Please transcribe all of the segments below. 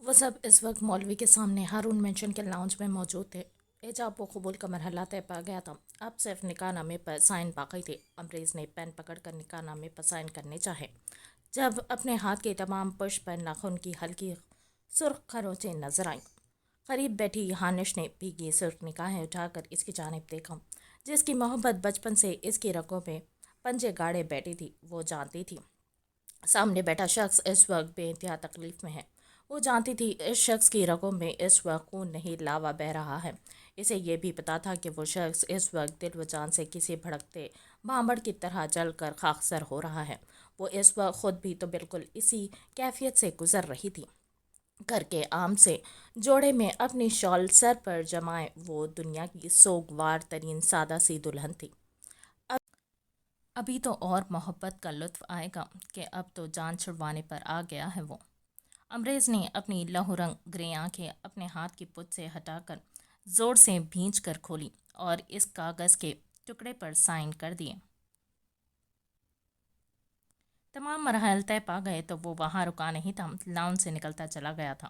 وہ سب اس وقت مولوی کے سامنے ہارون مینشن کے لاؤنج میں موجود تھے۔ ایجاب و قبول کا مرحلہ طے پا گیا تھا، اب صرف نکاح نامے پر سائن باقی تھے۔ امریز نے پین پکڑ کر نکاح نامے پر سائن کرنے چاہے جب اپنے ہاتھ کے تمام پشت پر ناخن کی ہلکی سرخ خروچیں نظر آئیں۔ قریب بیٹھی ہانش نے بھیگی سرخ نگاہیں اٹھا کر اس کی جانب دیکھا، جس کی محبت بچپن سے اس کی رگوں میں پنجے گاڑے بیٹھی تھی۔ وہ جانتی تھی سامنے بیٹھا شخص اس وقت بے انتہا تکلیف میں ہے۔ وہ جانتی تھی اس شخص کی رگوں میں اس وقت خون نہیں لاوا بہہ رہا ہے۔ اسے یہ بھی پتا تھا کہ وہ شخص اس وقت دل و جان سے کسی بھڑکتے بھانبڑ کی طرح جل کر خاکسار ہو رہا ہے۔ وہ اس وقت خود بھی تو بالکل اسی کیفیت سے گزر رہی تھی۔ گھر کے عام سے جوڑے میں اپنی شال سر پر جمائے وہ دنیا کی سوگوار ترین سادہ سی دلہن تھی۔ ابھی تو اور محبت کا لطف آئے گا کہ اب تو جان چھڑوانے پر آ گیا ہے وہ۔ امریز نے اپنی لہو رنگ گرے آنکھیں اپنے ہاتھ کی پت سے ہٹا کر زور سے بھینچ کر کھولی اور اس کاغذ کے ٹکڑے پر سائن کر دیے۔ تمام مراحل طے پا گئے تو وہ وہاں رکا نہیں تھا، لاؤنج سے نکلتا چلا گیا تھا۔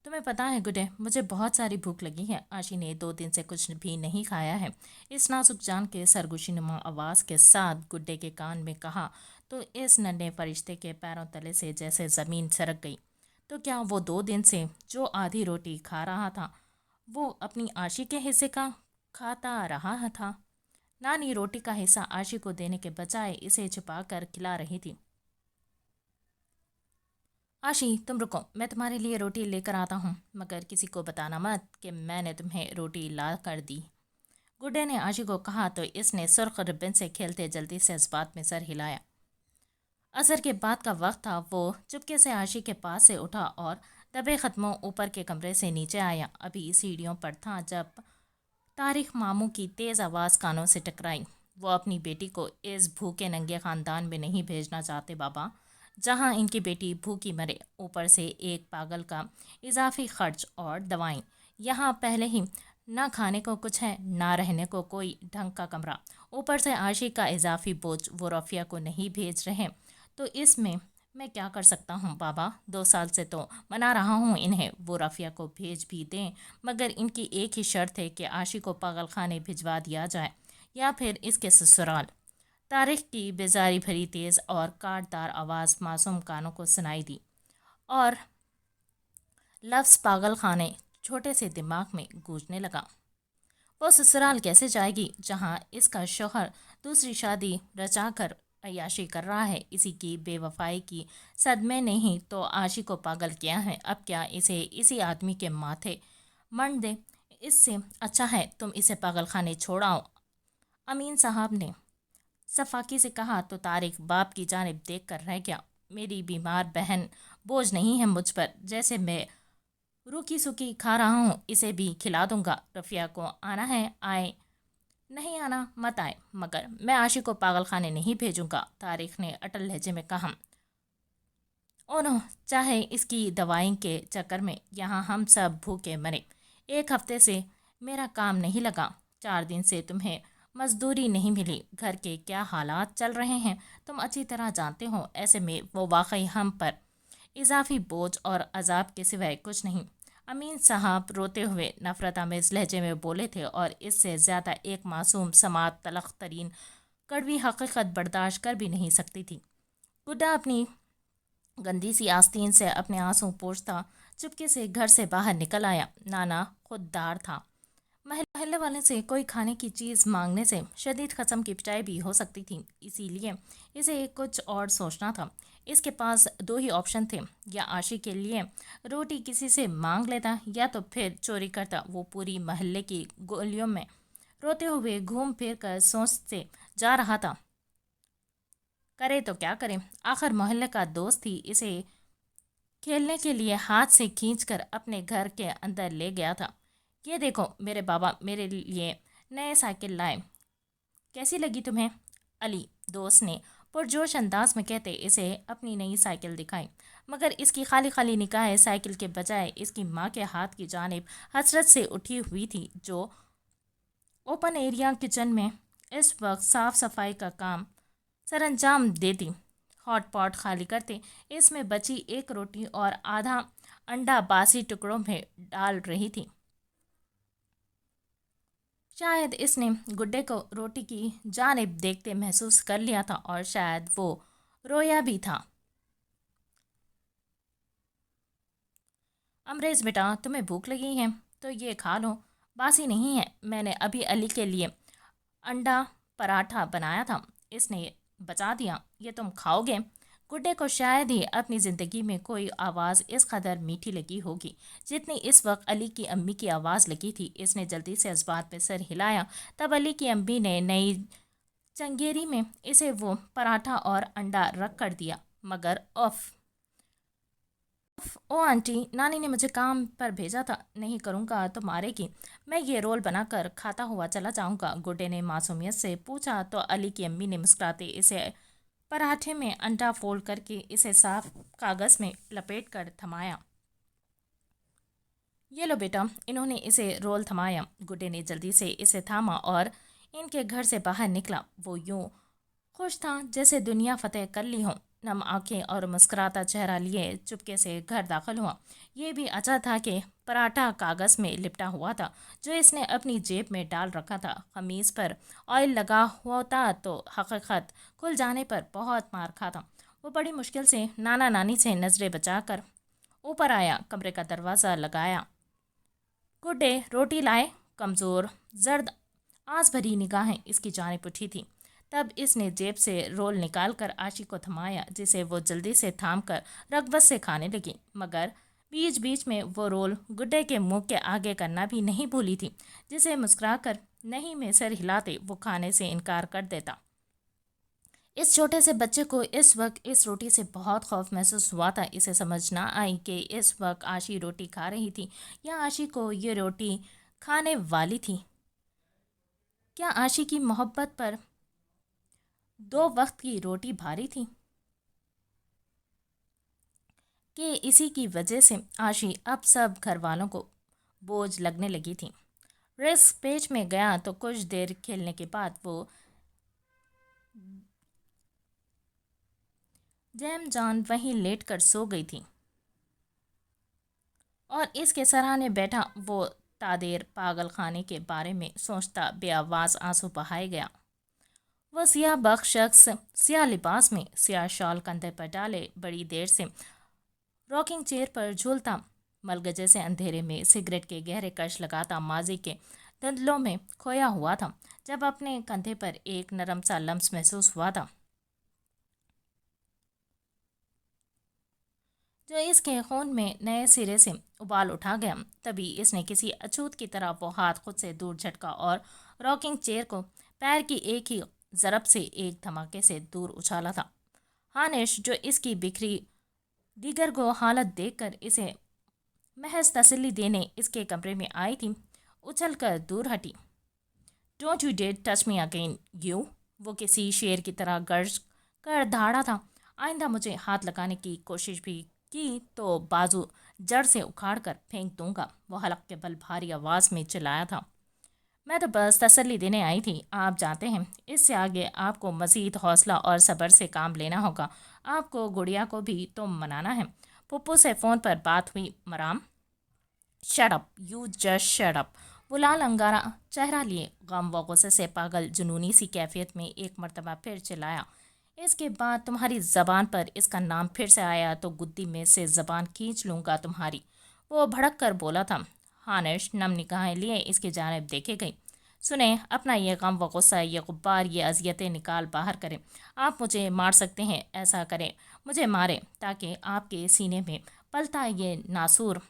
تمہیں پتا ہے گڈے، مجھے بہت ساری بھوک لگی ہے۔ آشی نے 2 دن سے کچھ بھی نہیں کھایا ہے، اس نازک جان کے سرگوشی نما آواز کے ساتھ گڈے کے کان میں کہا تو اس ننھے فرشتے کے پیروں تلے سے جیسے زمین سرک گئی۔ تو کیا وہ 2 دن سے جو آدھی روٹی کھا رہا تھا وہ اپنی آشی کے حصے کا کھاتا رہا تھا؟ نانی روٹی کا حصہ آشی کو دینے کے بجائے اسے چھپا کر کھلا رہی تھی۔ آشی تم رکو، میں تمہارے لیے روٹی لے کر آتا ہوں، مگر کسی کو بتانا مت کہ میں نے تمہیں روٹی لا کر دی۔ گڈے نے آشی کو کہا تو اس نے سرخ ربن سے کھیلتے جلدی سے اس بات میں سر ہلایا۔ عصر کے بعد کا وقت تھا۔ وہ چپکے سے آشی کے پاس سے اٹھا اور دبے قدموں اوپر کے کمرے سے نیچے آیا۔ ابھی سیڑھیوں پر تھا جب طارق ماموں کی تیز آواز کانوں سے ٹکرائی۔ وہ اپنی بیٹی کو اس بھوکے ننگے خاندان میں نہیں بھیجنا چاہتے بابا، جہاں ان کی بیٹی بھوکی مرے، اوپر سے ایک پاگل کا اضافی خرچ اور دوائیں۔ یہاں پہلے ہی نہ کھانے کو کچھ ہے، نہ رہنے کو کوئی ڈھنگ کا کمرہ، اوپر سے آشی کا اضافی بوجھ۔ وہ رفیہ کو نہیں بھیج رہے تو اس میں کیا کر سکتا ہوں بابا؟ 2 سال سے تو منا رہا ہوں انہیں۔ وہ رفیہ کو بھیج بھی دیں مگر ان کی ایک ہی شرط ہے کہ آشی کو پاگل خانے بھجوا دیا جائے یا پھر اس کے سسرال۔ طارق کی بیزاری بھری تیز اور کاٹ دار آواز معصوم کانوں کو سنائی دی اور لفظ پاگل خانے چھوٹے سے دماغ میں گونجنے لگا۔ وہ سسرال کیسے جائے گی جہاں اس کا شوہر دوسری شادی رچا کر عیاشی کر رہا ہے؟ اسی کی بے وفائی کی صدمے نے ہی تو آشی کو پاگل کیا ہے۔ اب کیا اسے اسی آدمی کے ماتھے منڈ دے؟ اس سے اچھا ہے تم اسے پاگل خانے چھوڑ آؤ، امین صاحب نے صفاقی سے کہا تو طارق باپ کی جانب دیکھ کر رہ گیا۔ میری بیمار بہن بوجھ نہیں ہے مجھ پر، جیسے میں روکی سوکی کھا رہا ہوں اسے بھی کھلا دوں گا۔ رفیہ کو آنا ہے آئے، نہیں آنا مت آئے، مگر میں آشی کو پاگل خانے نہیں بھیجوں گا، طارق نے اٹل لہجے میں کہا۔ اونو، چاہے اس کی دوائیں کے چکر میں یہاں ہم سب بھوکے مرے۔ 1 ہفتے سے میرا کام نہیں لگا، 4 دن سے تمہیں مزدوری نہیں ملی، گھر کے کیا حالات چل رہے ہیں تم اچھی طرح جانتے ہو۔ ایسے میں وہ واقعی ہم پر اضافی بوجھ اور عذاب کے سوائے کچھ نہیں۔ امین صاحب روتے ہوئے نفرت آمیز لہجے میں بولے تھے اور اس سے زیادہ ایک معصوم سماعت تلخ ترین کڑوی حقیقت برداشت کر بھی نہیں سکتی تھی۔ گڈا اپنی گندی سی آستین سے اپنے آنسو پوچھتا چپکے سے گھر سے باہر نکل آیا۔ نانا خوددار تھا، محلے والے سے کوئی کھانے کی چیز مانگنے سے شدید قسم کی پٹائی بھی ہو سکتی تھی، اسی لیے اسے کچھ اور سوچنا تھا۔ اس کے پاس 2 ہی آپشن تھے، یا آشی کے لیے روٹی کسی سے مانگ لیتا یا تو پھر چوری کرتا۔ وہ پوری محلے کی گلیوں میں روتے ہوئے گھوم پھر کر سوچتے جا رہا تھا، کرے تو کیا کرے؟ آخر محلے کا دوست ہی اسے کھیلنے کے لیے ہاتھ سے کھینچ کر اپنے گھر کے اندر لے گیا تھا۔ یہ دیکھو میرے بابا میرے لیے نئے سائیکل لائے، کیسی لگی تمہیں؟ علی دوست نے پرجوش انداز میں کہتے اسے اپنی نئی سائیکل دکھائی، مگر اس کی خالی خالی نگاہیں سائیکل کے بجائے اس کی ماں کے ہاتھ کی جانب حسرت سے اٹھی ہوئی تھی، جو اوپن ایریا کچن میں اس وقت صاف صفائی کا کام سر انجام دیتی۔ ہاٹ پاٹ خالی کرتے اس میں بچی 1 روٹی اور آدھا अंडा बासी टुकड़ों में डाल रही थी। शायद इसने गुड्डे को रोटी की जानिब देखते महसूस कर लिया था और शायद वो रोया भी था। अमरेज बेटा, तुम्हें भूख लगी है तो ये खा लो, बासी नहीं है, मैंने अभी अली के लिए अंडा पराठा बनाया था, इसने बचा दिया, ये तुम खाओगे। गुड्डे को शायद ही अपनी ज़िंदगी में कोई आवाज़ इस कदर मीठी लगी होगी जितनी इस वक्त अली की अम्मी की आवाज़ लगी थी। इसने जल्दी से इस बात पे सर हिलाया। तब अली की अम्मी ने नई चंगेरी में इसे वो पराठा और अंडा रख कर दिया। मगर ओ आंटी, नानी ने मुझे काम पर भेजा था, नहीं करूँगा तो मारेगी, मैं ये रोल बनाकर खाता हुआ चला जाऊँगा। गुड्डे ने मासूमियत से पूछा तो अली की अम्मी ने मुस्कुराते इसे पराठे में अंडा फोल्ड करके इसे साफ कागज़ में लपेट कर थमाया। ये लो बेटा। इन्होंने इसे रोल थमाया। गुड्डे ने जल्दी से इसे थामा और इनके घर से बाहर निकला। वो यूं खुश था जैसे दुनिया फतेह कर ली हो। नम आंखें और मुस्कुराता चेहरा लिए चुपके से घर दाखिल हुआ। ये भी अच्छा था कि पराठा कागज़ में लिपटा हुआ था जो इसने अपनी जेब में डाल रखा था। कमीज़ पर ऑयल लगा हुआ था तो हकीकत खुल जाने पर बहुत मार खाता। वो बड़ी मुश्किल से नाना नानी से नज़रें बचाकर ऊपर आया, कमरे का दरवाज़ा लगाया। गुड्डे रोटी लाए। कमज़ोर जर्द आस भरी निगाहें इसकी जानिब उठी थी। तब इसने जेब से रोल निकालकर आशी को थमाया जिसे वो जल्दी से थाम कर रगबत से खाने लगी। मगर बीच बीच में वो रोल गुड्डे के मुंह के आगे करना भी नहीं भूली थी जिसे मुस्कुराकर नहीं में सर हिलाते वो खाने से इनकार कर देता। इस छोटे से बच्चे को इस वक्त इस रोटी से बहुत खौफ महसूस हुआ था। इसे समझ ना आई कि इस वक्त आशी रोटी खा रही थी या आशी को ये रोटी खाने वाली थी। क्या आशी की मोहब्बत पर 2 वक्त की रोटी भारी थी कि इसी की वजह से आशी अब सब घर वालों को बोझ लगने लगी थी। रिस्क पेज में गया तो कुछ देर खेलने के बाद वो जैम जान वहीं लेट कर सो गई थी और इसके सराहने बैठा वो तादेर पागल खाने के बारे में सोचता बेआवाज़ आंसू बहाए गया। वह सियाह बख्श शख्स सियाह लिबास में सियाह शॉल कंधे पर डाले बड़ी देर से रॉकिंग चेयर पर झूलता मलगजे से अंधेरे में सिगरेट के गहरे कश लगाता माजी के धुंधलों में खोया हुआ था जब अपने कंधे पर एक नरम सा लम्स महसूस हुआ था जो इसके खून में नए सिरे से उबाल उठा गया। तभी इसने किसी अछूत की तरह वो हाथ खुद से दूर झटका और रॉकिंग चेयर को पैर की एक ही ज़रब से एक धमाके से दूर उछाला था। हानिश जो इसकी बिखरी दीगर को हालत देखकर इसे महज तसल्ली देने इसके कमरे में आई थी उछल कर दूर हटी। Don't you dare touch me again you, वो किसी शेर की तरह गर्ज कर धाड़ा था। आइंदा मुझे हाथ लगाने की कोशिश भी की तो बाजू जड़ से उखाड़ कर फेंक दूंगा, वो हलक के बल भारी आवाज़ में चिल्लाया था। मैं तो बस तसल्ली देने आई थी, आप जानते हैं इससे आगे आपको मज़ीद हौसला और सब्र से काम लेना होगा। आपको गुड़िया को भी तो मनाना है। पप्पू से फ़ोन पर बात हुई Maram. Shut up you just shut up, वो लाल अंगारा चेहरा लिए गम व गुस्से से पागल जुनूनी सी कैफियत में एक मरतबा फिर चिल्लाया। इसके बाद तुम्हारी ज़बान पर इसका नाम फिर से आया तो गुद्दी में से ज़बान खींच लूँगा तुम्हारी, वो भड़क कर बोला था। हानिश नम निगाहें लिए इसकी जानिब देखे गई। सुने, अपना ये गम व गुस्सा, ये गुब्बार, ये अजियतें निकाल बाहर करें। आप मुझे मार सकते हैं, ऐसा करें, मुझे मारें ताकि आपके सीने में पलता ये नासूर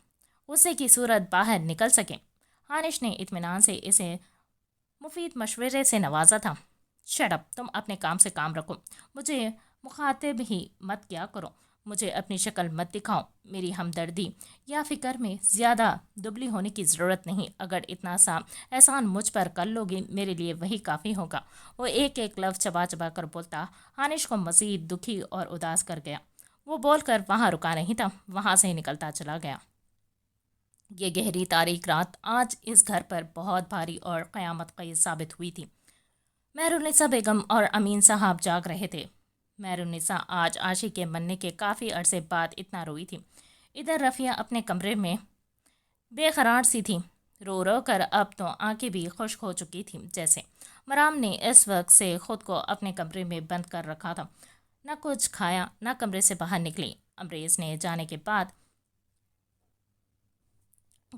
गुस्से की सूरत बाहर निकल सके। हानिश ने इत्मीनान से इसे मुफीद मशवरे से नवाजा था। शट अप, तुम अपने काम से काम रखो, मुझे मुखातिब ही मत किया करो, मुझे अपनी शक्ल मत दिखाओ, मेरी हमदर्दी या फ़िक्र में ज़्यादा दुबली होने की ज़रूरत नहीं, अगर इतना सा एहसान मुझ पर कर लोगी मेरे लिए वही काफ़ी होगा। वो एक एक लफ्ज़ चबा चबा कर बोलता हानिश को मज़ीद दुखी और उदास कर गया। वो बोलकर वहाँ रुका नहीं था, वहाँ से निकलता चला गया। ये गहरी तारीख रात आज इस घर पर बहुत भारी और क़यामत ख़ेज़ साबित हुई थी। मेहरुन्निसा बेगम और अमीन साहब जाग रहे थे। मेहरुन्निसा आज आशी के मरने के काफ़ी अरसे बाद इतना रोई थी। ادھر رفیہ اپنے کمرے میں بے قرار سی تھی، رو رو کر اب تو آنکھیں بھی خشک ہو چکی تھیں، جیسے مرام نے اس وقت سے خود کو اپنے کمرے میں بند کر رکھا تھا۔ نہ کچھ کھایا، نہ کمرے سے باہر نکلی۔ امریز نے جانے کے بعد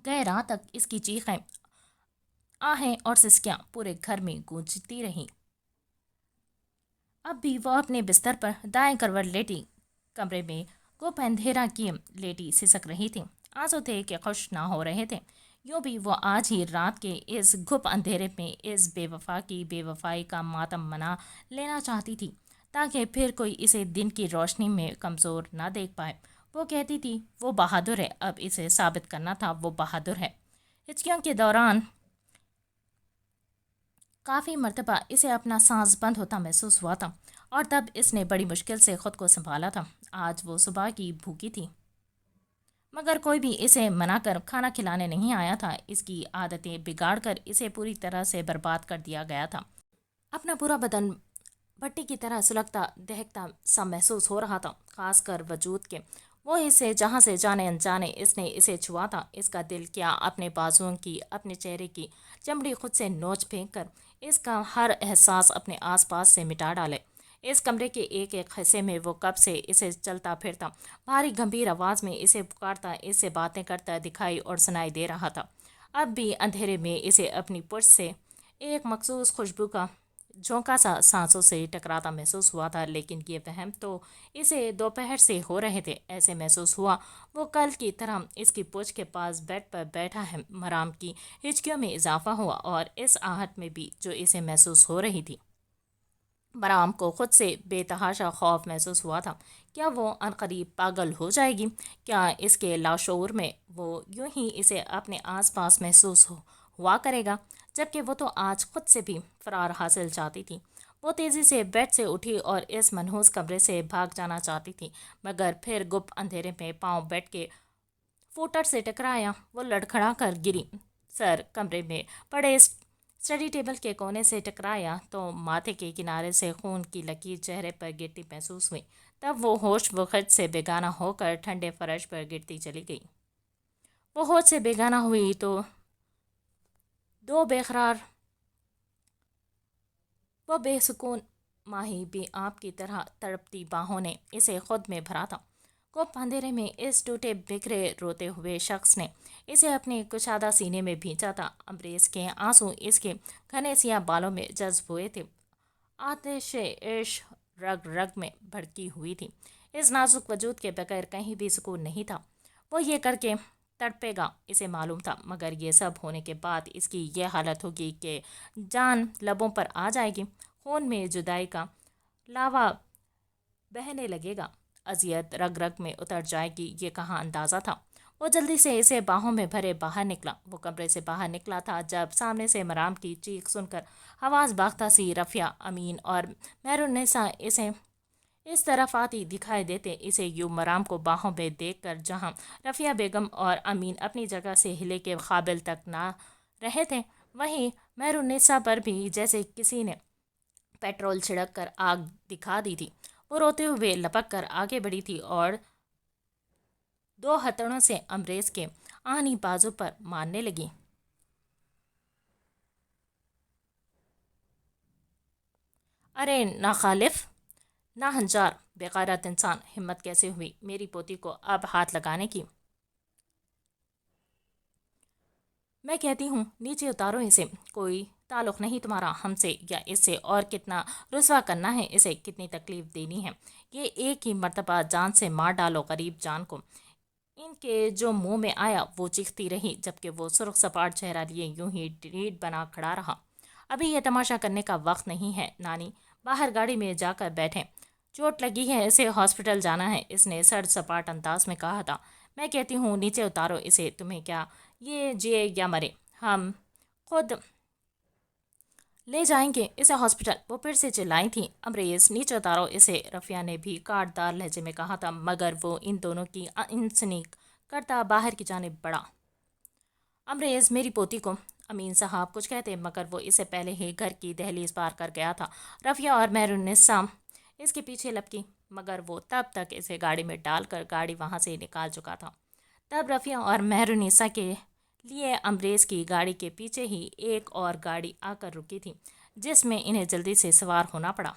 گئے رات تک اس کی چیخیں، آہیں اور سسکیاں پورے گھر میں گونجتی رہیں۔ اب بھی وہ اپنے بستر پر دائیں کروٹ لیٹی کمرے میں گپ اندھیرا کیے لیٹی سسک رہی تھی۔ آنسو تھے کہ خوش نہ ہو رہے تھے۔ یوں بھی وہ آج ہی رات کے اس گپ اندھیرے میں اس بے وفا کی بے وفائی کا ماتم منا لینا چاہتی تھی، تاکہ پھر کوئی اسے دن کی روشنی میں کمزور نہ دیکھ پائے۔ وہ کہتی تھی وہ بہادر ہے، اب اسے ثابت کرنا تھا وہ بہادر ہے۔ ہچکیوں کے دوران کافی مرتبہ اسے اپنا سانس بند ہوتا محسوس ہوا تھا، اور تب اس نے بڑی مشکل سے خود کو سنبھالا تھا۔ آج وہ صبح کی بھوکی تھی، مگر کوئی بھی اسے منا کر کھانا کھلانے نہیں آیا تھا۔ اس کی عادتیں بگاڑ کر اسے پوری طرح سے برباد کر دیا گیا تھا۔ اپنا پورا بدن بھٹی کی طرح سلگتا دہکتا سا محسوس ہو رہا تھا، خاص کر وجود کے وہ حصے جہاں سے جانے انجانے اس نے اسے چھوا تھا۔ اس کا دل کیا اپنے بازوؤں کی، اپنے چہرے کی چمڑی خود سے نوچ پھینک کر اس کا ہر احساس اپنے آس پاس سے مٹا ڈالے۔ اس کمرے کے ایک ایک حصے میں وہ کب سے اسے چلتا پھرتا، بھاری گمبھیر آواز میں اسے پکارتا، اس سے باتیں کرتا دکھائی اور سنائی دے رہا تھا۔ اب بھی اندھیرے میں اسے اپنی پشت سے ایک مخصوص خوشبو کا جھونکا سا سانسوں سے ٹکراتا محسوس ہوا تھا، لیکن یہ وہم تو اسے دوپہر سے ہو رہے تھے۔ ایسے محسوس ہوا وہ کل کی طرح اس کی پشت کے پاس بیڈ پر بیٹھا ہے۔ مرام کی ہچکیوں میں اضافہ ہوا، اور اس آہٹ میں بھی جو اسے محسوس ہو رہی تھی۔ مرام کو خود سے بے تحاشا خوف محسوس ہوا تھا۔ کیا وہ عنقریب پاگل ہو جائے گی؟ کیا اس کے لاشعور میں وہ یوں ہی اسے اپنے آس پاس محسوس ہوا کرے گا؟ جبکہ وہ تو آج خود سے بھی فرار حاصل چاہتی تھی۔ وہ تیزی سے بیڈ سے اٹھی اور اس منحوس کمرے سے بھاگ جانا چاہتی تھی، مگر پھر گپ اندھیرے میں پاؤں بیڈ کے فوٹر سے ٹکرایا۔ وہ لڑکھڑا کر گری، سر کمرے میں پڑے اسٹڈی ٹیبل کے کونے سے ٹکرایا تو ماتھے کے کنارے سے خون کی لکیر چہرے پر گرتی محسوس ہوئی۔ تب وہ ہوش و خرد سے بیگانہ ہو کر ٹھنڈے فرش پر گرتی چلی گئی۔ وہ ہوش سے بیگانہ ہوئی تو دو بے سکون ماہی بھی آپ کی طرح تڑپتی باہوں نے اسے خود میں بھرا تھا۔ گپ اندھیرے میں اس ٹوٹے بکھرے روتے ہوئے شخص نے اسے اپنے کشادہ سینے میں بھینچا تھا۔ امریز کے آنسو اس کے گھنے سیاہ بالوں میں جذب ہوئے تھے۔ آتش عشق رگ رگ میں بھڑکی ہوئی تھی۔ اس نازک وجود کے بغیر کہیں بھی سکون نہیں تھا۔ وہ یہ کر کے تڑپے گا، اسے معلوم تھا، مگر یہ سب ہونے کے بعد اس کی یہ حالت ہوگی کہ جان لبوں پر آ جائے گی، خون میں جدائی کا لاوا بہنے لگے گا، اذیت رگ رگ میں اتر جائے گی۔ یہ کہاں اندازہ تھا؟ وہ جلدی سے اسے باہوں میں بھرے باہر نکلا۔ وہ کمرے سے باہر نکلا تھا جب سامنے سے مرام کی چیخ سن کر حواس باختہ سی رفیہ، امین اور مہرالنساء اسے اس طرف آتی دکھائی دیتے۔ اسے یوں مرام کو باہوں میں دیکھ کر جہاں رفیہ بیگم اور امین اپنی جگہ سے ہلے کے قابل تک نہ رہے تھے، وہیں مہرالنساء پر بھی جیسے کسی نے پیٹرول چھڑک کر آگ دکھا دی تھی۔ وہ روتے ہوئے لپک کر آگے بڑھی تھی اور دو ہتھوڑوں سے امریز کے آہنی بازو پر مارنے لگی۔ ارے ناخالف، ناہنجار، بے غیرت انسان، ہمت کیسے ہوئی میری پوتی کو اب ہاتھ لگانے کی؟ میں کہتی ہوں نیچے اتارو اسے۔ کوئی تعلق نہیں تمہارا ہم سے یا اس سے، اور کتنا رسوا کرنا ہے اسے، کتنی تکلیف دینی ہے۔ یہ ایک ہی مرتبہ جان سے مار ڈالو غریب جان کو۔ ان کے جو منہ میں آیا وہ چیختی رہی، جبکہ وہ سرخ سپاٹ چہرہ لیے یوں ہی ڈھیٹ بنا کھڑا رہا۔ ابھی یہ تماشا کرنے کا وقت نہیں ہے، نانی باہر گاڑی میں جا کر بیٹھیں، چوٹ لگی ہے، اسے ہاسپٹل جانا ہے، اس نے سرد سپاٹ انداز میں کہا تھا۔ میں کہتی ہوں نیچے اتارو اسے، تمہیں کیا یہ جیے یا مرے، ہم خود لے جائیں گے اسے ہاسپٹل، وہ پھر سے چلائی تھی۔ امریز نیچے اتارو اسے، رفیہ نے بھی کاٹ دار لہجے میں کہا تھا، مگر وہ ان دونوں کی انسنی کرتا باہر کی جانب بڑھا۔ امریز میری پوتی کو، امین صاحب کچھ کہتے مگر وہ اس سے پہلے ہی گھر کی دہلیز پار کر گیا تھا۔ رفیہ اور مہرالنساء اس کے پیچھے لپکی، مگر وہ تب تک اسے گاڑی میں ڈال کر گاڑی وہاں سے نکال چکا تھا۔ तब रफ़िया और मेहरुनिसा के लिए अमरेज़ की गाड़ी के पीछे ही एक और गाड़ी आकर रुकी थी, जिसमें इन्हें जल्दी से सवार होना पड़ा।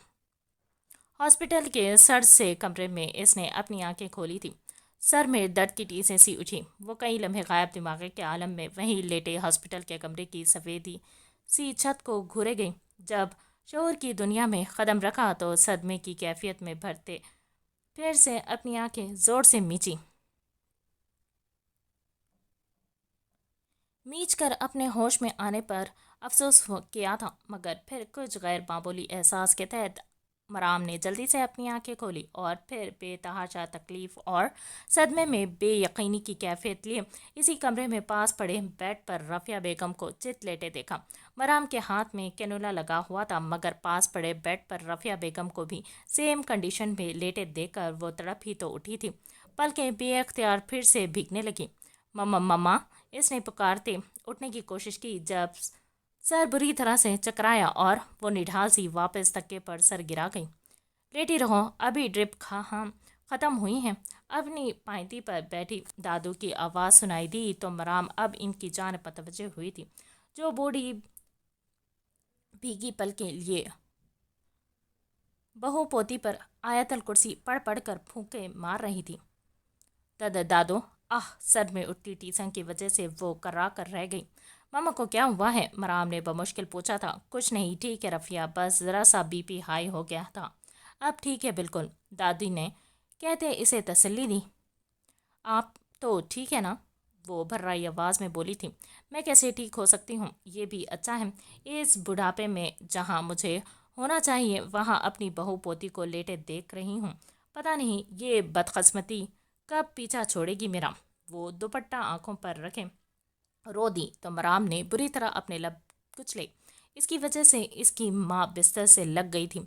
हॉस्पिटल के सर से कमरे में इसने अपनी आंखें खोली थी। सर में दर्द की टीसें सी उठी। वो कई लम्हे गायब दिमाग के आलम में वहीं लेटे हॉस्पिटल के कमरे की सफ़ेदी सी छत को घूरे गई। जब शोर की दुनिया में कदम रखा तो सदमे की कैफियत में भरते फिर से अपनी आंखें जोर से मीच कर अपने होश में आने पर अफसोस किया था, मगर फिर कुछ गैर मामूली एहसास के तहत मराम ने जल्दी से अपनी आंखें खोली और फिर बेतहाशा तकलीफ और सदमे में बेयकीनी की कैफियत लिए इसी कमरे में पास पड़े बेड पर रफ़िया बेगम को चित लेटे देखा। मराम के हाथ में कैनुला लगा हुआ था, मगर पास पड़े बेड पर रफ़िया बेगम को भी सेम कंडीशन में लेटे देखकर वो तड़प ही तो उठी थी। पलकें बेअख्तियार फिर से भीगने लगी। मम्मा मम्मा, इसने पुकारते उठने की कोशिश की, जब सर बुरी तरह से चकराया और वो निढाल सी वापस तक्के पर सर गिरा गई। लेटी रहो, अभी ड्रिप ख़त्म हुई है। अपनी पायती पर बैठी दादू की आवाज़ सुनाई दी तो मराम अब इनकी जान मतवज्जे हुई थी, जो बूढ़ी भीगी पलकें लिए बहू पोती पर आयतल कुर्सी पढ़ पढ़ कर फूंके मार रही थी। दादो, आह, सर में उठती टीसन की वजह से वो कर्रा कर रह गई। मामा को क्या हुआ है? मराम ने बमुश्किल पूछा था। कुछ नहीं, ठीक है रफ़िया, बस ज़रा सा बीपी हाई हो गया था। अब ठीक है बिल्कुल, दादी ने कहते इसे तसल्ली दी। आप तो ठीक है ना? वो भर्राई आवाज़ में बोली थी। मैं कैसे ठीक हो सकती हूँ? ये भी अच्छा है, इस बुढ़ापे में जहाँ मुझे होना चाहिए वहाँ अपनी बहू पोती को लेटे देख रही हूँ। पता नहीं ये बदकिस्मती कब पीछा छोड़ेगी मेरा। वो दुपट्टा आंखों पर रखे रो दी तो मराम ने बुरी तरह अपने लब कुचले। इसकी वजह से इसकी माँ बिस्तर से लग गई थी।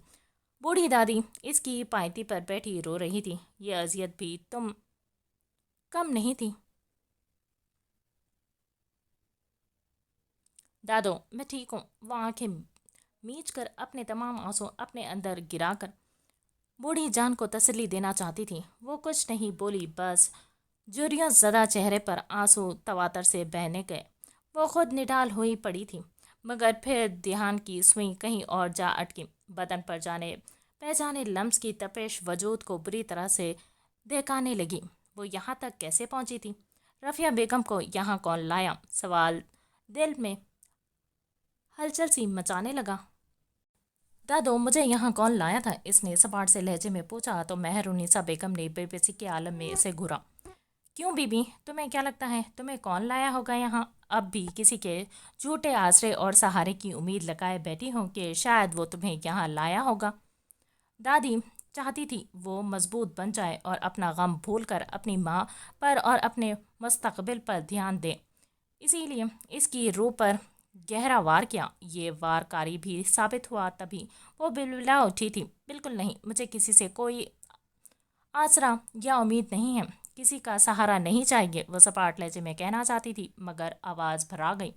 बूढ़ी दादी इसकी पायती पर बैठी रो रही थी। ये अजियत भी तुम कम नहीं थी। दादो, मैं ठीक हूँ। वो आंखें मीच कर अपने तमाम आंसू अपने अंदर गिराकर बूढ़ी जान को तसल्ली देना चाहती थी। वो कुछ नहीं बोली, बस जुरियों ज़दा चेहरे पर आंसू तवातर से बहने गए। वो खुद निडाल हुई पड़ी थी, मगर फिर ध्यान की सुई कहीं और जा अटकी। बदन पर जाने पहचाने लम्स की तपिश वजूद को बुरी तरह से दहकाने लगी। वो यहाँ तक कैसे पहुँची थी? रफ़िया बेगम को यहाँ कौन लाया? सवाल दिल में हलचल सी मचाने लगा। दादो, मुझे यहाँ कौन लाया था? इसने सपाट से लहजे में पूछा तो मेहरुन्निसा बेगम ने बेबसी के आलम में इसे घूरा। क्यों बीबी, तुम्हें क्या लगता है तुम्हें कौन लाया होगा यहाँ? अब भी किसी के झूठे आसरे और सहारे की उम्मीद लगाए बैठी हूँ कि शायद वो तुम्हें यहाँ लाया होगा। दादी चाहती थी वो मजबूत बन जाए और अपना गम भूलकर अपनी माँ पर और अपने मुस्तकबिल पर ध्यान दे, इसीलिए इसकी रूह पर गहरा वार किया। ये वारकारी भी साबित हुआ। तभी वो बिलबिला उठी थी। बिल्कुल नहीं, मुझे किसी से कोई आसरा या उम्मीद नहीं है, किसी का सहारा नहीं चाहिए, वो सपाट लहजे में कहना चाहती थी, मगर आवाज़ भरा गई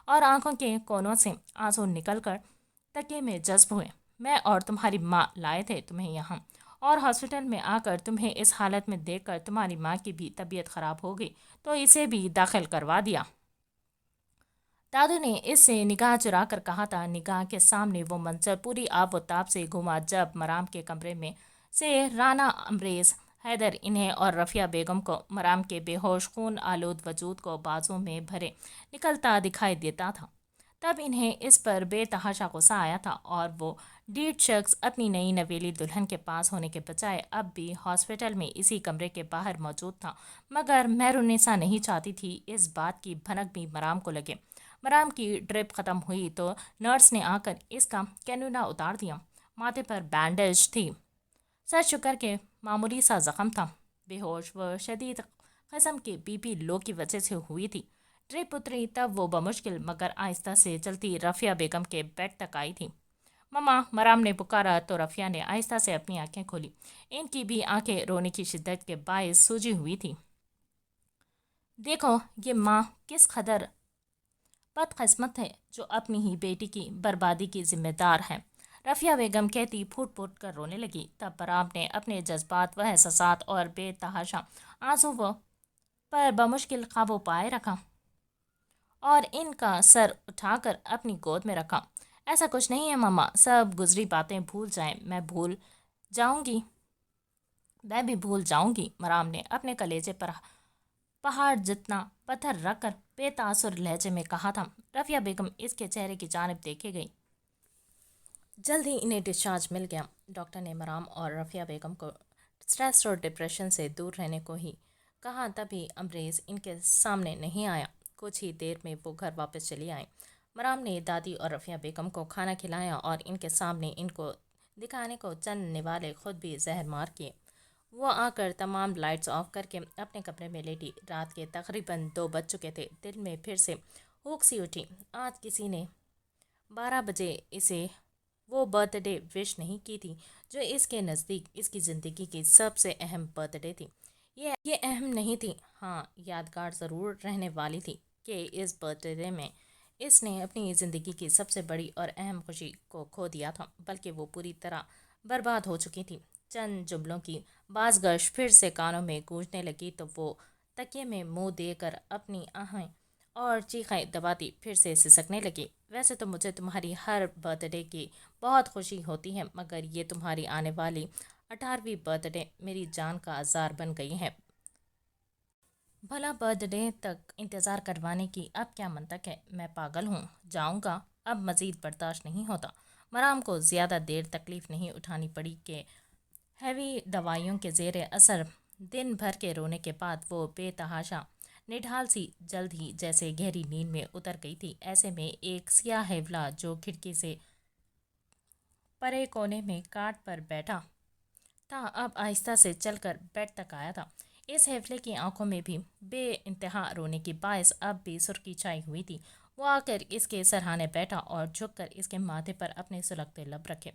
और आंखों के कोनों से आंसू निकलकर तकिए में जज्ब हुए। मैं और तुम्हारी माँ लाए थे तुम्हें यहाँ, और हॉस्पिटल में आकर तुम्हें इस हालत में देखकर तुम्हारी माँ की भी तबीयत खराब हो गई तो इसे भी दाखिल करवा दिया। दादू ने इससे निगाह चुरा कर कहा था। निगाह के सामने वो मंजर पूरी आब व ताब से घुमा जब मराम के कमरे में से राना अमरेज हैदर इन्हें और रफ़िया बेगम को मराम के बेहोश खून आलूद वजूद को बाजों में भरे निकलता दिखाई देता था। तब इन्हें इस पर बेतहाशा गुस्सा आया था और वो डीठ शख्स अपनी नई नवेली दुल्हन के पास होने के बजाय अब भी हॉस्पिटल में इसी कमरे के बाहर मौजूद था। मगर मेहरुन्निसा नहीं चाहती थी इस बात की भनक भी मराम को लगे। मराम की ड्रिप ख़त्म हुई तो नर्स ने आकर इसका कैनुला उतार दिया। माथे पर बैंडेज थी, सर शुक्र के मामूली सा ज़ख्म था। बेहोश व शदीद किस्म के बीपी लो की वजह से हुई थी। ड्रिप उतरी तब वो बमुश्किल मगर आहिस्ता से चलती रफ़िया बेगम के बेड तक आई थी। मम्मा, मराम ने पुकारा तो रफ़िया ने आहिस्ता से अपनी आंखें खोली। इनकी भी आंखें रोने की शिद्दत के बायस सूजी हुई थी। देखो ये माँ किस कदर बदकिस्मत है जो अपनी ही बेटी की बर्बादी की जिम्मेदार है, रफ़िया बेगम कहती फूट फूट कर रोने लगी। तब बराम ने अपने जज्बात व एहसासात और बेतहाशा आंसू व پر بمشکل قابو پائے رکھا اور ان کا سر اٹھا کر اپنی گود میں رکھا۔ ایسا کچھ نہیں ہے ماما، سب گزری باتیں بھول جائیں، میں بھی بھول جاؤں گی۔ مرام نے اپنے کلیجے پر پہاڑ جتنا پتھر رکھ کر بے تاثر لہجے میں کہا تھا۔ رفیہ بیگم اس کے چہرے کی جانب دیکھے گئی۔ جلد ہی انہیں ڈسچارج مل گیا۔ ڈاکٹر نے مرام اور رفیہ بیگم کو سٹریس اور ڈپریشن سے دور رہنے کو ہی کہا، تبھی امریز ان کے سامنے نہیں آیا۔ کچھ ہی دیر میں وہ گھر واپس چلی آئیں۔ مرام نے دادی اور رفیہ بیگم کو کھانا کھلایا اور ان کے سامنے ان کو دکھانے کو چند نوالے خود بھی زہر مار کیے۔ وہ آ کر تمام لائٹس آف کر کے اپنے کمرے میں لیٹی۔ رات کے تقریباً 2 بج چکے تھے۔ دل میں پھر سے ہوک سی اٹھی۔ آج کسی نے 12 بجے اسے وہ برتھ ڈے وش نہیں کی تھی جو اس کے نزدیک اس کی زندگی کی سب سے اہم برتھ ڈے تھی۔ یہ اہم نہیں تھی، ہاں یادگار ضرور رہنے والی تھی کہ اس برتھ ڈے میں اس نے اپنی زندگی کی سب سے بڑی اور اہم خوشی کو کھو دیا تھا، بلکہ وہ پوری طرح برباد ہو چکی تھی۔ چند جملوں کی بازگشت پھر سے کانوں میں گونجنے لگی تو وہ تکیے میں منہ دے کر اپنی آہیں اور چیخیں دباتی پھر سے سسکنے لگی۔ ویسے تو مجھے تمہاری ہر برتھ ڈے کی بہت خوشی ہوتی ہے، مگر یہ تمہاری آنے والی 18ویں برتھ ڈے میری جان کا عذار بن گئی ہے۔ بھلا برتھ ڈے تک انتظار کروانے کی اب کیا منطق ہے؟ میں پاگل ہوں جاؤں گا، اب مزید برداشت نہیں ہوتا۔ مرام کو زیادہ دیر تکلیف نہیں اٹھانی پڑی کہ ہیوی دوائیوں کے زیر اثر دن بھر کے رونے کے بعد وہ بے تحاشا نڈھال سی جلد ہی جیسے گہری نیند میں اتر گئی تھی۔ ایسے میں ایک سیاہ ہیولا جو کھڑکی سے پرے کونے میں کاٹ پر بیٹھا تھا اب آہستہ سے چل کر بیڈ تک آیا تھا۔ اس ہیولے کی آنکھوں میں بھی بے انتہا رونے کی باعث اب بھی سرخی چھائی ہوئی تھی۔ وہ آ کر اس کے سرہانے بیٹھا اور جھک کر اس کے ماتھے پر اپنے سلگتے لب رکھے۔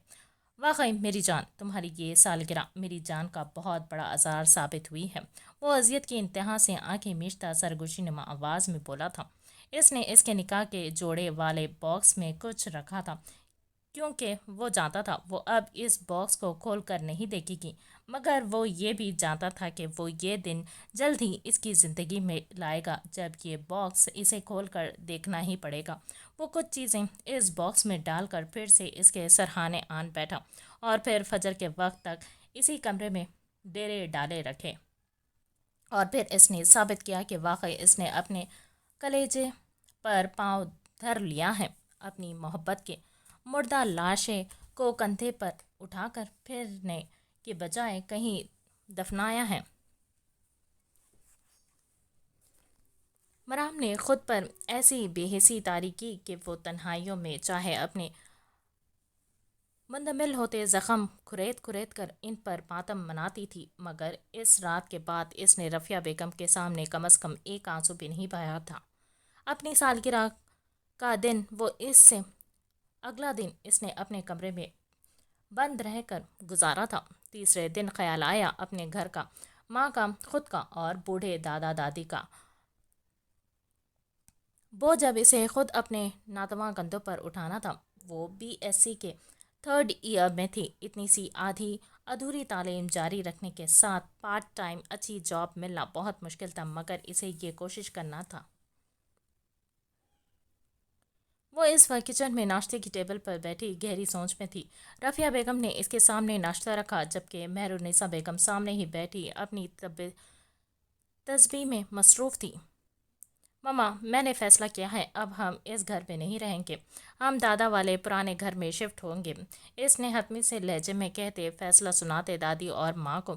واقعی میری جان، تمہاری یہ سالگرہ میری جان کا بہت بڑا عذار ثابت ہوئی ہے۔ وہ اذیت کی انتہا سے آنکھیں میچتا سرگوشی نما آواز میں بولا تھا۔ اس نے اس کے نکاح کے جوڑے والے باکس میں کچھ رکھا تھا، کیونکہ وہ جانتا تھا وہ اب اس باکس کو کھول کر نہیں دیکھے گی، مگر وہ یہ بھی جانتا تھا کہ وہ یہ دن جلد ہی اس کی زندگی میں لائے گا جب یہ باکس اسے کھول کر دیکھنا ہی پڑے گا۔ وہ کچھ چیزیں اس باکس میں ڈال کر پھر سے اس کے سرہانے آن بیٹھا اور پھر فجر کے وقت تک اسی کمرے میں ڈیرے ڈالے رکھے، اور پھر اس نے ثابت کیا کہ واقعی اس نے اپنے کلیجے پر پاؤں دھر لیا ہے، اپنی محبت کے مردہ لاشے کو کندھے پر اٹھا کر پھرنے کے بجائے کہیں دفنایا ہے۔ مرام نے خود پر ایسی بے حسی طاری کی کہ وہ تنہائیوں میں چاہے اپنے مندمل ہوتے زخم کھرید کھرید کر ان پر ماتم مناتی تھی، مگر اس رات کے بعد اس نے رفیہ بیگم کے سامنے کم از کم ایک آنسو بھی نہیں بہایا تھا۔ اپنی سالگرہ کا دن وہ اس سے اگلا دن اس نے اپنے کمرے میں بند رہ کر گزارا تھا۔ تیسرے دن خیال آیا اپنے گھر کا، ماں کا، خود کا اور بوڑھے دادا دادی کا۔ وہ جب اسے خود اپنے ناتواں کندھوں پر اٹھانا تھا۔ وہ BSc کے 3rd ایئر میں تھی۔ اتنی سی آدھی ادھوری تعلیم جاری رکھنے کے ساتھ پارٹ ٹائم اچھی جاب ملنا بہت مشکل تھا، مگر اسے یہ کوشش کرنا تھا۔ وہ اس وقت کچن میں ناشتے کی ٹیبل پر بیٹھی گہری سوچ میں تھی۔ رفیہ بیگم نے اس کے سامنے ناشتہ رکھا، جبکہ مہرالنساء بیگم سامنے ہی بیٹھی اپنی تسبیح میں مصروف تھی۔ ماما، میں نے فیصلہ کیا ہے، اب ہم اس گھر میں نہیں رہیں گے، ہم دادا والے پرانے گھر میں شفٹ ہوں گے۔ اس نے حتمی سے لہجے میں کہتے فیصلہ سناتے دادی اور ماں کو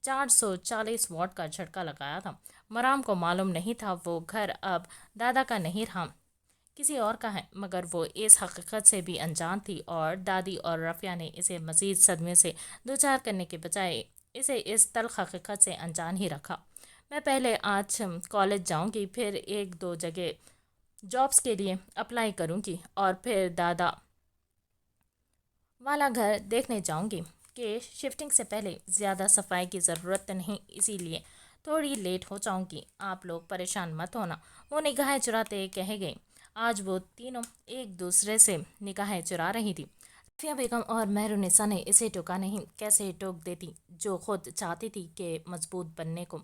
440 واٹ کا جھٹکا لگایا تھا۔ مرام کو معلوم نہیں تھا وہ گھر اب دادا کا نہیں رہا، کسی اور کا ہے، مگر وہ اس حقیقت سے بھی انجان تھی، اور دادی اور رفیہ نے اسے مزید صدمے سے دوچار کرنے کے بجائے اسے اس تلخ حقیقت سے انجان ہی رکھا۔ میں پہلے آج کالج جاؤں گی، پھر 1-2 جگہ جابس کے لیے اپلائی کروں گی، اور پھر دادا والا گھر دیکھنے جاؤں گی کہ شفٹنگ سے پہلے زیادہ صفائی کی ضرورت نہیں، اسی لیے تھوڑی لیٹ ہو جاؤں گی، آپ لوگ پریشان مت ہونا۔ وہ نگاہیں چراتے کہہ گئی۔ آج وہ تینوں ایک دوسرے سے نگاہیں چرا رہی تھی۔ رفیہ بیگم اور مہرالنساء نے اسے ٹوکا نہیں، کیسے ٹوک دیتی جو خود چاہتی تھی کہ مضبوط بننے کو۔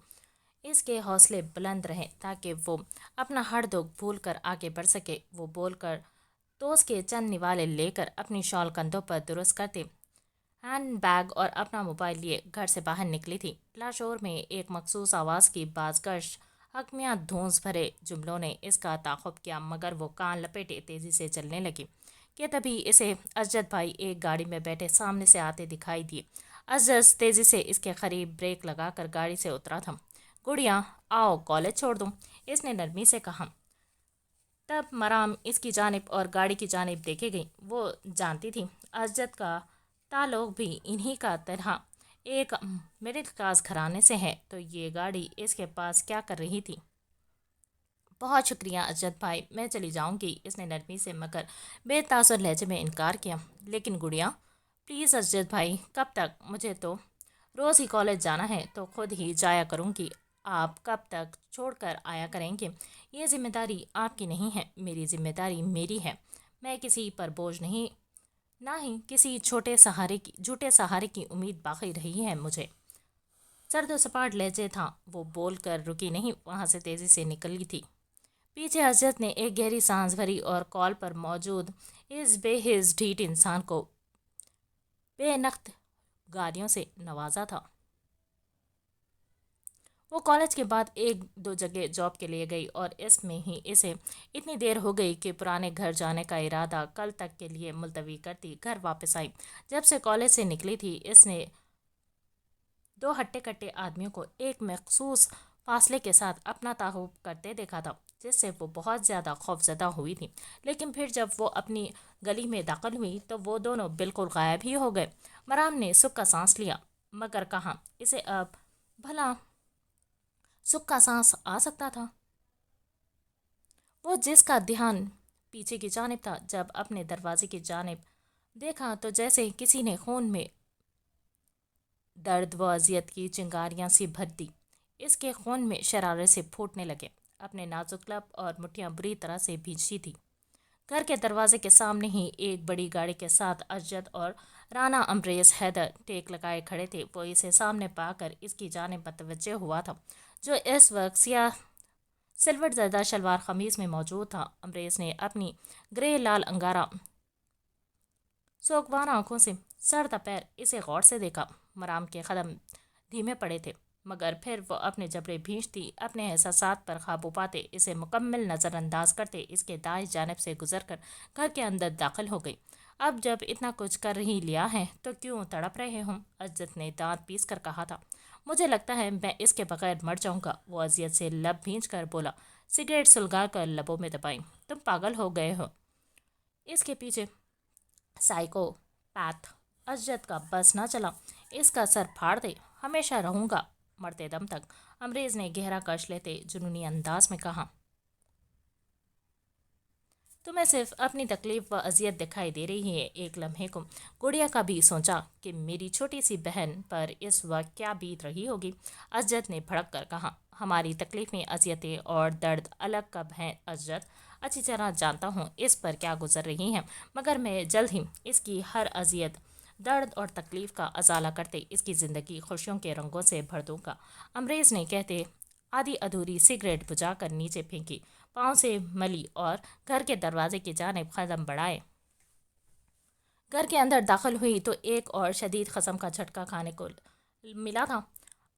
اس کے حوصلے بلند رہیں تاکہ وہ اپنا ہر دکھ بھول کر آگے بڑھ سکے۔ وہ بول کر توس کے چند نوالے لے کر اپنی شال کندھوں پر درست کرتے ہینڈ بیگ اور اپنا موبائل لیے گھر سے باہر نکلی تھی۔ لاشور میں ایک مخصوص آواز کی بازگشت حکمیہ دھونس بھرے جملوں نے اس کا تعاقب کیا، مگر وہ کان لپیٹے تیزی سے چلنے لگی کہ تبھی اسے اسجد بھائی ایک گاڑی میں بیٹھے سامنے سے آتے دکھائی دیے۔ اسجد تیزی سے اس کے قریب بریک لگا کر گاڑی سے اترا تھا۔ گڑیا آؤ کالج چھوڑ دوں، اس نے نرمی سے کہا۔ تب مرام اس کی جانب اور گاڑی کی جانب دیکھے گئی۔ وہ جانتی تھی اسجد کا تعلق بھی انہی کا طرح ایک مڈل کلاس گھرانے سے ہے، تو یہ گاڑی اس کے پاس کیا کر رہی تھی؟ بہت شکریہ اسجد بھائی، میں چلی جاؤں گی، اس نے نرمی سے مگر بے تاثر لہجے میں انکار کیا۔ لیکن گڑیا پلیز اسجد بھائی، کب تک؟ مجھے تو روز ہی کالج جانا ہے، تو خود ہی جایا کروں گی، آپ کب تک چھوڑ کر آیا کریں گے؟ یہ ذمہ داری آپ کی نہیں ہے، میری ذمہ داری میری ہے۔ میں کسی پر بوجھ نہیں، نہ ہی کسی جھوٹے سہارے کی امید باقی رہی ہے مجھے۔ سرد و سپاٹ لہجے تھا، وہ بول کر رکی نہیں، وہاں سے تیزی سے نکلی تھی۔ پیچھے اسجد نے ایک گہری سانس بھری اور کال پر موجود اس بے حس ڈھیٹ انسان کو بے نقد گالیوں سے نوازا تھا۔ وہ کالج کے بعد ایک دو جگہ جاب کے لیے گئی اور اس میں ہی اسے اتنی دیر ہو گئی کہ پرانے گھر جانے کا ارادہ کل تک کے لیے ملتوی کرتی گھر واپس آئی۔ جب سے کالج سے نکلی تھی اس نے دو ہٹے کٹے آدمیوں کو ایک مخصوص فاصلے کے ساتھ اپنا تعاقب کرتے دیکھا تھا، جس سے وہ بہت زیادہ خوفزدہ ہوئی تھی۔ لیکن پھر جب وہ اپنی گلی میں داخل ہوئی تو وہ دونوں بالکل غائب ہی ہو گئے۔ مرام نے سکھ کا سانس لیا، مگر کہاں اسے اب بھلا سکھ کا سانس آ سکتا تھا؟ وہ جس کا دھیان پیچھے کی جانب تھا، جب اپنے دروازے کی جانب دیکھا تو جیسے کسی نے خون میں درد و اذیت کی چنگاریاں سی بھر دی، اس کے خون میں شرارت سے پھوٹنے لگے۔ اپنے نازک لب اور مٹھیاں بری طرح سے بھیجی تھی۔ گھر کے دروازے کے سامنے ہی ایک بڑی گاڑی کے ساتھ اسجد اور رانا امبریز حیدر ٹیک لگائے کھڑے تھے۔ وہ اسے سامنے پا کر اس کی جانب متوجہ ہوا تھا، جو اس وقت سیاہ سلوٹ زردہ شلوار قمیض میں موجود تھا۔ امبریز نے اپنی گرے لال انگارہ سوگوار آنکھوں سے سر تا پیر اسے غور سے دیکھا۔ مرام کے قدم دھیمے پڑے تھے، مگر پھر وہ اپنے جبڑے بھینچتی، اپنے احساسات پر قابو پاتے، اسے مکمل نظر انداز کرتے اس کے دائیں جانب سے گزر کر گھر کے اندر داخل ہو گئی۔ اب جب اتنا کچھ کر ہی لیا ہے تو کیوں تڑپ رہے ہوں؟ اسجد نے دانت پیس کر کہا تھا۔ مجھے لگتا ہے میں اس کے بغیر مر جاؤں گا، وہ اذیت سے لب بھینچ کر بولا، سگریٹ سلگا کر لبوں میں دبائی۔ تم پاگل ہو گئے ہو، اس کے پیچھے سائیکو پیتھ اسجد کا بس نہ چلا، اس کا سر پھاڑ دے، ہمیشہ رہوں گا مرتے دم تک، امبریز نے گہرا کش لیتے جنونی انداز میں کہا۔ تمہیں صرف اپنی تکلیف و اذیت دکھائی دے رہی ہے۔ ایک لمحے کو گڑیا کا بھی سوچا کہ میری چھوٹی سی بہن پر اس وقت کیا بیت رہی ہوگی۔ اسجد نے بھڑک کر کہا، ہماری تکلیفیں، اذیتیں اور درد الگ کب ہیں اسجد؟ اچھی طرح جانتا ہوں اس پر کیا گزر رہی ہیں، مگر میں جلد ہی اس کی ہر اذیت، درد اور تکلیف کا ازالہ کرتے اس کی زندگی خوشیوں کے رنگوں سے بھر دوں گا، امبریز نے کہتے آدھی ادھوری سگریٹ بجھا کر نیچے پھینکی، پاؤں سے ملی اور گھر کے دروازے کی جانب قدم بڑھائے۔ گھر کے اندر داخل ہوئی تو ایک اور شدید قسم کا جھٹکا کھانے کو ملا تھا۔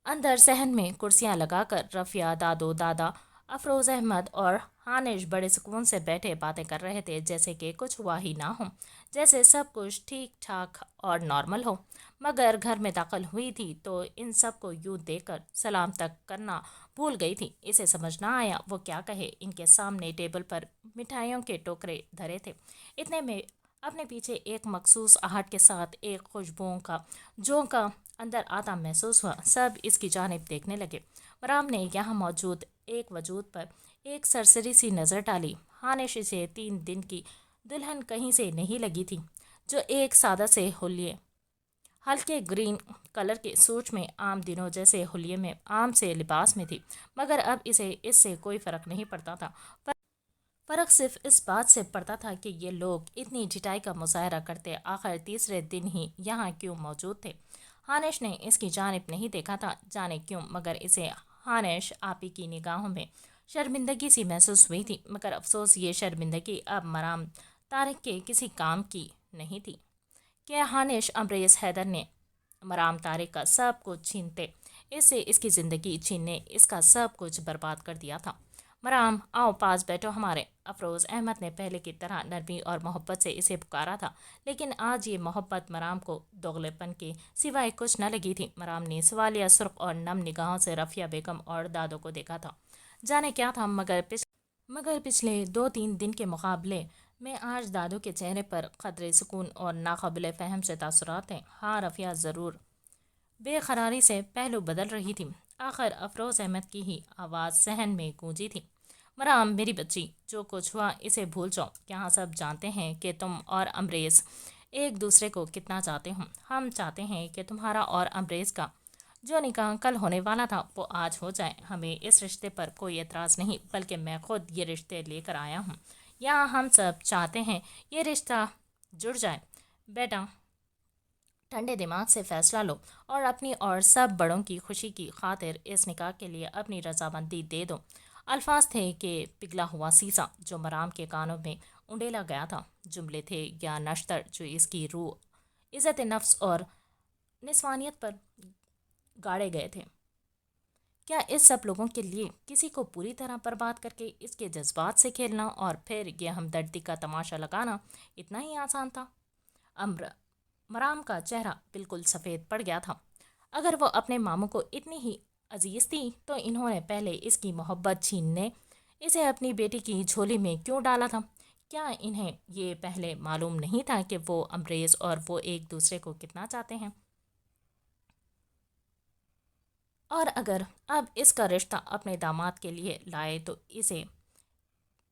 اندر صحن میں کرسیاں لگا کر رفیہ، دادو، دادا، افروز احمد اور ہانش بڑے سکون سے بیٹھے باتیں کر رہے تھے، جیسے کہ کچھ ہوا ہی نہ ہو، جیسے سب کچھ ٹھیک ٹھاک اور نارمل ہو۔ مگر گھر میں داخل ہوئی تھی تو ان سب کو یوں دیکھ کر سلام تک کرنا بھول گئی تھی۔ اسے سمجھ نہ آیا وہ کیا کہے۔ ان کے سامنے ٹیبل پر مٹھائیوں کے ٹوکرے دھرے تھے، اتنے میں اپنے پیچھے ایک مخصوص آہٹ کے ساتھ ایک خوشبوؤں کا جھونکا اندر آتا محسوس ہوا۔ سب اس کی جانب دیکھنے لگے۔ مرام نے یہاں موجود ایک وجود پر ایک سرسری سی نظر ڈالی۔ ہانش اسے 3 دن کی دلہن کہیں سے نہیں لگی تھی، جو ایک سادہ سے حلیے، ہلکے گرین کلر کے سوٹ میں عام دنوں جیسے حلیے میں، عام سے لباس میں تھی، مگر اب اسے اس سے کوئی فرق نہیں پڑتا تھا۔ فرق صرف اس بات سے پڑتا تھا کہ یہ لوگ اتنی ڈھٹائی کا مظاہرہ کرتے آخر تیسرے دن ہی یہاں کیوں موجود تھے۔ ہانش نے اس کی جانب نہیں دیکھا تھا، جانے کیوں، مگر اسے हानिश आपी की निगाहों में शर्मिंदगी सी महसूस हुई थी, मगर अफसोस ये शर्मिंदगी अब मराम तारिक के किसी काम की नहीं थी। क्या हानिश अमरेज हैदर ने मराम तारिक का सब कुछ छीनते, इससे इसकी ज़िंदगी छीनने इसका सब कुछ बर्बाद कर दिया था। मराम आओ पास बैठो हमारे, अफरोज़ अहमद ने पहले की तरह नरमी और मोहब्बत से इसे पुकारा था, लेकिन आज ये मोहब्बत मराम को दोगलेपन के सिवाय कुछ न लगी थी। मराम ने सवालिया सुर्ख और नम निगाहों से रफ़िया बेगम और दादो को देखा था। जाने क्या था, मगर पिछले 2-3 दिन के मुकाबले में आज दादू के चेहरे पर क़दरे सुकून और नाक़ाबिल फ़हम से तासुरात हैं। हाँ, रफ़िया ज़रूर बेकरारी से पहलू बदल रही थी। आखिर अफरोज़ अहमद की ही आवाज़ सहन में गूंजी थी। मराम मेरी बच्ची, जो कुछ हुआ इसे भूल जाओ। यहाँ सब जानते हैं कि तुम और अमरेज़ एक दूसरे को कितना चाहते हो। हम चाहते हैं कि तुम्हारा और अमरेज़ का जो निकाह कल होने वाला था वो आज हो जाए। हमें इस रिश्ते पर कोई एतराज़ नहीं, बल्कि मैं खुद ये रिश्ते लेकर आया हूँ। यहाँ हम सब चाहते हैं ये रिश्ता जुड़ जाए। बेटा, ठंडे दिमाग से फैसला लो और अपनी और सब बड़ों की खुशी की खातिर इस निकाह के लिए अपनी रजामंदी दे दो। अल्फाज थे कि पिघला हुआ सीसा जो मराम के कानों में उंडेला गया था। जुमले थे या नश्तर जो इसकी रूह, इज़्ज़त नफ्स और निस्वानियत पर गाड़े गए थे। क्या इस सब लोगों के लिए किसी को पूरी तरह बर्बाद करके इसके जज्बात से खेलना और फिर ये हमदर्दी का तमाशा लगाना इतना ही आसान था? अम्र मराम का चेहरा बिल्कुल सफ़ेद पड़ गया था। अगर वो अपने मामू को इतनी ही अजीज़ थी तो इन्होंने पहले इसकी मोहब्बत छीनने इसे अपनी बेटी की झोली में क्यों डाला था? क्या इन्हें ये पहले मालूम नहीं था कि वो अमरेज़ और वो एक दूसरे को कितना चाहते हैं? और अगर अब इसका रिश्ता अपने दामाद के लिए लाए तो इसे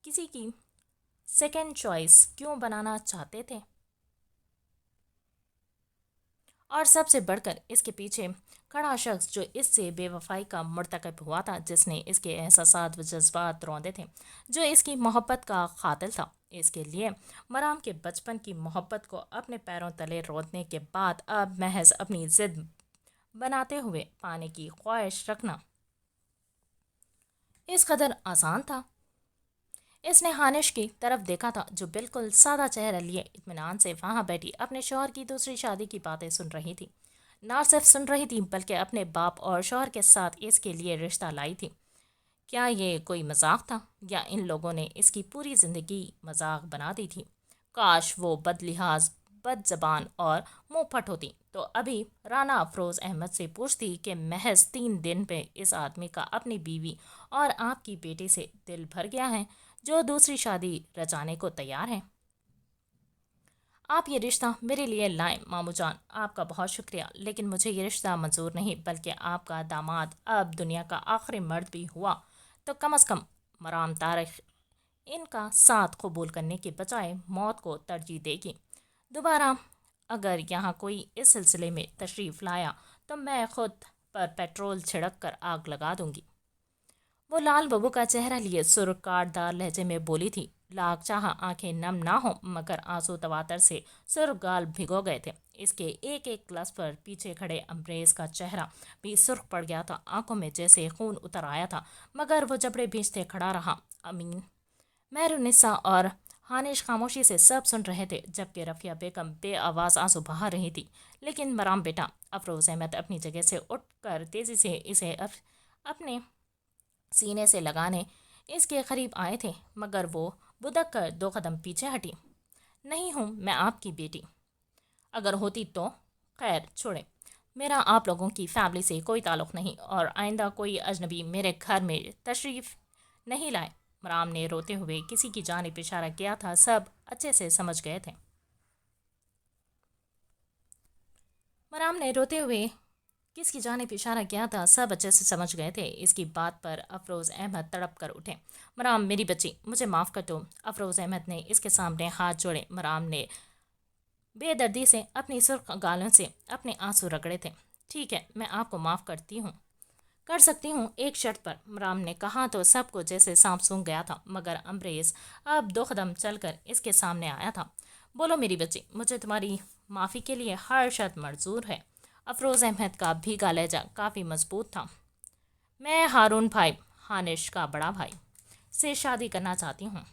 किसी की सेकंड चॉइस क्यों बनाना चाहते थे? और सबसे बढ़कर इसके पीछे खड़ा शख्स जो इससे बेवफाई का मर्तकब हुआ था, जिसने इसके एहसासात व जज्बात रौंदे थे, जो इसकी मोहब्बत का कातिल था। इसके लिए मराम के बचपन की मोहब्बत को अपने पैरों तले रोंदने के बाद अब महज अपनी जिद बनाते हुए पाने की ख्वाहिश रखना इस कदर आसान था। इसने हानिश की तरफ देखा था, जो बिल्कुल सादा चेहरा लिए इत्मीनान से वहाँ बैठी अपने शौहर की दूसरी शादी की बातें सुन रही थी। ना सिर्फ सुन रही थी बल्कि अपने बाप और शौहर के साथ इसके लिए रिश्ता लाई थी। क्या ये कोई मजाक था या इन लोगों ने इसकी पूरी ज़िंदगी मजाक बना दी थी? काश वो बदलिहाज, बदजबान और मुंहफट होती तो अभी राना अफरोज़ अहमद से पूछती कि महज 3 दिन पे इस आदमी का अपनी बीवी और आपकी बेटी से दिल भर गया है, जो दूसरी शादी रचाने को तैयार है। आप ये रिश्ता मेरे लिए लाएं मामू जान, आपका बहुत शुक्रिया, लेकिन मुझे ये रिश्ता मंजूर नहीं। बल्कि आपका दामाद अब दुनिया का आखिरी मर्द भी हुआ तो कम अज़ कम मराम तारिक इनका साथ कबूल करने के बजाय मौत को तरजीह देगी। दोबारा अगर यहाँ कोई इस सिलसिले में तशरीफ़ लाया तो मैं ख़ुद पर पेट्रोल छिड़क कर आग लगा दूंगी। वो लाल बबू का चेहरा लिए सुर्ख काटदार लहजे में बोली थी। लाख चाह आंखें नम ना हो, मगर आंसू तवातर से सुर्ख गाल भिगो गए थे। इसके एक एक क्लास पर पीछे खड़े अमरेज का चेहरा भी सुर्ख पड़ गया था, आंखों में जैसे खून उतर आया था, मगर वो जबड़े भींचते खड़ा रहा। अमीन, मेहरुनिसा और हानिश खामोशी से सब सुन रहे थे, जबकि रफ़िया बेगम बे आवाज़ आंसू बहा रही थी। लेकिन मराम बेटा, अफरोज़ अहमद अपनी जगह से उठकर तेज़ी से इसे अपने सीने से लगाने इसके करीब आए थे, मगर वो बुदक कर 2 कदम पीछे हटी। नहीं हूँ मैं आपकी बेटी। अगर होती तो खैर छोड़े, मेरा आप लोगों की फैमिली से कोई ताल्लुक़ नहीं और आइंदा कोई अजनबी मेरे घर में तशरीफ़ नहीं लाए। मराम ने रोते हुए किसी की जानिब इशारा किया था। सब अच्छे से समझ गए थे। मराम ने रोते हुए किसकी जानिब इशारा किया था, सब अच्छे से समझ गए थे। इसकी बात पर अफरोज़ अहमद तड़प कर उठे। मराम मेरी बच्ची, मुझे माफ़ कर दो। अफरोज़ अहमद ने इसके सामने हाथ जोड़े। मराम ने बेदर्दी से अपनी सुर्ख गालों से अपने आंसू रगड़े थे। ठीक है, मैं आपको माफ़ कर सकती हूँ, एक शर्त पर। मराम ने कहा तो सबको जैसे सांप सूंघ गया था, मगर अमरेज अब 2 कदम चलकर इसके सामने आया था। बोलो मेरी बच्ची, मुझे तुम्हारी माफ़ी के लिए हर शर्त मंजूर है। अफरोज़ अहमद का भीगा लहजा काफ़ी मजबूत था। मैं हारून भाई हानिश का बड़ा भाई से शादी करना चाहती हूँ।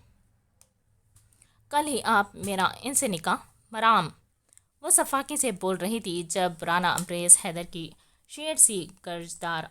कल ही आप मेरा इनसे निकाह। मराम, वो सफाकी से बोल रही थी जब राना अम्ब्रेज हैदर की शेर सी गर्जदार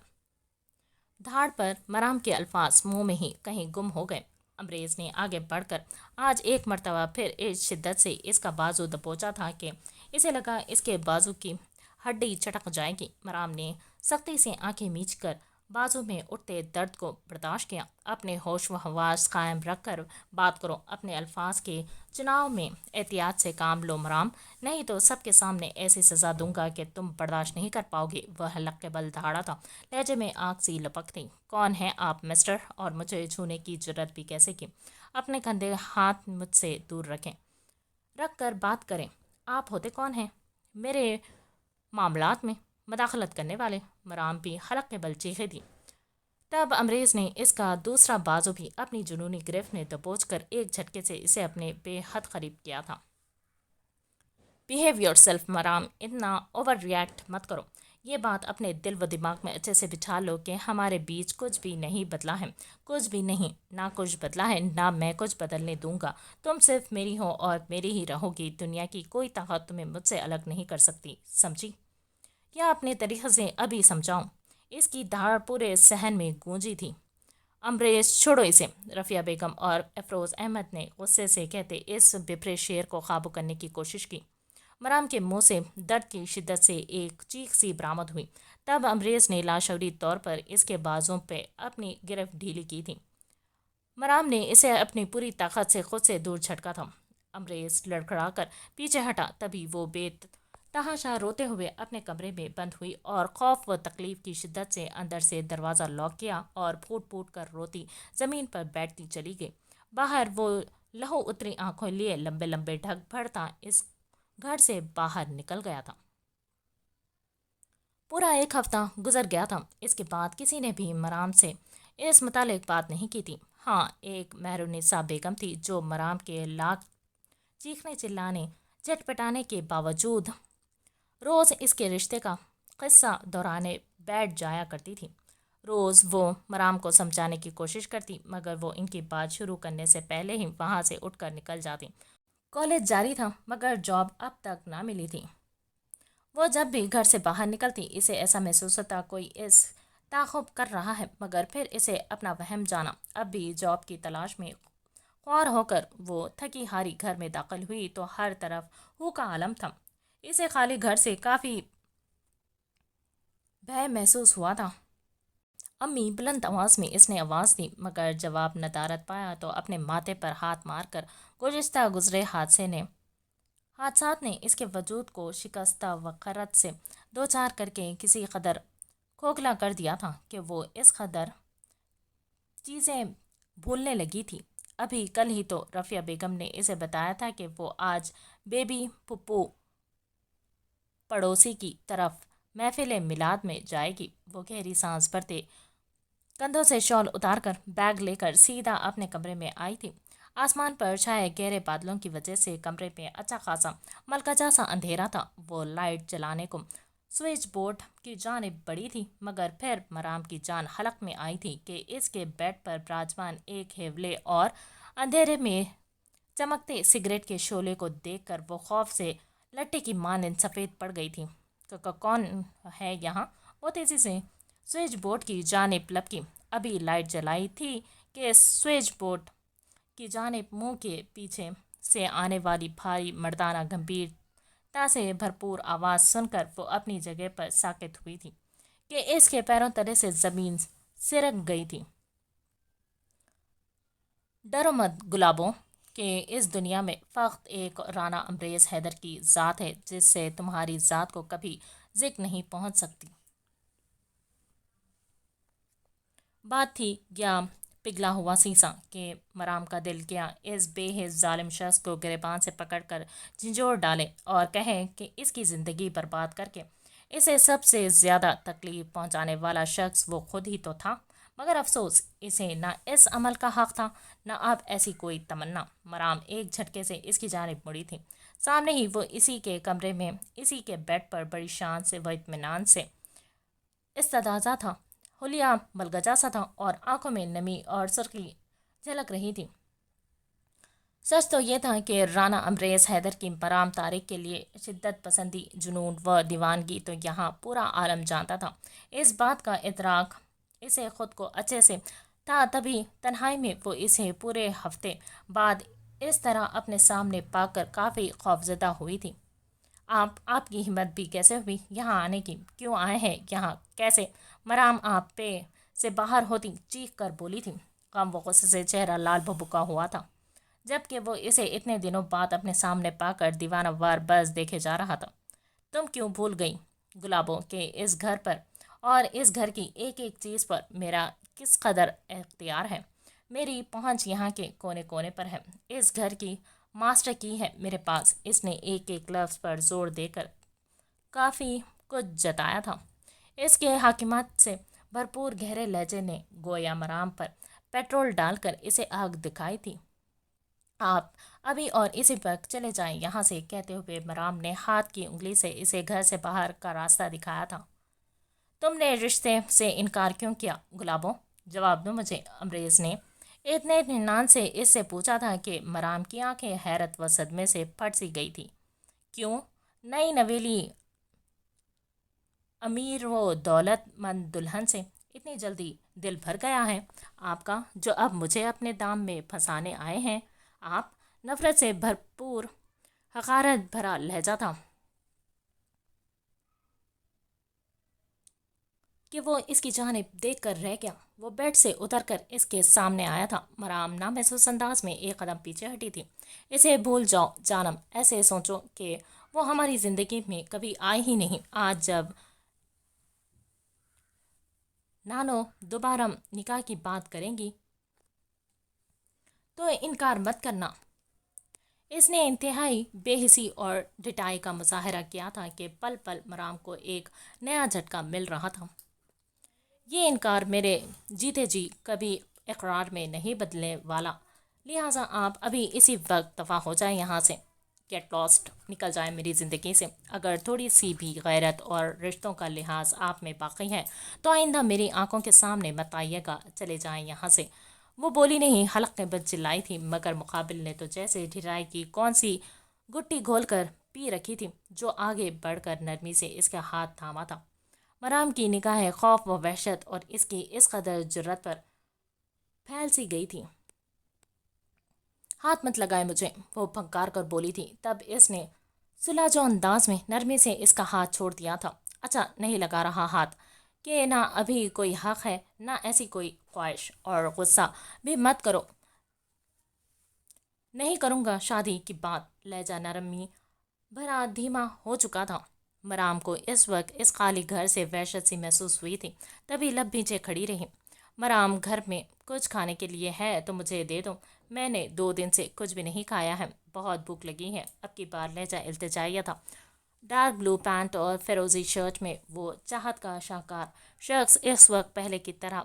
धाड़ पर मराम के अल्फाज मुंह में ही कहीं गुम हो गए। अंग्रेज ने आगे बढ़कर आज एक मर्तबा फिर इस शिद्दत से इसका बाजू दबोचा था कि इसे लगा इसके बाजू की हड्डी चटक जाएगी। मराम ने सख्ती से आंखें मीच कर बाजू में उठते दर्द को बर्दाश्त किया। अपने होश व हवास कायम रख कर बात करो। अपने अल्फाज के चुनाव में एहतियात से काम लो मराम, नहीं तो सबके सामने ऐसी सज़ा दूंगा कि तुम बर्दाश्त नहीं कर पाओगे। वह हलक के बल दहाड़ा था, लहजे में आग सी लपक थी। कौन है आप मिस्टर, और मुझे छूने की जरूरत भी कैसे की? अपने कंधे हाथ मुझसे दूर रख कर बात करें। आप होते कौन हैं मेरे मामलात में मदाखलत करने वाले? मराम भी हलक के बल चीखे थी। तब अंग्रेज ने इसका दूसरा बाजू भी अपनी जुनूनी गिरफ्त में दबोच कर एक झटके से इसे अपने बेहद करीब किया था। बिहेव योर सेल्फ मराम, इतना ओवर रिएक्ट मत करो। ये बात अपने दिल व दिमाग में अच्छे से बिठा लो कि हमारे बीच कुछ भी नहीं बदला है, कुछ भी नहीं, ना कुछ बदला है, ना मैं कुछ बदलने दूंगा। तुम सिर्फ मेरी हो और मेरी ही रहोगी। दुनिया की कोई ताकत तुम्हें मुझसे अलग नहीं कर सकती, समझी? या अपने तरीके से अभी समझाऊं? इसकी धाड़ पूरे सहन में गूंजी थी। अम्बरेज, छोड़ो इसे। रफ़िया बेगम और अफरोज़ अहमद ने गुस्से से कहते इस बिफरे शेर को काबू करने की कोशिश की। मराम के मुंह से दर्द की शिद्दत से एक चीख सी बरामद हुई। तब अम्बरेज ने लाशौरी तौर पर इसके बाजों पे अपनी गिरफ्त ढीली की थी। मराम ने इसे अपनी पूरी ताकत से खुद से दूर झटका था। अम्बरेज लड़खड़ा कर पीछे हटा। तभी वो तहाशा रोते हुए अपने कमरे में बंद हुई और खौफ व तकलीफ की शिद्दत से अंदर से दरवाज़ा लॉक किया और फूट फूट कर रोती ज़मीन पर बैठती चली गई। बाहर वो लहू उतरी आंखों लिए लंबे लंबे ढक भरता इस घर से बाहर निकल गया था। पूरा एक हफ्ता गुजर गया था। इसके बाद किसी ने भी मराम से इस मुतालिक बात नहीं की थी। हाँ, एक मेहरुनिसा बेगम थी जो मराम के लाख चीखने चिल्लाने झटपटाने के बावजूद रोज़ इसके रिश्ते का किस्सा दोहराने बैठ जाया करती थी। रोज़ वो मराम को समझाने की कोशिश करती, मगर वो इनकी बात शुरू करने से पहले ही वहाँ से उठकर निकल जाती। कॉलेज जारी था, मगर जॉब अब तक ना मिली थी। वो जब भी घर से बाहर निकलती इसे ऐसा महसूस होता कोई इस ताक़ुब कर रहा है, मगर फिर इसे अपना वहम जाना। अब भी जॉब की तलाश में ख्वार होकर वो थकी हारी घर में दाखिल हुई तो हर तरफ हू का आलम था। इसे खाली घर से काफ़ी भय महसूस हुआ था। अम्मी, बुलंद आवाज़ में इसने आवाज़ दी, मगर जवाब नदारद पाया तो अपने माथे पर हाथ मारकर गुज़िश्ता गुजरे हादसात ने इसके वजूद को शिकस्ता व खरत से दो चार करके किसी कदर खोखला कर दिया था कि वो इस कदर चीज़ें भूलने लगी थी। अभी कल ही तो रफ़िया बेगम ने इसे बताया था कि वो आज बेबी पुप्पू पड़ोसी की तरफ महफिल मिलाद में जाएगी। वो गहरी सांस भरते कंधों से शॉल उतारकर बैग लेकर सीधा अपने कमरे में आई थी। आसमान पर छाए गहरे बादलों की वजह से कमरे में अच्छा खासा मलकजा सा अंधेरा था। वो लाइट जलाने को स्विच बोर्ड की जानिब बढ़ी थी, मगर फिर मराम की जान हलक में आई थी कि इसके बेड पर विराजमान एक हेवले और अंधेरे में चमकते सिगरेट के शोले को देखकर वो खौफ से लट्टे की मानंद सफ़ेद पड़ गई थी। कौन है यहाँ? वो तेज़ी से स्विच बोर्ड की जानिब लपकी। अभी लाइट जलाई थी कि स्विच बोर्ड की जानिब मुंह के पीछे से आने वाली भारी मर्दाना गंभीरता से भरपूर आवाज़ सुनकर वो अपनी जगह पर साकित हुई थी कि इसके पैरों तले से ज़मीन सिरक गई थी। डरो मत गुलाबों, कि इस दुनिया में फ़कत एक राना अम्ब्रेज हैदर की ज़ात है जिससे तुम्हारी ज़ात को कभी ज़िक्र नहीं पहुंच सकती। बात थी क्या पिघला हुआ शीशा कि मराम का दिल क्या इस बेहिस जालिम शख्स को गिरबान से पकड़कर झंझोड़ डाले और कहे कि इसकी ज़िंदगी बर्बाद करके इसे सबसे ज़्यादा तकलीफ़ पहुंचाने वाला शख्स वो खुद ही तो था। मगर अफसोस, इसे ना इस अमल का हक़ था, ना अब ऐसी कोई तमन्ना। मराम एक झटके से इसकी जानिब मुड़ी थी। सामने ही वो इसी के कमरे में, इसी के बेड पर बड़ी शान से व इत्मीनान से इस्तदाज़ा था। حلیہ ملگجا سا تھا اور آنکھوں میں نمی اور سرخی جھلک رہی تھی۔ سچ تو یہ تھا کہ رانا امبریز حیدر کی مرام طارق کے لیے شدت پسندی، جنون و دیوانگی تو یہاں پورا عالم جانتا تھا۔ اس بات کا ادراک اسے خود کو اچھے سے تھا، تبھی تنہائی میں وہ اسے پورے ہفتے بعد اس طرح اپنے سامنے پا کر کافی خوفزدہ ہوئی تھی۔ آپ کی ہمت بھی کیسے ہوئی یہاں آنے کی؟ کیوں آئے ہیں یہاں؟ کیسے؟ مرام آپ پہ سے باہر ہوتی چیخ کر بولی تھی۔ غم و غصے سے چہرہ لال بھبکا ہوا تھا، جبکہ وہ اسے اتنے دنوں بعد اپنے سامنے پا کر دیوانہ وار بس دیکھے جا رہا تھا۔ تم کیوں بھول گئی گلابوں کہ اس گھر پر اور اس گھر کی ایک ایک چیز پر میرا کس قدر اختیار ہے؟ میری پہنچ یہاں کے کونے کونے پر ہے۔ اس گھر کی ماسٹر کی ہے میرے پاس۔ اس نے ایک ایک لفظ پر زور دے کر کافی کچھ جتایا تھا۔ اس کے حاکمات سے بھرپور گہرے لہجے نے گویا مرام پر پیٹرول ڈال کر اسے آگ دکھائی تھی۔ آپ ابھی اور اسی وقت چلے جائیں یہاں سے، کہتے ہوئے مرام نے ہاتھ کی انگلی سے اسے گھر سے باہر کا راستہ دکھایا تھا۔ تم نے رشتے سے انکار کیوں کیا گلابوں؟ جواب دو مجھے، امبریز نے اتنے اطمینان سے اس سے پوچھا تھا کہ مرام کی آنکھیں حیرت و صدمے سے پھٹ سی گئی تھی۔ کیوں؟ نئی نویلی امیر و دولت مند دلہن سے اتنی جلدی دل بھر گیا ہے آپ کا، جو اب مجھے اپنے دام میں پھنسانے آئے ہیں آپ؟ نفرت سے بھرپور حقارت بھرا لہجہ تھا کہ وہ اس کی جانب دیکھ کر رہ گیا۔ وہ بیڈ سے اتر کر اس کے سامنے آیا تھا۔ مرام نامحسوس انداز میں ایک قدم پیچھے ہٹی تھی۔ اسے بھول جاؤ جانم، ایسے سوچو کہ وہ ہماری زندگی میں کبھی آئی ہی نہیں۔ آج جب نانو دوبارہ نکاح کی بات کریں گی تو انکار مت کرنا۔ اس نے انتہائی بے حسی اور ڈٹائی کا مظاہرہ کیا تھا کہ پل پل مرام کو ایک نیا جھٹکا مل رہا تھا۔ یہ انکار میرے جیتے جی کبھی اقرار میں نہیں بدلنے والا، لہٰذا آپ ابھی اسی وقت دفع ہو جائیں یہاں سے۔ گیٹ لاسٹ، نکل جائیں میری زندگی سے۔ اگر تھوڑی سی بھی غیرت اور رشتوں کا لحاظ آپ میں باقی ہے تو آئندہ میری آنکھوں کے سامنے مت آئیے گا، چلے جائیں یہاں سے۔ وہ بولی نہیں، حلق نے بس چلائی تھی، مگر مقابل نے تو جیسے ڈھرائی کی کون سی گٹی گھول کر پی رکھی تھی، جو آگے بڑھ کر نرمی سے اس کا ہاتھ تھاما تھا۔ مرام کی نگاہیں خوف و وحشت اور اس کی اس قدر جرأت پر پھیل سی گئی تھی۔ ہاتھ مت لگائے مجھے، وہ پھنکار کر بولی تھی۔ تب اس نے سلجھو انداز میں نرمی سے اس کا ہاتھ چھوڑ دیا تھا۔ اچھا، نہیں لگا رہا ہاتھ کہ نہ ابھی کوئی حق ہے نہ ایسی کوئی خواہش، اور غصہ بھی مت کرو۔ نہیں کروں گا شادی کی بات۔ لہجہ نرمی بھرا دھیما ہو چکا تھا۔ مرام کو اس وقت اس خالی گھر سے وحشت سی محسوس ہوئی تھی، تبھی لب بھیجے کھڑی رہی۔ مرام، گھر میں کچھ کھانے کے لیے ہے تو مجھے دے دو، میں نے 2 دن سے کچھ بھی نہیں کھایا ہے، بہت بھوک لگی ہے۔ اب کی بار لہجہ التجائیہ تھا۔ ڈارک بلو پینٹ اور فیروزی شرٹ میں وہ چاہت کا شاہکار شخص اس وقت پہلے کی طرح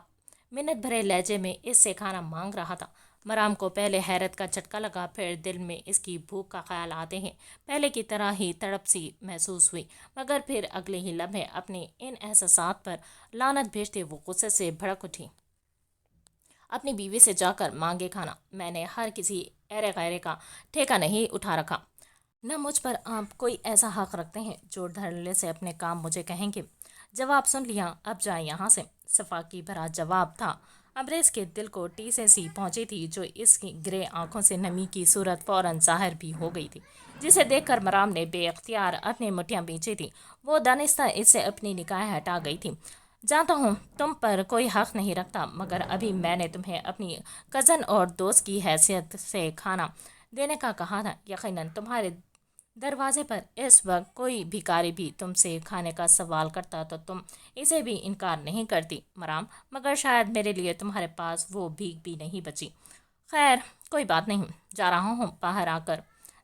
منت بھرے لہجے میں اس سے کھانا مانگ رہا تھا۔ مرام کو پہلے حیرت کا جھٹکا لگا، پھر دل میں اس کی بھوک کا خیال آتے ہی پہلے کی طرح ہی تڑپ سی محسوس ہوئی، مگر پھر اگلے ہی لمحے اپنے ان احساسات پر لعنت بھیجتے وہ غصے سے بھڑک اٹھی۔ اپنی بیوی سے جا کر مانگے کھانا، میں نے ہر کسی ایرے غیرے کا ٹھیکہ نہیں اٹھا رکھا، نہ مجھ پر آپ کوئی ایسا حق رکھتے ہیں جو دھڑلے سے اپنے کام مجھے کہیں گے۔ جواب سن لیا، اب جائیں یہاں سے۔ صفاقی بھرا جواب تھا۔ امبریز کے دل کو ٹیسے سی پہنچی تھی، جو اس کی گرے آنکھوں سے نمی کی صورت فوراً ظاہر بھی ہو گئی تھی، جسے دیکھ کر مرام نے بے اختیار اپنی مٹھیاں بیچی تھی۔ وہ دانستہ اس سے اپنی نگاہیں ہٹا گئی تھی۔ جانتا ہوں تم پر کوئی حق نہیں رکھتا، مگر ابھی میں نے تمہیں اپنی کزن اور دوست کی حیثیت سے کھانا دینے کا کہا تھا۔ یقیناً تمہارے دروازے پر اس وقت کوئی بھکاری بھی تم سے کھانے کا سوال کرتا تو تم اسے بھی انکار نہیں کرتی مرام، مگر شاید میرے لیے تمہارے پاس وہ بھیک بھی نہیں بچی۔ خیر، کوئی بات نہیں، جا رہا ہوں، باہر آ کر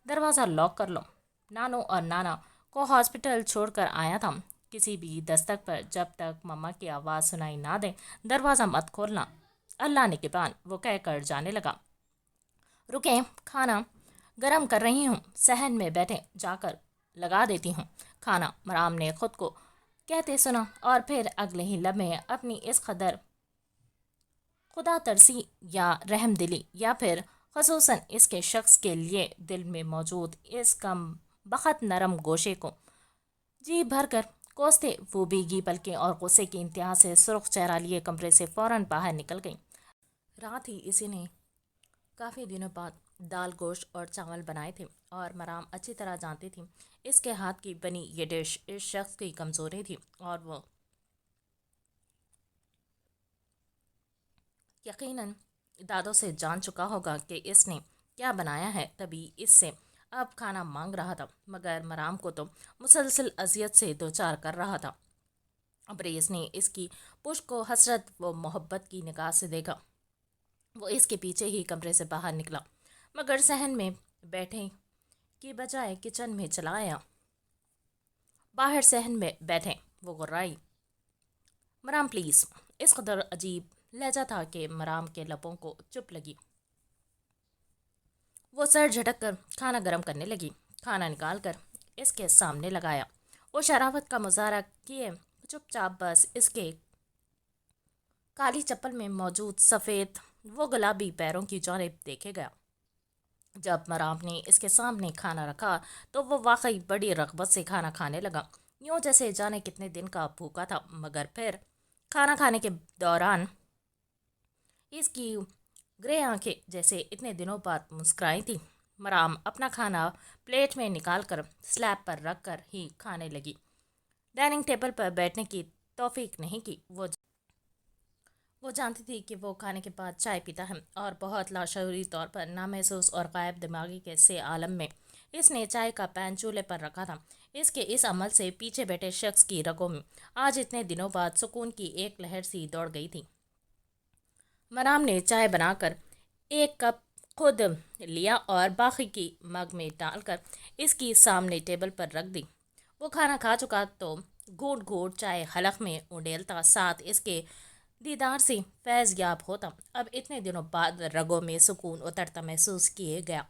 دروازہ لاک کر لو۔ نانو اور نانا کو ہاسپٹل چھوڑ کر آیا تھا۔ کسی بھی دستک پر جب تک مما کی آواز سنائی نہ دے دروازہ مت کھولنا، اللہ نگہبان، وہ کہہ کر جانے لگا۔ رکیں، کھانا گرم کر رہی ہوں، صحن میں بیٹھیں، جا کر لگا دیتی ہوں کھانا۔ مرام نے خود کو کہتے سنا اور پھر اگلے ہی لمحے اپنی اس قدر خدا ترسی یا رحم دلی یا پھر خصوصاً اس کے شخص کے لیے دل میں موجود اس کم بخت نرم گوشے کو جی بھر کر کوستے وہ بھیگی پلکیں اور غصے کی انتہا سے سرخ چہرہ لیے کمرے سے فوراً باہر نکل گئی۔ رات ہی اسی نے کافی دنوں بعد دال گوشت اور چاول بنائے تھے اور مرام اچھی طرح جانتی تھی اس کے ہاتھ کی بنی یہ ڈش اس شخص کی کمزوری تھی اور وہ یقیناً دادوں سے جان چکا ہوگا کہ اس نے کیا بنایا ہے، تبھی اس سے اب کھانا مانگ رہا تھا، مگر مرام کو تو مسلسل اذیت سے دوچار کر رہا تھا۔ ابریز نے اس کی پشت کو حسرت و محبت کی نگاہ سے دیکھا۔ وہ اس کے پیچھے ہی کمرے سے باہر نکلا، مگر صحن میں بیٹھے کی بجائے کچن میں چلا آیا۔ باہر صحن میں بیٹھے وہ غرائی، مرام پلیز۔ اس قدر عجیب لہجہ تھا کہ مرام کے لبوں کو چپ لگی۔ وہ سر جھٹک کر کھانا گرم کرنے لگی، کھانا نکال کر اس کے سامنے لگایا۔ وہ شرافت کا مظاہرہ کیے چپ چاپ بس اس کے کالی چپل میں موجود سفید وہ گلابی پیروں کی جانب دیکھے گیا۔ جب مرام نے اس کے سامنے کھانا رکھا تو وہ واقعی بڑی رغبت سے کھانا کھانے لگا، یوں جیسے جانے کتنے دن کا بھوکا تھا۔ مگر پھر کھانا کھانے کے دوران اس کی گرے آنکھیں جیسے اتنے دنوں بعد مسکرائی تھی۔ مرام اپنا کھانا پلیٹ میں نکال کر سلیب پر رکھ کر ہی کھانے لگی۔ ڈائننگ ٹیبل پر بیٹھنے کی توفیق نہیں کی۔ وہ جانتی تھی کہ وہ کھانے کے بعد چائے پیتا ہے اور بہت لاشعوری طور پر نامحسوس اور غائب دماغی کے سے عالم میں اس نے چائے کا پین چولہے پر رکھا تھا۔ اس کے اس عمل سے پیچھے بیٹھے شخص کی رگوں میں آج اتنے دنوں بعد سکون کی ایک لہر سی دوڑ گئی تھی۔ مرام نے چائے بنا کر ایک کپ خود لیا اور باقی کی مگ میں ڈال کر اس کی سامنے ٹیبل پر رکھ دی۔ وہ کھانا کھا چکا تو گھونٹ گھونٹ چائے حلق میں اونڈیلتا، ساتھ اس کے دیدار سے فیض یاب ہوتا۔ اب اتنے دنوں بعد رگوں میں سکون اترتا محسوس کیے گیا۔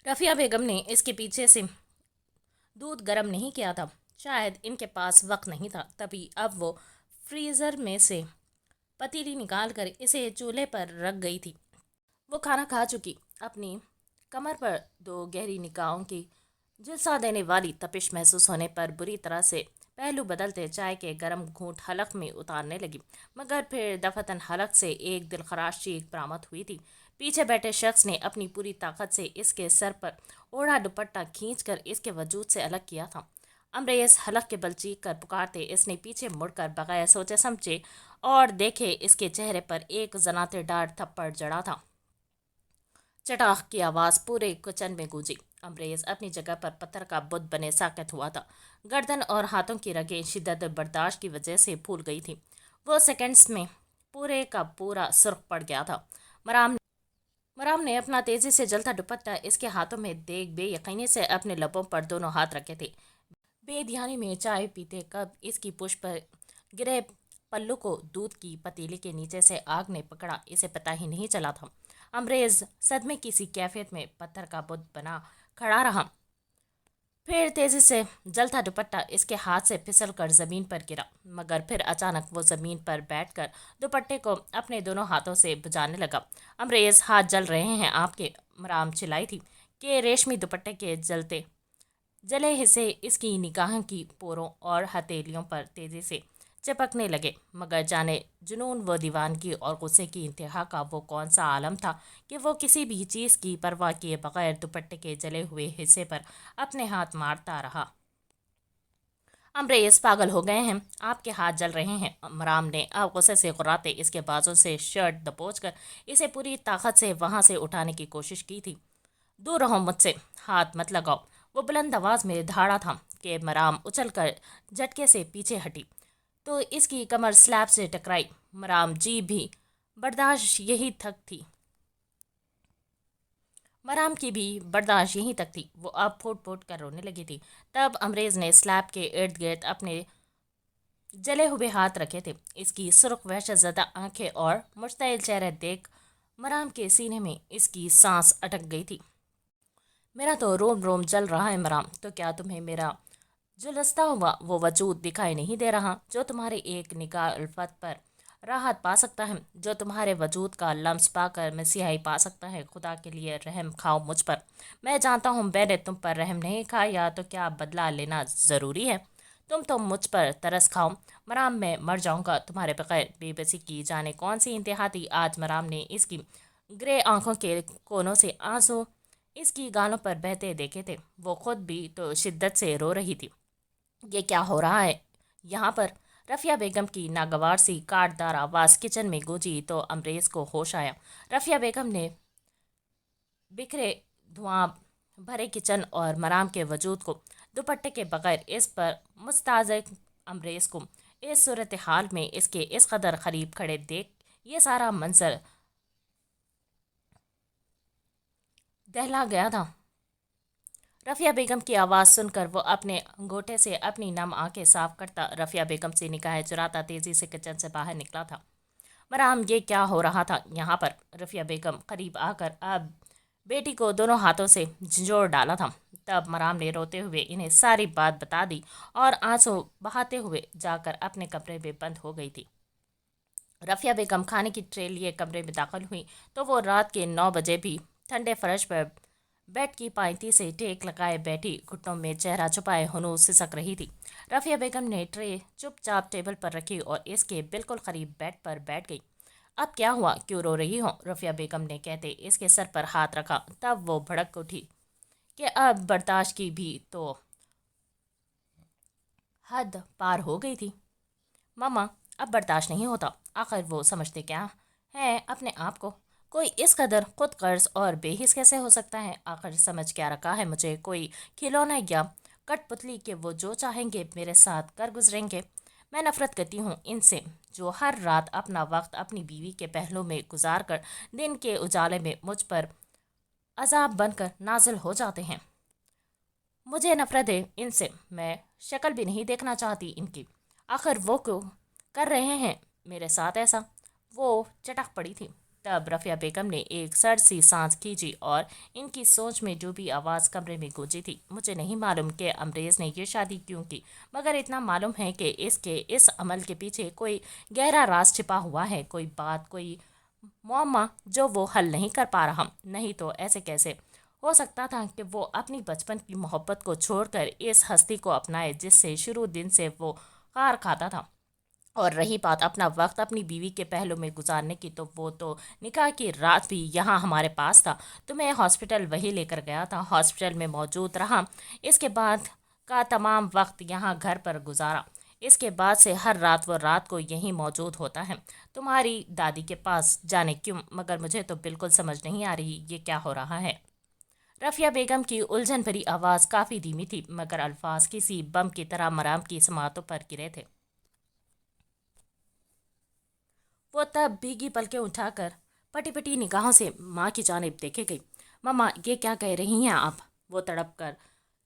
رفیہ بیگم نے اس کے پیچھے سے دودھ گرم نہیں کیا تھا، شاید ان کے پاس وقت نہیں تھا، تبھی اب وہ فریزر میں سے پتیلی نکال کر اسے چولہے پر رکھ گئی تھی۔ وہ کھانا کھا چکی، اپنی کمر پر دو گہری نگاہوں کی جھلسا دینے والی تپش محسوس ہونے پر بری طرح سے پہلو بدلتے چائے کے گرم گھونٹ حلق میں اتارنے لگی، مگر پھر دفعتاً حلق سے ایک دلخراش چیخ برآمد ہوئی تھی۔ پیچھے بیٹھے شخص نے اپنی پوری طاقت سے اس کے سر پر اوڑھا دوپٹہ کھینچ کر اس کے وجود سے الگ کیا تھا۔ امریز حلق کے بل چیخ کر پکارتے اس نے پیچھے مڑ کر بغیر سوچے سمجھے اور دیکھے اس کے چہرے پر ایک زناتے ڈار تھپڑ جڑا تھا۔ چٹاخ کی آواز پورے کچن میں گونجی۔ امریز اپنی جگہ پر پتھر کا بت بنے ساکت ہوا تھا۔ گردن اور ہاتھوں کی رگیں شدت برداشت کی وجہ سے پھول گئی تھیں۔ وہ سیکنڈز میں پورے کا پورا سرخ پڑ گیا تھا۔ مرام نے اپنا تیزی سے جلتا دوپٹہ اس کے ہاتھوں میں دیکھ بے یقینی سے اپنے لبوں پر دونوں ہاتھ رکھے تھے۔ بے دھیانی میں چائے پیتے کب اس کی پشت پر گرے پلو کو دودھ کی پتیلی کے نیچے سے آگ نے پکڑا، اسے پتہ ہی نہیں چلا تھا۔ امریز صدمے کی سی کیفیت میں پتھر کا بت بنا کھڑا رہا، پھر تیزی سے جلتا دوپٹہ اس کے ہاتھ سے پھسل کر زمین پر گرا، مگر پھر اچانک وہ زمین پر بیٹھ کر دوپٹے کو اپنے دونوں ہاتھوں سے بجانے لگا۔ امریز ہاتھ جل رہے ہیں آپ کے، مرام چلائی تھی کہ ریشمی دوپٹے کے جلے حصے اس کی نگاہ کی پوروں اور ہتھیلیوں پر تیزی سے چپکنے لگے، مگر جانے جنون و دیوانگی اور غصے کی انتہا کا وہ کون سا عالم تھا کہ وہ کسی بھی چیز کی پرواہ کیے بغیر دوپٹے کے جلے ہوئے حصے پر اپنے ہاتھ مارتا رہا۔ امریز پاگل ہو گئے ہیں، آپ کے ہاتھ جل رہے ہیں۔ مرام نے اب غصے سے غراتے اس کے بازوں سے شرٹ دبوچ کر اسے پوری طاقت سے وہاں سے اٹھانے کی کوشش کی تھی۔ دور رہو مجھ سے، ہاتھ مت لگاؤ، وہ بلند آواز میں دھاڑا تھا کہ مرام اچھل کر جھٹکے سے پیچھے ہٹی تو اس کی کمر سلیب سے ٹکرائی۔ مرام کی بھی برداشت یہیں تک تھی، وہ اب پھوٹ پھوٹ کر رونے لگی تھی۔ تب امریز نے سلیب کے ارد گرد اپنے جلے ہوئے ہاتھ رکھے تھے۔ اس کی سرخ وحشت زدہ آنکھیں اور مشتعل چہرہ دیکھ مرام کے سینے میں اس کی سانس اٹک گئی تھی۔ میرا تو روم روم جل رہا ہے مرام، تو کیا تمہیں میرا झुलसता हुआ वो वजूद दिखाई नहीं दे रहा जो तुम्हारे एक निगाह उल्फत पर राहत पा सकता है, जो तुम्हारे वजूद का लम्स पाकर मसीहाई पा सकता है। खुदा के लिए रहम खाओ मुझ पर। मैं जानता हूँ मैंने तुम पर रहम नहीं खाया, तो क्या बदला लेना ज़रूरी है? तुम तो मुझ पर तरस खाओ। मराम, मैं मर जाऊंगा तुम्हारे बगैर। बेबसी की जाने कौन सी इंतहा थी आज मराम ने इसकी ग्रे आंखों के कोनों से आंसू इसकी गालों पर बहते देखे थे। वो खुद भी तो शिद्दत से रो रही थी। ये क्या हो रहा है यहाँ पर? रफिया बेगम की नागवार सी काटदार आवाज़ किचन में गूंजी तो अमरेज को होश आया। रफिया बेगम ने बिखरे धुआं भरे किचन और मराम के वजूद को दुपट्टे के बगैर इस पर मुस्ताज़ अमरेज को इस सूरत हाल में इसके इस कदर करीब खड़े देख ये सारा मंजर दहला गया था। रफिया बेगम की आवाज़ सुनकर वो अपने अंगूठे से अपनी नम आंखें साफ करता रफिया बेगम से निगाहें चुराता तेजी से किचन से बाहर निकला था। मराम, ये क्या हो रहा था यहाँ पर? रफिया बेगम करीब आकर अब बेटी को दोनों हाथों से झंझोड़ डाला था। तब मराम ने रोते हुए इन्हें सारी बात बता दी और आंसू बहाते हुए जाकर अपने कमरे में बंद हो गई थी। रफिया बेगम खाने की ट्रे लिए कमरे में दाखिल हुई तो वो रात के 9 बजे भी ठंडे फर्श पर बेड की पायती से टेक लगाए बैठी घुटनों में चेहरा छुपाए हुनूस सिसक रही थी। रफिया बेगम ने ट्रे चुपचाप टेबल पर रखी और इसके बिल्कुल करीब बेड पर बैठ गई। अब क्या हुआ, क्यों रो रही हो? रफिया बेगम ने कहते इसके सर पर हाथ रखा। तब वो भड़क उठी कि अब बर्दाश्त की भी तो हद पार हो गई थी। मामा, अब बर्दाश्त नहीं होता। आखिर वो समझते क्या है अपने आप को? कोई इस कदर खुद गर्ज और बेहिस कैसे हो सकता है? आखिर समझ क्या रखा है मुझे? कोई खिलौना या कठपुतली के वो जो चाहेंगे मेरे साथ कर गुजरेंगे? मैं नफरत करती हूँ इनसे जो हर रात अपना वक्त अपनी बीवी के पहलू में गुजार कर दिन के उजाले में मुझ पर अजाब बनकर नाजिल हो जाते हैं। मुझे नफरत है इनसे। मैं शक्ल भी नहीं देखना चाहती इनकी। आखिर वो क्यों कर रहे हैं मेरे साथ ऐसा? वो चटक पड़ी थी। तब रफिया बेगम ने एक सर सी सांस खींची और इनकी सोच में जो भी आवाज़ कमरे में गूंजी थी। मुझे नहीं मालूम कि अमरेज ने ये शादी क्यों की, मगर इतना मालूम है कि इसके इस अमल के पीछे कोई गहरा राज छिपा हुआ है, कोई बात, कोई मुअम्मा जो वो हल नहीं कर पा रहा। नहीं तो ऐसे कैसे हो सकता था कि वो अपनी बचपन की मोहब्बत को छोड़कर इस हस्ती को अपनाए जिससे शुरू दिन से वो खार खाता था। और रही बात अपना वक्त अपनी बीवी के पहलू में गुजारने की, तो वो तो निकाह की रात भी यहाँ हमारे पास था। तुम्हें हॉस्पिटल वही लेकर गया था, हॉस्पिटल में मौजूद रहा। इसके बाद का तमाम वक्त यहाँ घर पर गुजारा। इसके बाद से हर रात वो रात को यहीं मौजूद होता है तुम्हारी दादी के पास। जाने क्यों, मगर मुझे तो बिल्कुल समझ नहीं आ रही ये क्या हो रहा है। रफिया बेगम की उलझन भरी आवाज़ काफ़ी धीमी थी, मगर अल्फाज किसी बम की तरह मराम की समातों पर गिरे थे। वो तब भीगी पलकें उठाकर पटी पटी निगाहों से माँ की जानिब देखे गई। मम्मा, ये क्या कह रही हैं आप? वो तड़प कर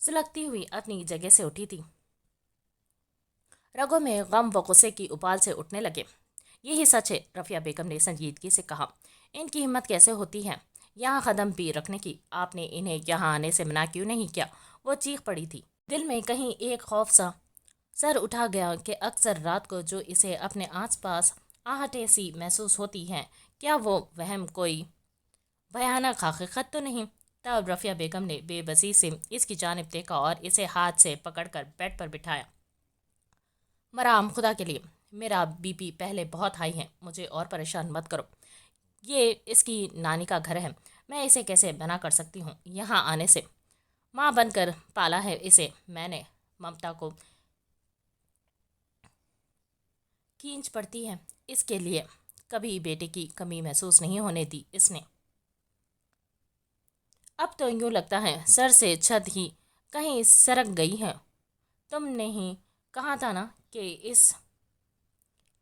सुलगती हुई अपनी जगह से उठी थी। रगों में गम व गुस्से की उबाल से उठने लगे। यही सच है, रफिया बेगम ने संजीदगी से कहा। इनकी हिम्मत कैसे होती है यहाँ कदम भी रखने की? आपने इन्हें यहाँ आने से मना क्यों नहीं किया? वो चीख पड़ी थी। दिल में कहीं एक खौफ सा सर उठा गया कि अक्सर रात को जो इसे अपने आसपास आहटें सी महसूस होती हैं, क्या वो वहम कोई भयानक हकीकत तो नहीं? तब रफिया बेगम ने बेबसी से इसकी जानिब देखा और इसे हाथ से पकड़कर बेड पर बिठाया। मराम, खुदा के लिए, मेरा बीपी पहले बहुत हाई है, मुझे और परेशान मत करो। ये इसकी नानी का घर है, मैं इसे कैसे मना कर सकती हूँ यहाँ आने से? माँ बनकर पाला है इसे मैंने। ममता को खींच पड़ती है इसके लिए। कभी बेटे की कमी महसूस नहीं होने दी इसने। अब तो यूँ लगता है सर से छत ही कहीं सरक गई है। तुमने ही कहा था ना कि इस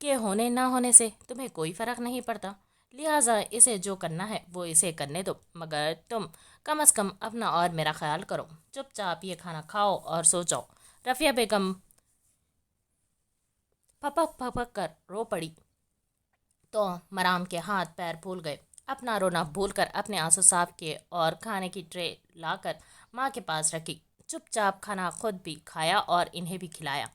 के होने ना होने से तुम्हें कोई फर्क नहीं पड़ता, लिहाजा इसे जो करना है वो इसे करने दो, मगर तुम कम से कम अपना और मेरा ख्याल करो। चुपचाप ये खाना खाओ और सो जाओ। रफिया बेगम फपक फपक कर रो पड़ी तो मराम के हाथ पैर फूल गए। अपना रोना भूलकर अपने आंसू साफ किए और खाने की ट्रे लाकर माँ के पास रखी। چپ چاپ کھانا خود بھی کھایا اور انہیں بھی کھلایا۔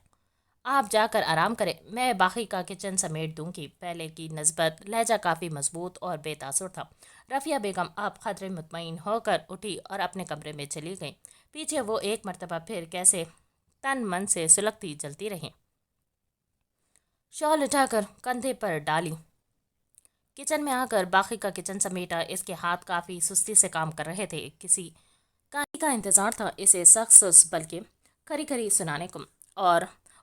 آپ جا کر آرام کریں، میں باقی کا کچن سمیٹ دوں گی۔ پہلے کی نسبت لہجہ کافی مضبوط اور بے تاثر تھا۔ رفیہ بیگم اب خطرے مطمئن ہو کر اٹھی اور اپنے کمرے میں چلی گئیں۔ پیچھے وہ ایک مرتبہ پھر کیسے تن من سے سلگتی چلتی رہیں۔ شال اٹھا کر کندھے پر ڈالی، کچن میں آ کر باقی کا کچن سمیٹا۔ اس کے ہاتھ کافی سستی سے کام کر رہے تھے۔ کسی کہانی کا انتظار تھا اسے سخت بلکہ کھری کھری سنانے کو، اور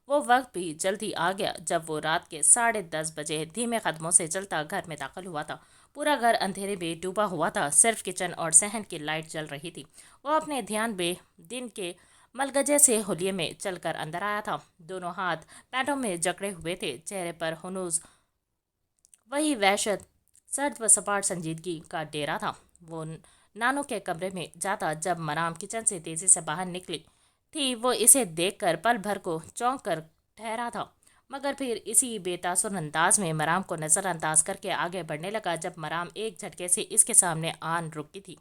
وہ وقت بھی جلدی آ گیا جب وہ رات کے 10:30 بجے دھیمے قدموں سے چلتا گھر میں داخل ہوا تھا۔ پورا گھر اندھیرے میں ڈوبا ہوا تھا، صرف کچن اور صحن کی لائٹ جل رہی تھی۔ وہ اپنے دھیان بے دن کے ملگجے سے حلیے میں چل کر اندر آیا تھا۔ دونوں ہاتھ پینٹوں میں جکڑے ہوئے تھے، چہرے پر ہنوز وہی وحشت، سرد و سپاٹ سنجیدگی کا ڈیرا تھا۔ وہ نانو کے کمرے میں جاتا جب مرام کچن سے تیزی سے باہر نکلی تھی۔ وہ اسے دیکھ کر پل بھر کو چونک کر ٹھہرا تھا، مگر پھر اسی بے تاثر انداز میں مرام کو نظر انداز کر کے آگے بڑھنے لگا۔ جب مرام ایک جھٹکے سے اس کے سامنے آن رکی تھی۔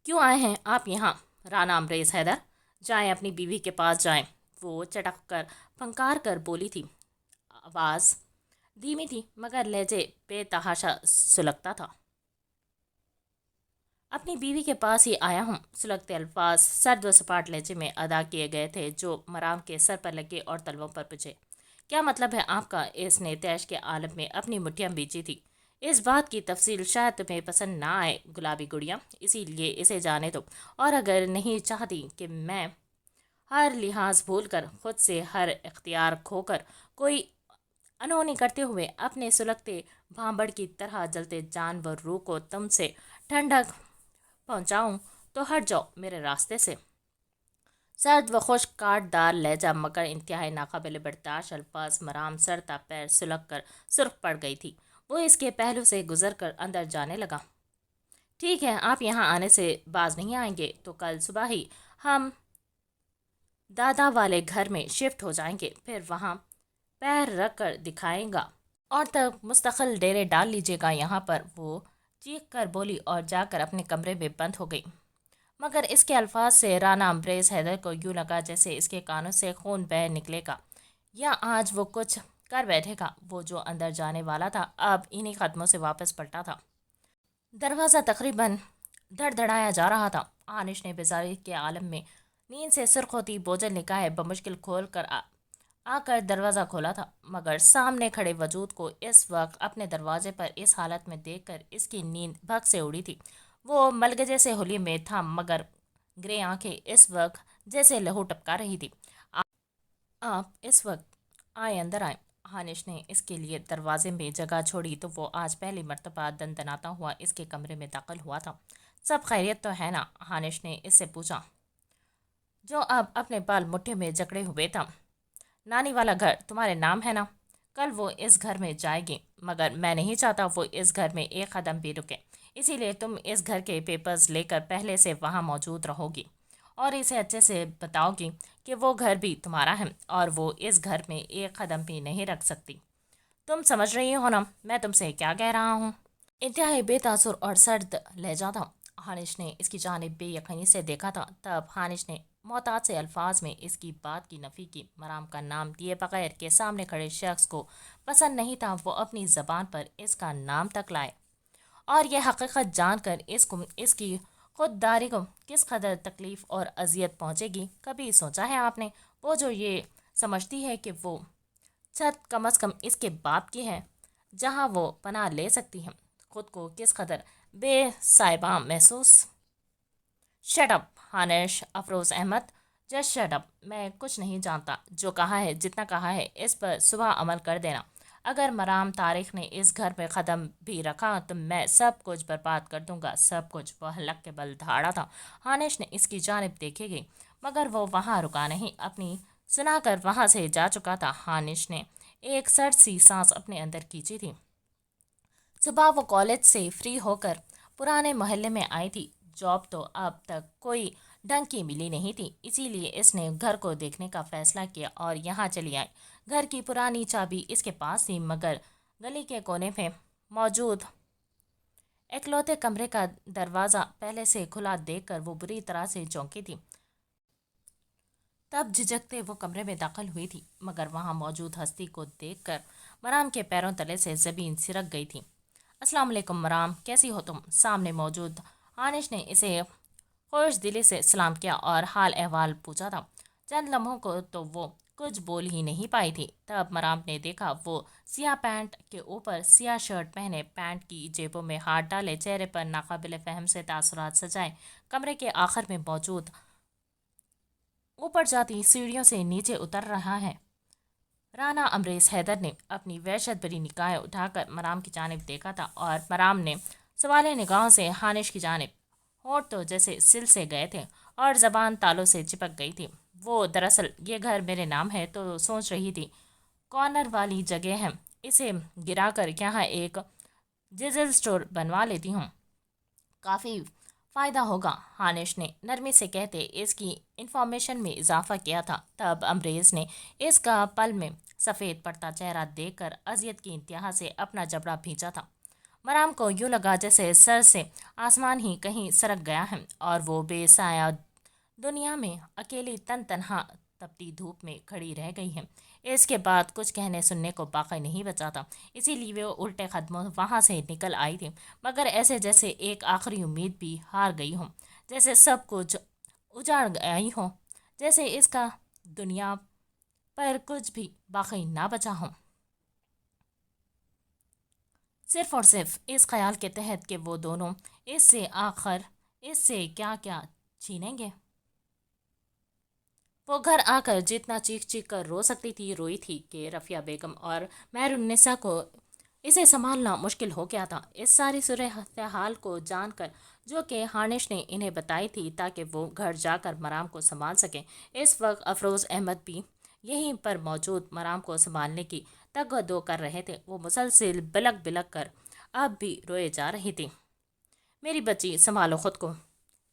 کیوں آئے ہیں آپ یہاں رانا امبریز حیدر؟ جائیں، اپنی بیوی کے پاس جائیں، وہ چٹک کر پھنکار کر بولی تھی۔ آواز دھیمی تھی مگر لہجے بے تحاشا سلگتا تھا۔ اپنی بیوی کے پاس ہی آیا ہوں، سلگتے الفاظ سرد و سپاٹ لہجے میں ادا کیے گئے تھے جو مرام کے سر پر لگے اور تلووں پر پچے۔ کیا مطلب ہے آپ کا؟ اس نے تیش کے عالم میں اپنی مٹھیاں بیچی تھی۔ اس بات کی تفصیل شاید تمہیں پسند نہ آئے گلابی گڑیا، اسی لیے اسے جانے دو، اور اگر نہیں چاہتی کہ میں ہر لحاظ بھول کر، خود سے ہر اختیار کھو کر، کوئی انہونی کرتے ہوئے اپنے سلگتے بھانبڑ کی طرح جلتے جانور روح کو تم سے ٹھنڈک پہنچاؤں تو ہٹ جاؤ میرے راستے سے۔ سرد و خشک کاٹ دار لہجہ مگر انتہائی ناقابل برداشت الفاظ۔ مرام سر تا پیر سلگ کر سرخ پڑ گئی تھی۔ وہ اس کے پہلو سے گزر کر اندر جانے لگا۔ ٹھیک ہے، آپ یہاں آنے سے باز نہیں آئیں گے تو کل صبح ہی ہم دادا والے گھر میں شفٹ ہو جائیں گے، پھر وہاں پیر رکھ کر دکھائیں گا، اور تب مستقل ڈیرے ڈال لیجیے گا یہاں پر، وہ چیخ کر بولی اور جا کر اپنے کمرے میں بند ہو گئی۔ مگر اس کے الفاظ سے رانا امبریز حیدر کو یوں لگا جیسے اس کے کانوں سے خون بہہ نکلے گا، یا آج وہ کچھ کر بیٹھے گا۔ وہ جو اندر جانے والا تھا اب انہی قدموں سے واپس پلٹا تھا۔ دروازہ تقریباً دھڑ دھڑایا جا رہا تھا۔ ہانش نے بیزاری کے عالم میں نیند سے سرخ ہوتی بوجھل نگاہیں بمشکل کھول کر آ کر دروازہ کھولا تھا، مگر سامنے کھڑے وجود کو اس وقت اپنے دروازے پر اس حالت میں دیکھ کر اس کی نیند بھگ سے اڑی تھی۔ وہ ملگجے سے حلیے میں تھا مگر گرے آنکھیں اس وقت جیسے لہو ٹپکا رہی تھی۔ آپ اس وقت آئے، اندر آئیں۔ ہانش نے اس کے لیے دروازے میں جگہ چھوڑی تو وہ آج پہلی مرتبہ دندناتا ہوا اس کے کمرے میں داخل ہوا تھا۔ سب خیریت تو ہے نا؟ ہانش نے اس سے پوچھا، جو اب اپنے بال مٹھی میں جکڑے ہوئے تھا۔ نانی والا گھر تمہارے نام ہے نا؟ کل وہ اس گھر میں جائے گی، مگر میں نہیں چاہتا وہ اس گھر میں ایک قدم بھی رکے، اسی لیے تم اس گھر کے پیپرز لے کر پہلے سے وہاں موجود رہو گی اور اسے اچھے سے بتاؤ گی کہ وہ گھر بھی تمہارا ہے اور وہ اس گھر میں ایک قدم بھی نہیں رکھ سکتی۔ تم سمجھ رہی ہو نا میں تم سے کیا کہہ رہا ہوں؟ انتہائی بے تاثر اور سرد لہجہ تھا۔ ہانش نے اس کی جانب بے یقینی سے دیکھا تھا۔ تب ہانش نے محتاط سے الفاظ میں اس کی بات کی نفی کی۔ مرام کا نام لیے بغیر کے سامنے کھڑے شخص کو پسند نہیں تھا وہ اپنی زبان پر اس کا نام تک لائے، اور یہ حقیقت جان کر اس کی خودداری کو کس قدر تکلیف اور اذیت پہنچے گی کبھی سوچا ہے آپ نے؟ وہ جو یہ سمجھتی ہے کہ وہ چھت کم از کم اس کے باپ کی ہے جہاں وہ پناہ لے سکتی ہے، خود کو کس قدر بے سائباں محسوس۔ شٹ اپ ہانش افروز احمد، جسٹ شٹ اپ۔ میں کچھ نہیں جانتا، جو کہا ہے، جتنا کہا ہے اس پر صبح عمل کر دینا۔ اگر مرام طارق نے اس گھر میں قدم بھی رکھا تو میں سب کچھ برباد کر دوں گا، سب کچھ۔ وہ حلق کے بل دھاڑا تھا۔ ہانش نے اس کی جانب دیکھے گئی مگر وہ وہاں رکا نہیں، اپنی سنا کر وہاں سے جا چکا تھا۔ ہانش نے ایک سرد سی سانس اپنے اندر کھینچی تھی۔ صبح وہ کالج سے فری ہو کر پرانے محلے میں آئی تھی۔ جاب تو اب تک کوئی ڈھنگ کی ملی نہیں تھی، اسی لیے اس نے گھر کو دیکھنے کا فیصلہ کیا اور یہاں چلی آئی۔ گھر کی پرانی چابی اس کے پاس تھی مگر گلی کے کونے میں موجود इकलौते कमरे का दरवाज़ा पहले से खुला देखकर वो बुरी तरह से चौंकी थी। तब झिझकते वो कमरे में दाखिल हुई थी, मगर वहां मौजूद हस्ती को देखकर मराम के पैरों तले से ज़मीन सिरक गई थी। अस्सलाम वालेकुम मराम, कैसी हो तुम? सामने मौजूद हानिश ने इसे खुश दिली से सलाम किया और हाल अहवाल पूछा था। चंद लम्हों को तो वो कुछ बोल ही नहीं पाई थी। तब मराम ने देखा वो सियाह पैंट के ऊपर सियाह शर्ट पहने, पैंट की जेबों में हाथ डाले, चेहरे पर नाकाबिले फहम से तासुरात सजाए, कमरे के आखिर में मौजूद ऊपर जाती सीढ़ियों से नीचे उतर रहा है। राना अमरेज हैदर ने अपनी वहशत भरी निगाहें उठाकर मराम की जानिब देखा था और मराम ने सवाले निगाहों से हानिश की जानिब। होंठ तो जैसे सिल से गए थे और जबान तालों से चिपक गई थी। वो दरअसल ये घर मेरे नाम है तो सोच रही थी कॉर्नर वाली जगह है, इसे गिराकर यहाँ एक जिजल स्टोर बनवा लेती हूँ, काफ़ी फ़ायदा होगा, हानिश ने नरमी से कहते इसकी इंफॉर्मेशन में इजाफा किया था। तब अमरेज ने इसका पल में सफ़ेद पड़ता चेहरा देखकर अजियत की इंतहा से अपना जबड़ा भींचा था। मराम को यूँ लगा जैसे सर से आसमान ही कहीं सरक गया है और वो बेसाया दुनिया में अकेली तन तनहा तपती धूप में खड़ी रह गई है। इसके बाद कुछ कहने सुनने को बाकी नहीं बचा था, इसीलिए वो उल्टे कदमों वहां से निकल आई थी, मगर ऐसे जैसे एक आखिरी उम्मीद भी हार गई हो, जैसे सब कुछ उजाड़ गई हो, जैसे इसका दुनिया पर कुछ भी बाकी ना बचा हो। सिर्फ और सिर्फ इस ख्याल के तहत कि वो दोनों इससे क्या क्या छीनेंगे। वो घर आकर जितना चीख चीख कर रो सकती थी रोई थी कि रफ़िया बेगम और महरुन्निसा को इसे संभालना मुश्किल हो गया था। इस सारी सूरत हाल को जानकर जो कि हानिश ने इन्हें बताई थी ताकि वो घर जाकर मराम को संभाल सकें, इस वक्त अफरोज़ अहमद भी यहीं पर मौजूद मराम को संभालने की तगदो कर रहे थे। वो मुसलसल बिलक बिलक कर अब भी रोए जा रही थी। मेरी बच्ची, संभालो खुद को,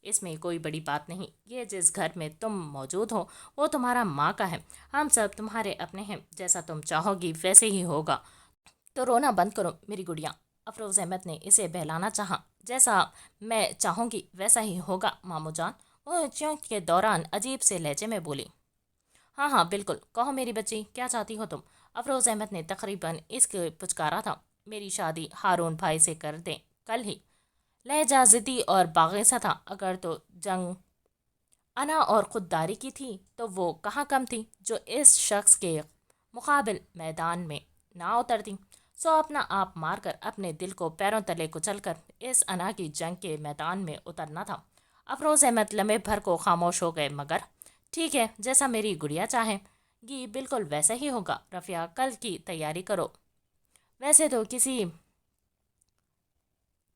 इसमें कोई बड़ी बात नहीं। ये जिस घर में तुम मौजूद हो वो तुम्हारा माँ का है, हम सब तुम्हारे अपने हैं, जैसा तुम चाहोगी वैसे ही होगा। तो रोना बंद करो मेरी गुड़िया, अफरोज़ अहमद ने इसे बहलाना चाहा। जैसा मैं चाहूँगी वैसा ही होगा मामू जान, वो चौंक के दौरान अजीब से लहजे में बोली। हाँ हाँ बिल्कुल, कहो मेरी बच्ची, क्या चाहती हो तुम? अफरोज़ अहमद ने तकरीबन इसके पुचकारा था। मेरी शादी हारून भाई से कर दें कल ही। लहजा ज़िद्दी और बाग़िसा था। अगर तो जंग अना और खुददारी की थी तो वो कहाँ कम थी जो इस शख्स के मुकाबिल मैदान में ना उतरती। सो अपना आप मारकर अपने दिल को पैरों तले कुचलकर इस अना की जंग के मैदान में उतरना था। अफरोज़ अहमद लम्हे भर को खामोश हो गए, मगर ठीक है, जैसा मेरी गुड़िया चाहेगी बिल्कुल वैसा ही होगा। रफ़िया, कल की तैयारी करो। वैसे तो किसी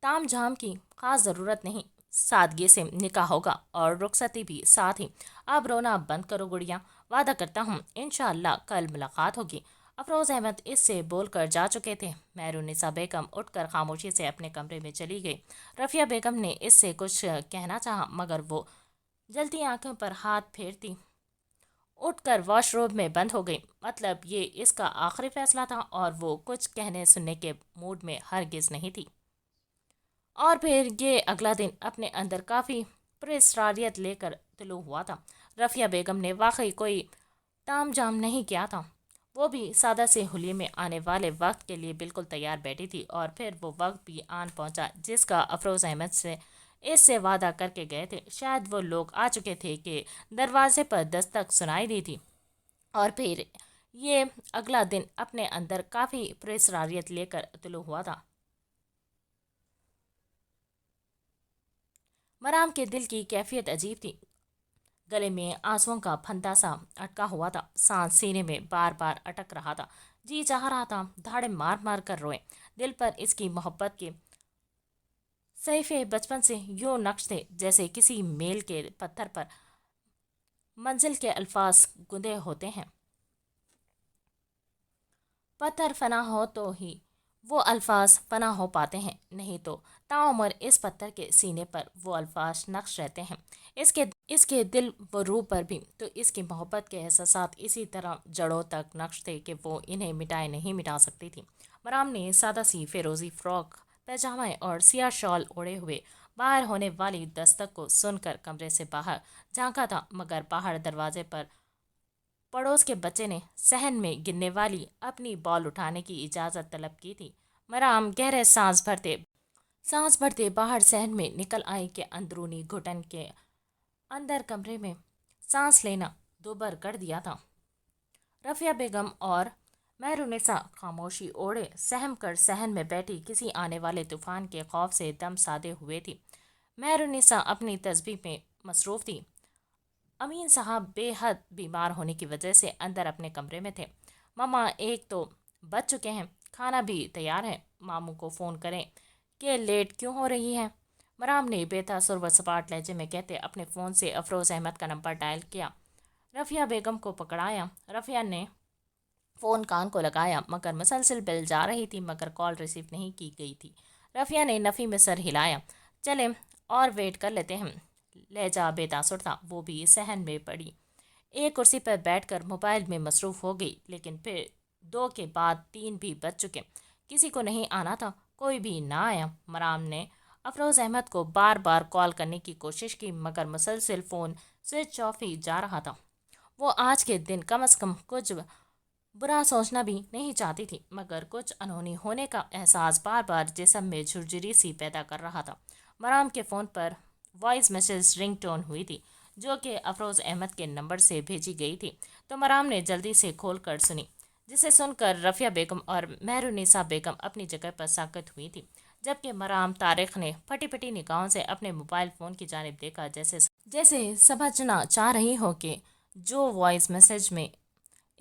ताम झाम की खास ज़रूरत नहीं, सादगी से निकाह होगा और रुखसती भी साथ ही। अब रोना बंद करो गुड़िया, वादा करता हूँ इंशाअल्लाह कल मुलाकात होगी। अफरोज़ अहमद इससे बोलकर जा चुके थे। महरुन्निसा बेगम उठकर खामोशी से अपने कमरे में चली गई। रफ़िया बेगम ने इससे कुछ कहना चाहा, मगर वो जलती आंखों पर हाथ फेरती उठकर वॉशरूम में बंद हो गई। मतलब ये इसका आखिरी फैसला था और वो कुछ कहने सुनने के मूड में हरगिज़ नहीं थी। और फिर ये अगला दिन अपने अंदर काफ़ी पुरस्कारियत लेकर तुलू हुआ था। रफ़िया बेगम ने वाकई कोई ताम झाम नहीं किया था। वो भी सादा से हुलिये में आने वाले वक्त के लिए बिल्कुल तैयार बैठी थी और फिर वो वक्त भी आन पहुंचा जिसका अफरोज़ अहमद से इससे वादा करके गए थे। शायद वो लोग आ चुके थे कि दरवाजे पर दस्तक सुनाई दी थी। और फिर ये अगला दिन अपने अंदर काफ़ी पुरस्कारियत लेकर तुलू हुआ था। मराम के दिल की कैफियत अजीब थी। गले में आंसुओं का फंदा सा अटका हुआ था, सांस सीने में बार बार अटक रहा था। जी चाह रहा था धाड़े मार मार कर रोए। दिल पर इसकी मोहब्बत के सहीफे बचपन से यूं नक्श थे जैसे किसी मेल के पत्थर पर मंजिल के अल्फाज गुंदे होते हैं। पत्थर फना हो तो ही वो अल्फाज फना हो पाते हैं, नहीं तो ताउम्र इस पत्थर के सीने पर वो अल्फाज नक्श रहते हैं। इसके दिल व रूह पर भी तो इसकी मोहब्बत के एहसासात इसी तरह जड़ों तक नक्श थे कि वो इन्हें मिटाए नहीं मिटा सकती थी। मराम ने सादा सी फिरोजी फ्रॉक पैजामे और सियाह शॉल ओढ़े हुए बाहर होने वाली दस्तक को सुनकर कमरे से बाहर झांका था, मगर बाहर दरवाजे पर पड़ोस के बच्चे ने सहन में गिरने वाली अपनी बॉल उठाने की इजाज़त तलब की थी। मराम गहरे सांस भरते बाहर सहन में निकल आई कि अंदरूनी घुटन के अंदर कमरे में सांस लेना दोबार कर दिया था। रफिया बेगम और मेहरुनिसा खामोशी ओढ़े सहम कर सहन में बैठी किसी आने वाले तूफान के खौफ से दम साधे हुए थी। मेहरुनिसा अपनी तस्बीह में मसरूफ थी। अमीन साहब बेहद बीमार होने की वजह से अंदर अपने कमरे में थे। मामा एक तो बज चुके हैं, खाना भी तैयार है, मामू को फ़ोन करें कि लेट क्यों हो रही है। मराम ने बेतासुर व सपाट लहजे में कहते अपने फ़ोन से अफरोज़ अहमद का नंबर डायल किया। रफ़िया बेगम को पकड़ाया। रफ़िया ने फ़ोन कान को लगाया, मगर मुसलसल बेल जा रही थी, मगर कॉल रिसीव नहीं की गई थी। रफ़िया ने नफ़ी में सर हिलाया। चले और वेट कर लेते हैं। लहजा बेतासुर था। वो भी सहन में पड़ी एक कुर्सी पर बैठकर मोबाइल में मसरूफ़ हो गई। लेकिन फिर 2 के बाद 3 भी बज चुके। किसी को नहीं आना था, कोई भी ना आया। मराम ने अफरोज़ अहमद को बार बार कॉल करने की कोशिश की, मगर मुसलसल फ़ोन स्विच ऑफ ही जा रहा था। वो आज के दिन कम से कम कुछ बुरा सोचना भी नहीं चाहती थी, मगर कुछ अनहोनी होने का एहसास बार बार जिस्म में झुरझुरी सी पैदा कर रहा था। मराम के फ़ोन पर वॉइस मैसेज रिंगटोन हुई थी, जो कि अफरोज़ अहमद के नंबर से भेजी गई थी। तो मराम ने जल्दी से खोल कर सुनी, जिसे सुनकर रफ़िया बेगम और मेहरुनिसा बेगम अपनी जगह पर साकत हुई थी, जबकि मराम तारिक ने फटी फटी निगाहों से अपने मोबाइल फ़ोन की जानिब देखा, जैसे समझना चाह रही हो कि जो वॉइस मैसेज में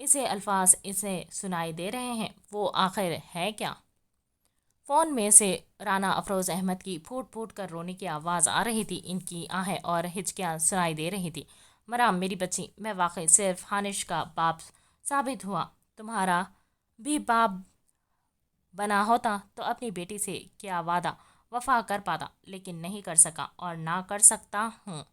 इसे अल्फाज इसे सुनाई दे रहे हैं वो आखिर है क्या। फ़ोन में से राना अफरोज़ अहमद की फूट फूट कर रोने की आवाज़ आ रही थी। इनकी आहें और हिचकियाँ सुनाई दे रही थी। मराम मेरी बच्ची, मैं वाकई सिर्फ हानिश का बाप साबित हुआ। तुम्हारा भी बाप बना होता तो अपनी बेटी से क्या वादा वफा कर पाता, लेकिन नहीं कर सका और ना कर सकता हूँ।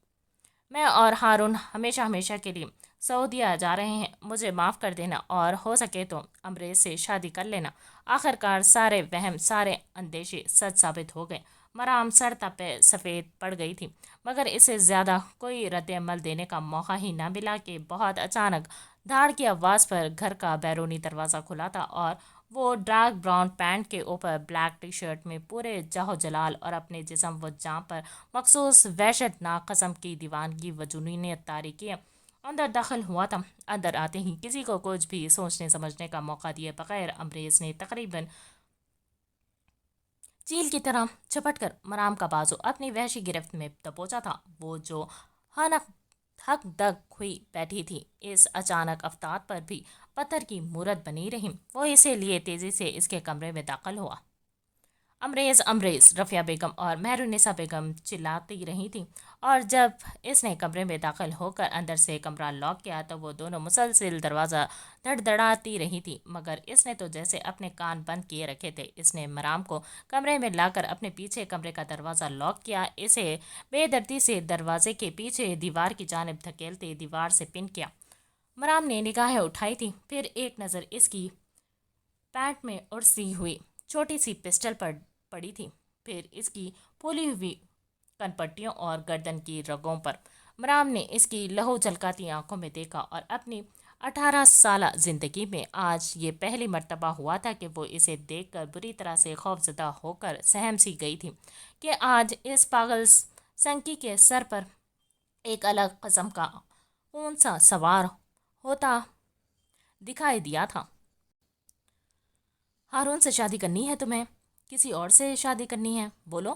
मैं और हारून हमेशा हमेशा के लिए सऊदीया जा रहे हैं। मुझे माफ़ कर देना और हो सके तो अमरीज़ से शादी कर लेना। आखिरकार सारे वहम, सारे अंदेशे सच साबित हो गए। मराम सर तपे सफ़ेद पड़ गई थी, मगर इससे ज़्यादा कोई रद्द-ए-अमल देने का मौका ही ना मिला कि बहुत अचानक धाड़ की आवाज़ पर घर का बैरूनी दरवाज़ा खुला था और वो डार्क ब्राउन पैंट के ऊपर ब्लैक टी शर्ट में पूरे जाहो जलाल और अपने जिस्म व जां पर मखसूस वहशतनाक कस्म की दीवानगी व जुनूनियत तारी किए अंदर दाखिल हुआ था। अंदर आते ही किसी को कुछ भी सोचने समझने का मौका दिए बगैर अमरीज़ ने तकरीबन चील की तरह झपट कर मराम का बाजू अपनी वहशी गिरफ्त में दबोचा था। वो जो हनक थक दक हुई बैठी थी, इस अचानक अफ्तार पर भी पत्थर की मूरत बनी रही। वो इसे लिए तेजी से इसके कमरे में दाखिल हुआ। अमरेज़ अमरेज़, रफ़िया बेगम और मेहरुनिसा बेगम चिल्लाती रही थी, और जब इसने कमरे में दाखिल होकर अंदर से कमरा लॉक किया तो वो दोनों मुसलसल दरवाज़ा धड़धड़ाती रही थी, मगर इसने तो जैसे अपने कान बंद किए रखे थे। इसने मराम को कमरे में लाकर अपने पीछे कमरे का दरवाज़ा लॉक किया, इसे बेदर्दी से दरवाजे के पीछे दीवार की जानिब धकेलते दीवार से पिन किया। मराम ने निगाहें उठाई थी, फिर एक नज़र इसकी पैंट में उड़ती हुई छोटी सी पिस्टल पर पड़ी थी, फिर इसकी फूली हुई कनपट्टियों और गर्दन की रगों पर। मराम ने इसकी लहू झलकाती आंखों में देखा और अपनी 18 साल जिंदगी में आज ये पहली मर्तबा हुआ था कि वो इसे देखकर बुरी तरह से खौफजदा होकर सहम सी गई थी कि आज इस पागल संकी के सर पर एक अलग किस्म का खून सा सवार होता दिखाई दिया था। हारून से शादी करनी है तुम्हें? किसी और से शादी करनी है? बोलो।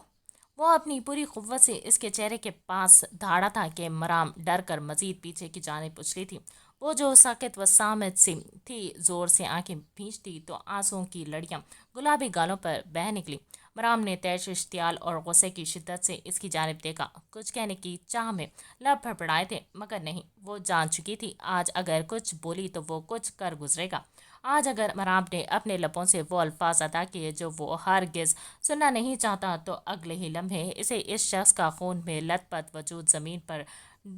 वो अपनी पूरी कुव्वत से इसके चेहरे के पास धाड़ा था कि मराम डर कर मजीद पीछे की जानिब उछली थी। वो जो साकित व सामत सी थी, जोर से आंखें भींचती तो आंसुओं की लड़ियां गुलाबी गालों पर बह निकली। मराम ने तैश इश्तियाल और गुस्से की शिद्दत से इसकी जानिब देखा। कुछ कहने की चाह में लब फड़फड़ाए थे, मगर नहीं, वो जान चुकी थी आज अगर कुछ बोली तो वो कुछ कर गुजरेगा। आज अगर मराम ने अपने लबों से वो अल्फाज अदा किए जो वो हरगिज़ सुनना नहीं चाहता, तो अगले ही लम्हे इसे इस शख्स का खून में लथपथ वजूद ज़मीन पर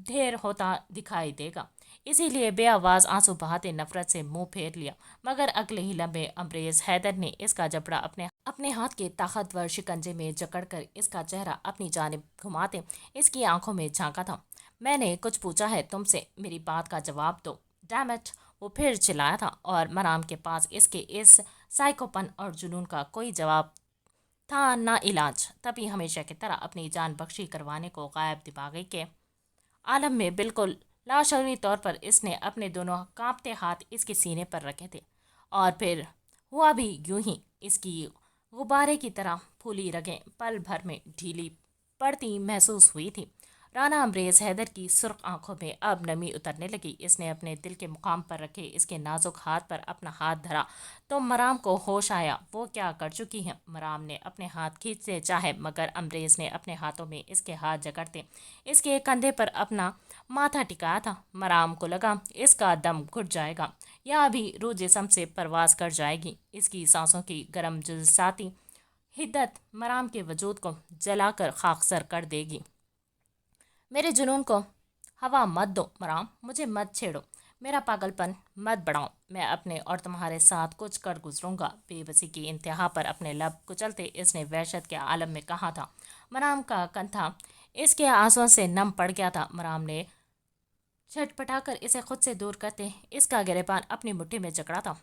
ढेर होता दिखाई देगा। इसीलिए बेआवाज आंसू बहाते नफरत से मुंह फेर लिया। मगर अगले ही लम्हे अमरेज हैदर ने इसका जबड़ा अपने अपने हाथ के ताकतवर शिकंजे में जकड़कर इसका चेहरा अपनी जानिब घुमाते इसकी आंखों में झांका था। मैंने कुछ पूछा है तुमसे, मेरी बात का जवाब दो। डैम इट, वो फिर चिल्लाया था और मराम के पास इसके इस साइकोपन और जुनून का कोई जवाब था ना इलाज। तभी हमेशा की तरह अपनी जान बख्शी करवाने को गायब दिमागी के आलम में बिल्कुल लाशौरी तौर पर इसने अपने दोनों कांपते हाथ इसके सीने पर रखे थे। और फिर हुआ भी यूं ही। इसकी गुब्बारे की तरह फूली रगें पल भर में ढीली पड़ती महसूस हुई थी। राना अमरेज हैदर की सुर्ख आंखों में अब नमी उतरने लगी। इसने अपने दिल के मुकाम पर रखे इसके नाजुक हाथ पर अपना हाथ धरा तो मराम को होश आया वो क्या कर चुकी है। मराम ने अपने हाथ खींचते चाहे मगर अमरेज ने अपने हाथों में इसके हाथ जकड़ते इसके कंधे पर अपना माथा टिकाया था। मराम को लगा इसका दम घुट जाएगा या अभी रूह जिस्म से परवास कर जाएगी। इसकी सांसों की गर्म जुल्साती हिद्दत मराम के वजूद को जलाकर खाकसर कर देगी। मेरे जुनून को हवा मत दो मराम, मुझे मत छेड़ो, मेरा पागलपन मत बढ़ाओ। मैं अपने और तुम्हारे साथ कुछ कर गुजरूंगा। बेबसी की इंतहा पर अपने लब कुचलते इसने वहशत के आलम में कहा था। मराम का कंधा इसके आंसुओं से नम पड़ गया था। मराम ने छटपटाकर इसे खुद से दूर करते इसका गिरेबान अपनी मुट्ठी में जकड़ा था।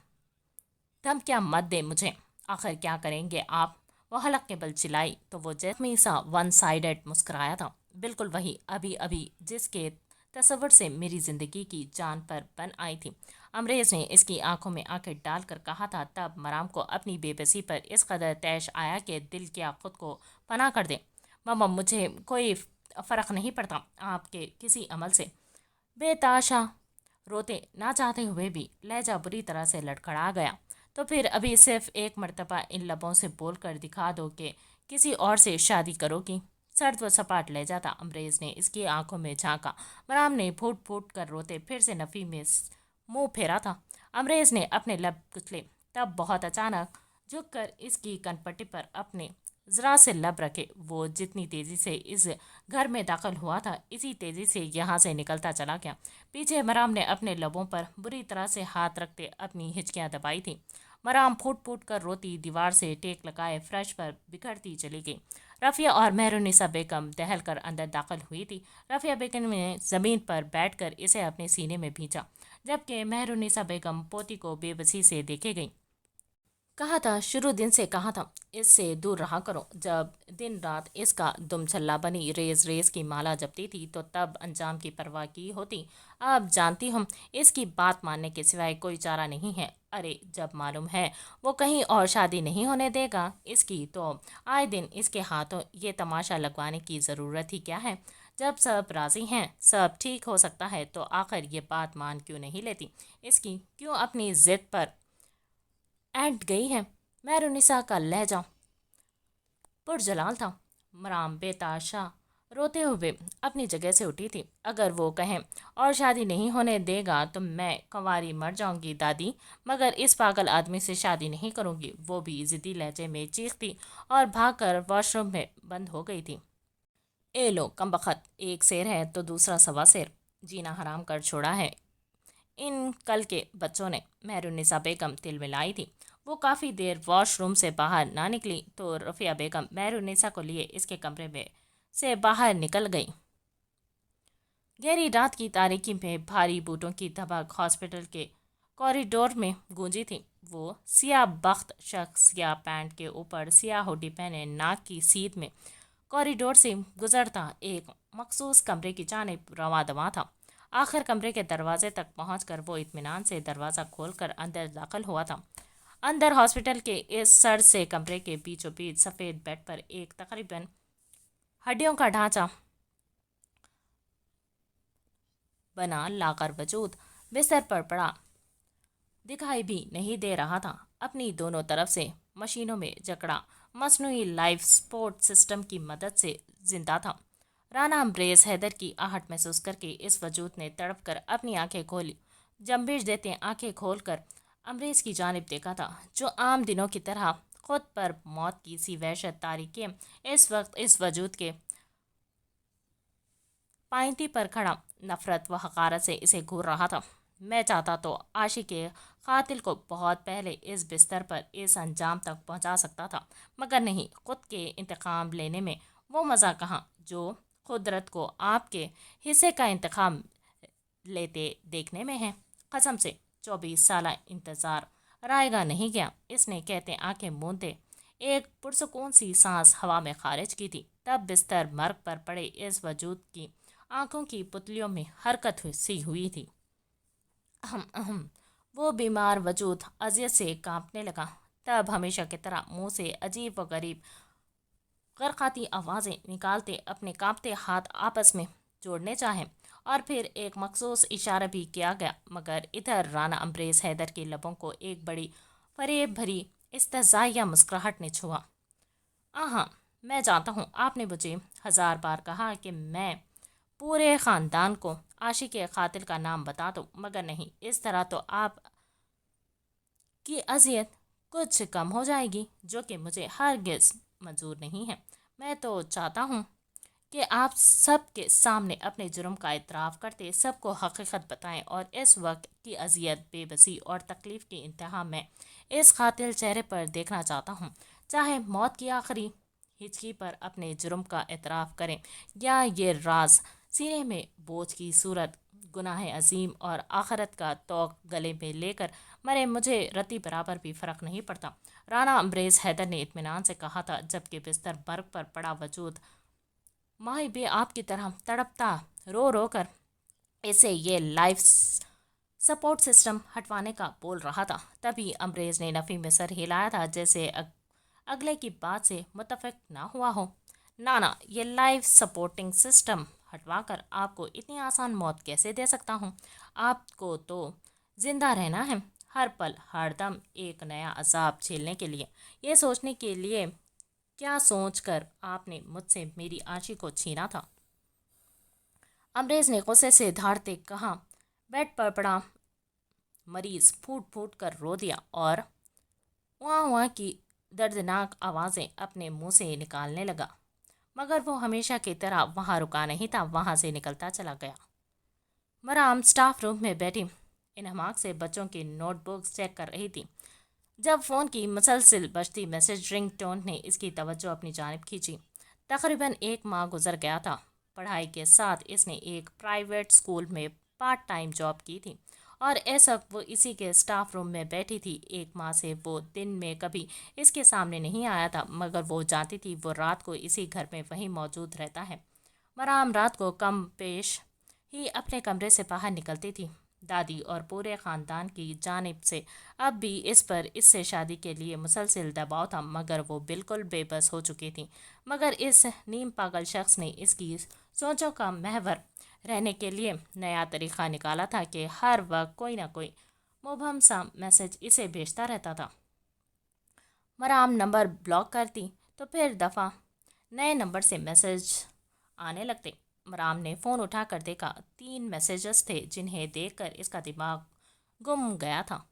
धमकियां मत दे मुझे, आखिर क्या करेंगे आप? वो हलक के बल चिल्लाई तो वो जख्मी सा वन साइडेड मुस्कुराया था। बिल्कुल वही अभी अभी जिसके तसव्वुर से मेरी जिंदगी की जान पर बन आई थी। अमरेज ने इसकी आंखों में आंखें डालकर कहा था। तब मराम को अपनी बेबसी पर इस कदर तैश आया कि दिल क्या खुद को पनाह कर दे। मम्मा मुझे कोई फ़र्क नहीं पड़ता आपके किसी अमल से। बेताशा रोते ना चाहते हुए भी लहजा बुरी तरह से लड़खड़ा गया। तो फिर अभी सिर्फ एक मर्तबा इन लबों से बोल कर दिखा दो कि किसी और से शादी करोगी। सर्द व सपाट लहजा था। अमरेज ने इसकी आंखों में झांका। मराम ने फूट फूट कर रोते फिर से नफ़ी में मुंह फेरा था। अमरेज ने अपने लब कुचले तब बहुत अचानक झुक कर इसकी कनपट्टी पर अपने जरा से लब रखे। वो जितनी तेजी से इस घर में दाखिल हुआ था इसी तेजी से यहाँ से निकलता चला गया। पीछे मराम ने अपने लबों पर बुरी तरह से हाथ रखते अपनी हिचकियां दबाई थी। मराम फूट फूट कर रोती दीवार से टेक लगाए फर्श पर बिखरती चली गई। रफ़िया और मेहरुनिसा बेगम दहल कर अंदर दाखिल हुई थी। रफ़िया बेगम ने ज़मीन पर बैठकर इसे अपने सीने में भींचा जबकि मेहरुनिसा बेगम पोती को बेबसी से देखे गई। कहा था, शुरू दिन से कहा था इससे दूर रहा करो। जब दिन रात इसका दुम छल्ला बनी रेज रेज की माला जपती थी तो तब अंजाम की परवाह की होती। अब जानती हूँ इसकी बात मानने के सिवाय कोई चारा नहीं है। अरे जब मालूम है वो कहीं और शादी नहीं होने देगा इसकी तो आए दिन इसके हाथों ये तमाशा लगवाने की ज़रूरत ही क्या है। जब सब राज़ी हैं सब ठीक हो सकता है तो आखिर ये बात मान क्यों नहीं लेती इसकी, क्यों अपनी ज़िद पर ऐंठ गई है। मेहरुनिसा का लहजा पुरजलाल था। मराम बेताशा रोते हुए अपनी जगह से उठी थी। अगर वो कहें और शादी नहीं होने देगा तो मैं कंवारी मर जाऊंगी दादी, मगर इस पागल आदमी से शादी नहीं करूंगी। वो भी जिद्दी लहजे में चीखती और भागकर वॉशरूम में बंद हो गई थी। ए लो कमबख्त, एक शेर है तो दूसरा सवा शेर, जीना हराम कर छोड़ा है इन कल के बच्चों ने। मेहरुनिसा बेगम तिल मिलाई थी। वो काफ़ी देर वॉशरूम से बाहर ना निकली तो रफ़िया बेगम मेहरुनिसा को लिए इसके कमरे में से बाहर निकल गई। गहरी रात की तारीकी में भारी बूटों की धमक हॉस्पिटल के कॉरिडोर में गूंजी थी। वो सियाह बख्त शख्स सियाह पैंट के ऊपर सियाह हुडी पहने नाक की सीध में कॉरिडोर से गुजरता एक मखसूस कमरे की जानिब रवां दवां था। आखिर कमरे के दरवाजे तक पहुंचकर वो इत्मीनान से दरवाज़ा खोलकर अंदर दाखिल हुआ था। अंदर हॉस्पिटल के इस सर से कमरे के बीचों बीच सफ़ेद बेड पर एक तकरीबन हड्डियों का ढांचा बना लाकर वजूद बिस्तर पर पड़ा दिखाई भी नहीं दे रहा था। अपनी दोनों तरफ से मशीनों में जकड़ा मसनूई लाइफ सपोर्ट सिस्टम की मदद से जिंदा था। राना अमरेज हैदर की आहट महसूस करके इस वजूद ने तड़प कर अपनी आंखें खोली। जंबीश देते आंखें खोलकर अमरेज की जानिब देखा था जो आम दिनों की तरह खुद पर मौत की सी वहशत तारी के इस वक्त इस वजूद के पाइंती पर खड़ा नफरत व हकारत से इसे घूर रहा था। मैं चाहता तो आशिक के कातिल को बहुत पहले इस बिस्तर पर इस अंजाम तक पहुंचा सकता था, मगर नहीं, खुद के इंतकाम लेने में वो मज़ा कहाँ जो कुदरत को आपके हिस्से का इंतकाम लेते देखने में है। कसम से 24 साल इंतज़ार रायगा नहीं गया, इसने कहते आंखें मूंदे एक पुरसकून सी सांस हवा में खारिज की थी। तब बिस्तर मर्ग पर पड़े इस वजूद की आंखों की पुतलियों में हरकत सी हुई थी। अहम अहम वो बीमार वजूद अजियत से कांपने लगा। तब हमेशा की तरह मुंह से अजीब व गरीब गरकाती आवाज़ें निकालते अपने कांपते हाथ आपस में जोड़ने चाहे और फिर एक मखसूस इशारा भी किया गया, मगर इधर राना अम्बरेज हैदर के लबों को एक बड़ी फरेब भरी इस्तहज़ाइया मुस्कुराहट ने छुआ। हाँ, मैं जानता हूँ आपने मुझे 1000 बार कहा कि मैं पूरे ख़ानदान को आशिक के कातिल का नाम बता दूँ, मगर नहीं, इस तरह तो आप की अजियत कुछ कम हो जाएगी, जो कि मुझे हरगिज़ मंजूर नहीं है। मैं तो चाहता हूँ कि आप सबके सामने अपने जुर्म का इतराफ़ करते सबको हकीकत बताएं और इस वक्त की अजियत, बेबसी और तकलीफ़ की इंतहा मैं इस कातिल चेहरे पर देखना चाहता हूँ। चाहे मौत की आखिरी हिचकी पर अपने जुर्म का इतराफ़ करें या ये राज सीने में बोझ की सूरत गुनाह अजीम और आखरत का तोक गले में लेकर मरे, मुझे रत्ती बराबर भी फ़र्क नहीं पड़ता। राना अम्बरेज हैदर ने इत्मीनान से कहा था, जबकि बिस्तर बर्ग पर पड़ा वजूद माही भी आपकी तरह तड़पता रो रो कर इसे ये लाइफ सपोर्ट सिस्टम हटवाने का बोल रहा था। तभी अम्बरेज ने नफ़ी में सर हिलाया था, जैसे अगले की बात से मुतफिक ना हुआ हो। ना, ये लाइफ सपोर्टिंग सिस्टम हटवा कर आपको इतनी आसान मौत कैसे दे सकता हूँ। आपको तो जिंदा रहना है, हर पल हर दम एक नया अजाब झेलने के लिए। ये सोचने के लिए क्या सोचकर आपने मुझसे मेरी आशी को छीना था। अमरेज ने गुस्से से धाड़ते कहा। बेड पर पड़ा मरीज फूट फूट कर रो दिया और वहाँ वहाँ की दर्दनाक आवाज़ें अपने मुंह से निकालने लगा, मगर वो हमेशा की तरह वहाँ रुका नहीं था, वहाँ से निकलता चला गया। मराम स्टाफ रूम में बैठी इनहमाक से बच्चों की नोटबुक्स चेक कर रही थी जब फ़ोन की मुसलसिल बजती मैसेज रिंग टोन ने इसकी तवज्जो अपनी जानिब खींची। तकरीबन 1 माह गुजर गया था। पढ़ाई के साथ इसने एक प्राइवेट स्कूल में पार्ट टाइम जॉब की थी और इस वक्त वो इसी के स्टाफ रूम में बैठी थी। 1 माह से वो दिन में कभी इसके सामने नहीं आया था, मगर वो जानती थी वो रात को इसी घर में वहीं मौजूद रहता है। मराम रात को कम पेश ही अपने कमरे से बाहर निकलती थी। दादी और पूरे ख़ानदान की जानिब से अब भी इस पर इससे शादी के लिए मुसलसिल दबाव था, मगर वो बिल्कुल बेबस हो चुकी थी। मगर इस नीम पागल शख्स ने इसकी सोचों का महवर रहने के लिए नया तरीक़ा निकाला था कि हर वक्त कोई ना कोई मुबहम सा मैसेज इसे भेजता रहता था। मराम नंबर ब्लॉक करती तो फिर दफ़ा नए नंबर से मैसेज आने लगते। मराम ने फ़ोन उठाकर देखा। 3 मैसेजेस थे जिन्हें देखकर इसका दिमाग गुम गया था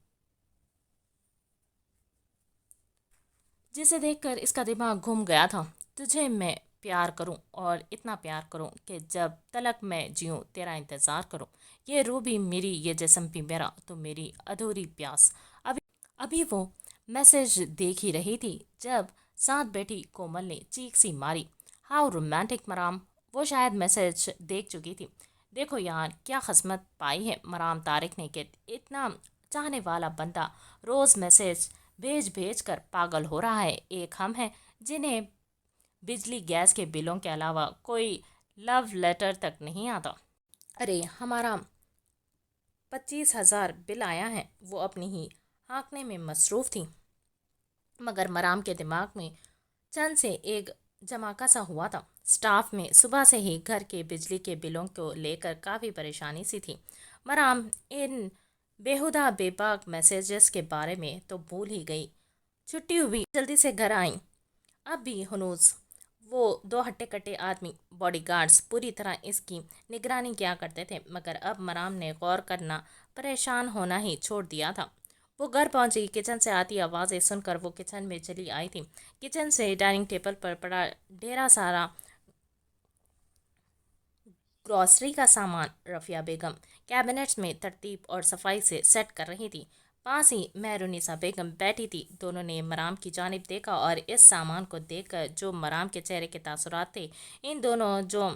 जिसे देखकर इसका दिमाग घूम गया था। तुझे मैं प्यार करूं और इतना प्यार करूं कि जब तलक मैं जीऊं तेरा इंतज़ार करूं। ये रूह भी मेरी, ये जिस्म भी मेरा, तो मेरी अधूरी प्यास। अभी अभी वो मैसेज देख ही रही थी जब साथ बैठी कोमल ने चीख सी मारी। How romantic Maram! वो शायद मैसेज देख चुकी थी। देखो यार क्या खस्मत पाई है मराम तारिक ने, कि इतना चाहने वाला बंदा रोज़ मैसेज भेज भेज कर पागल हो रहा है। एक हम हैं जिन्हें बिजली गैस के बिलों के अलावा कोई लव लेटर तक नहीं आता। अरे हमारा 25,000 बिल आया है। वो अपनी ही हाँकने में मसरूफ़ थी, मगर मराम के दिमाग में चंद से एक जमाका सा हुआ था। स्टाफ में सुबह से ही घर के बिजली के बिलों को लेकर काफ़ी परेशानी सी थी। मराम इन बेहुदा बेबाक मैसेजेस के बारे में तो भूल ही गई। छुट्टी हुई, जल्दी से घर आई। अब भी हनूज वो 2 हट्टे-कट्टे आदमी बॉडीगार्ड्स पूरी तरह इसकी निगरानी किया करते थे, मगर अब मराम ने गौर करना, परेशान होना ही छोड़ दिया था। वो घर पहुंची। किचन से आती आवाज़ें सुनकर वो किचन में चली आई थी। किचन से डाइनिंग टेबल पर पड़ा ढेरा सारा ग्रॉसरी का सामान रफ़िया बेगम कैबिनेट्स में तरतीब और सफाई से सेट कर रही थी। पास ही मेहरुनिसा बेगम बैठी थी। दोनों ने मराम की जानिब देखा और इस सामान को देखकर जो मराम के चेहरे के तासुरात थे, इन दोनों जो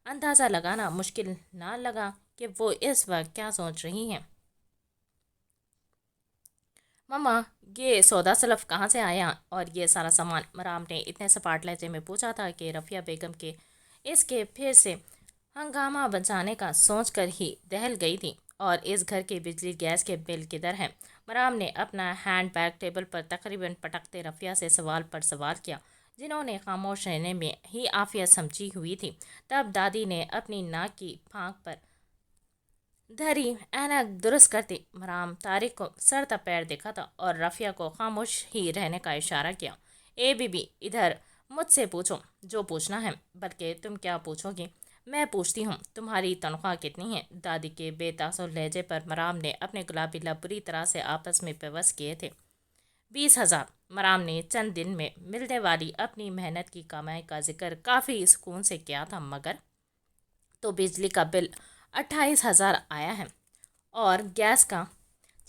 अंदाज़ा लगाना मुश्किल ना लगा कि वो इस वक्त क्या सोच रही हैं। मम्मा, ये सौदा सलफ कहाँ से आया और ये सारा सामान? मराम ने इतने सपाट लहजे में पूछा था कि रफ़िया बेगम के इसके फिर से हंगामा बचाने का सोच कर ही दहल गई थी। और इस घर के बिजली गैस के बिल किधर हैं? मराम ने अपना हैंड बैग टेबल पर तकरीबन पटकते रफ़िया से सवाल पर सवाल किया, जिन्होंने खामोश रहने में ही आफियत समझी हुई थी। तब दादी ने अपनी नाक की फांक पर धरी ऐनक दुरुस्त करती मराम तारिक को सर तक पैर देखा था और रफ़िया को खामोश ही रहने का इशारा किया। ए बीबी, इधर मुझसे पूछो जो पूछना है। बल्कि तुम क्या पूछोगी? मैं पूछती हूँ, तुम्हारी तनख्वाह कितनी है? दादी के बेतासुर लहजे पर मराम ने अपने गुलाबी लब बुरी तरह से आपस में पेवस किए थे। 20,000। मराम ने चंद दिन में मिलने वाली अपनी मेहनत की कमाई का जिक्र काफ़ी सुकून से किया था। मगर तो बिजली का बिल 28,000 आया है और गैस का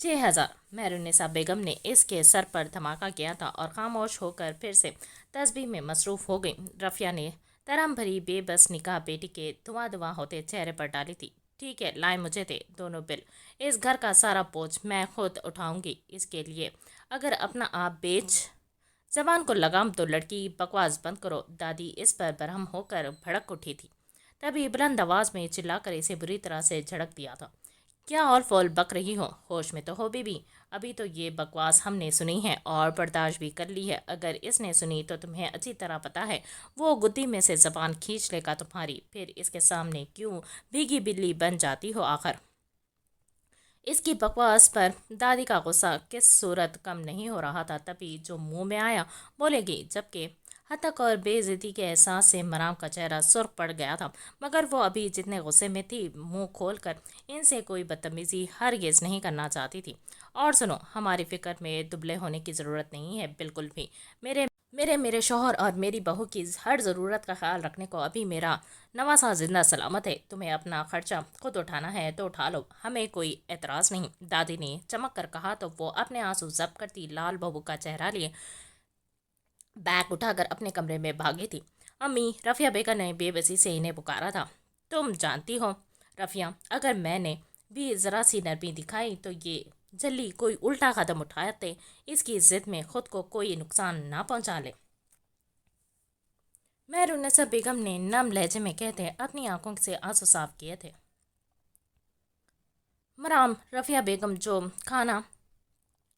6,000। मेहरुन्निसा बेगम ने इसके सर पर धमाका किया था और खामोश होकर फिर से तस्बीह में मसरूफ़ हो गई। रफ़िया ने तरम भरी बेबस निगाह बेटी के धुआं धुआं होते चेहरे पर डाली थी। ठीक है, लाए मुझे थे दोनों बिल। इस घर का सारा बोझ मैं खुद उठाऊंगी। इसके लिए अगर अपना आप बेच जबान को लगाम तो लड़की, बकवास बंद करो। दादी इस पर बरहम होकर भड़क उठी थी। तभी बुलंद आवाज में चिल्लाकर इसे बुरी तरह से झड़क दिया था। क्या और फौल बक रही हो? होश में तो हो बीबी। अभी तो ये बकवास हमने सुनी है और बर्दाश्त भी कर ली है। अगर इसने सुनी तो तुम्हें अच्छी तरह पता है वो गुद्दी में से जबान खींच लेगा तुम्हारी। फिर इसके सामने क्यों भीगी बिल्ली बन जाती हो आखिर? इसकी बकवास पर दादी का गुस्सा किस सूरत कम नहीं हो रहा था। तभी जो मुंह में आया बोलेगी, जबकि हतक और बेइज्जती के एहसास से मराम का चेहरा सुर्ख पड़ गया था। मगर वो अभी जितने गुस्से में थी, मुंह खोलकर इनसे कोई बदतमीजी हरगिज नहीं करना चाहती थी। और सुनो, हमारी फिक्र में दुबले होने की ज़रूरत नहीं है बिल्कुल भी। मेरे मेरे मेरे शौहर और मेरी बहू की हर ज़रूरत का ख्याल रखने को अभी मेरा नवासा जिंदा सलामत है। तुम्हें अपना खर्चा खुद उठाना है तो उठा लो, हमें कोई एतराज़ नहीं। दादी ने चमक कर कहा तो वो अपने आंसू जब्त करती लाल बहू का चेहरा लिए बैग उठाकर अपने कमरे में भागी थी। अम्मी, रफ़िया बेगम ने बेबसी से इन्हें पुकारा था। तुम जानती हो रफ़िया, अगर मैंने भी ज़रा सी नरमी दिखाई तो ये जल्दी कोई उल्टा कदम उठाते, इसकी जिद में खुद को कोई नुकसान ना पहुंचा ले। मेहरुन्निसा बेगम ने नम लहजे में कहते अपनी आंखों से आंसू साफ किए थे। मराम रफ़िया बेगम जो खाना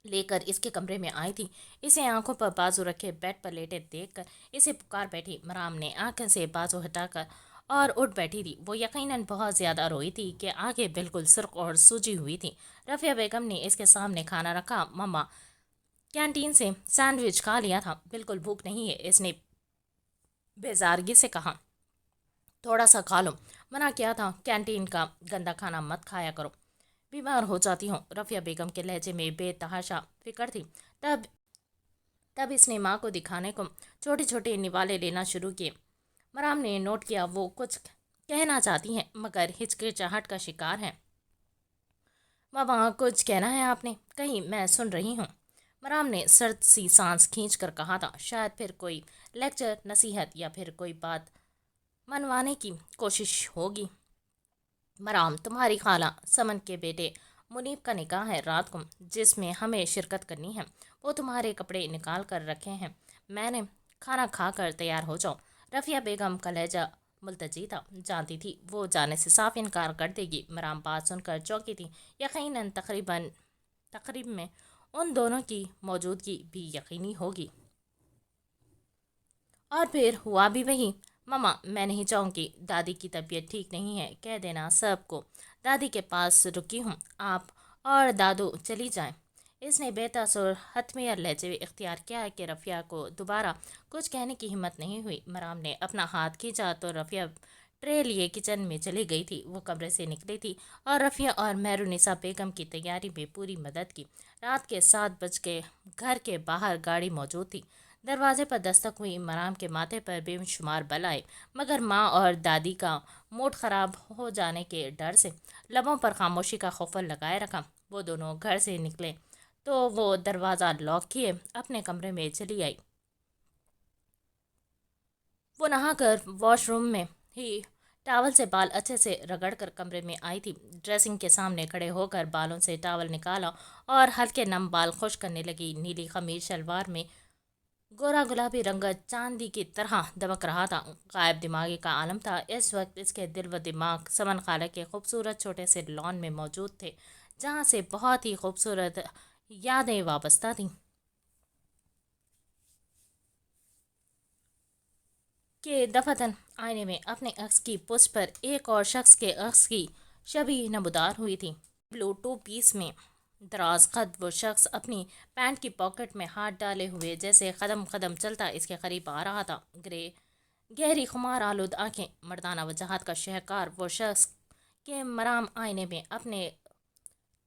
लेकर इसके कमरे में आई थी, इसे आंखों पर बाजू रखे बेड पर लेटे देखकर इसे पुकार बैठी। मराम ने आंखें से बाजू हटाकर और उठ बैठी थी। वो यकीनन बहुत ज़्यादा रोई थी कि आंखें बिल्कुल सुर्ख और सूजी हुई थी। रफ़िया बेगम ने इसके सामने खाना रखा। मम्मा, कैंटीन से सैंडविच खा लिया था, बिल्कुल भूख नहीं है, इसने बेजारगी से कहा। थोड़ा सा खा लो, मना किया था, कैंटीन का गंदा खाना मत खाया करो, बीमार हो जाती हूँ। रफ़िया बेगम के लहजे में बेतहाशा फिक्र थी। तब तब इसने माँ को दिखाने को छोटे छोटे निवाले लेना शुरू किए। मराम ने नोट किया वो कुछ कहना चाहती हैं मगर हिचकिचाहट का शिकार है। मामा, कुछ कहना है आपने? कहीं मैं सुन रही हूँ। मराम ने सर्द सी सांस खींच कर कहा था। शायद फिर कोई लेक्चर, नसीहत या फिर कोई बात मनवाने की कोशिश होगी। मराम, तुम्हारी खाला समन के बेटे मुनीब का निकाह है रात को, जिसमें हमें शिरकत करनी है। वो तुम्हारे कपड़े निकाल कर रखे हैं। मैंने खाना खा कर तैयार हो जाओ। रफ़िया बेगम का लहजा मुल्तजी था। जानती थी वो जाने से साफ इनकार कर देगी। मराम बात सुनकर चौंकी थी। यकीनन तकरीब में उन दोनों की मौजूदगी भी यकीनी होगी। और फिर हुआ भी वही। मम्मा, मैं नहीं चाहूँगी, दादी की तबीयत ठीक नहीं है, कह देना सबको दादी के पास रुकी हूँ, आप और दादू चली जाएं। इसने बेतासुर हतमिया लहजे इख्तियार किया कि रफ़िया को दोबारा कुछ कहने की हिम्मत नहीं हुई। मराम ने अपना हाथ खींचा तो रफ़िया ट्रे लिए किचन में चली गई थी। वो कमरे से निकली थी और रफ़िया और मेहरुन्निसा बेगम की तैयारी में पूरी मदद की। रात के 7 बज के घर के बाहर गाड़ी मौजूद थी। दरवाजे पर दस्तक हुई। मराम के माथे पर बेशुमार बल आए, मगर माँ और दादी का मूड खराब हो जाने के डर से लबों पर खामोशी का खौफल लगाए रखा। वो दोनों घर से निकले तो वो दरवाज़ा लॉक किए अपने कमरे में चली आई। वो नहाकर वॉशरूम में ही टॉवल से बाल अच्छे से रगड़कर कमरे में आई थी। ड्रेसिंग के सामने खड़े होकर बालों से टॉवल निकाला और हल्के नम बाल खुश करने लगी। नीली कमीज शलवार में गोरा गुलाबी रंग चांदी की तरह दमक रहा था। गायब दिमागी का आलम था। इस वक्त इसके दिल व दिमाग समन खाला के खूबसूरत छोटे से लॉन में मौजूद थे, जहाँ से बहुत ही खूबसूरत यादें वाबस्ता थीं। के दफातन आईने में अपने अक्स की पुष्ट पर एक और शख्स के अक्स की शबीह नमूदार हुई थी। ब्लू टू पीस में दराज कद वो शख्स अपनी पैंट की पॉकेट में हाथ डाले हुए जैसे कदम कदम चलता इसके करीब आ रहा था। ग्रे गहरी खुमार आलूद आंखें, मर्दाना वजाहत का शहकार वो शख्स के मराम आईने में अपने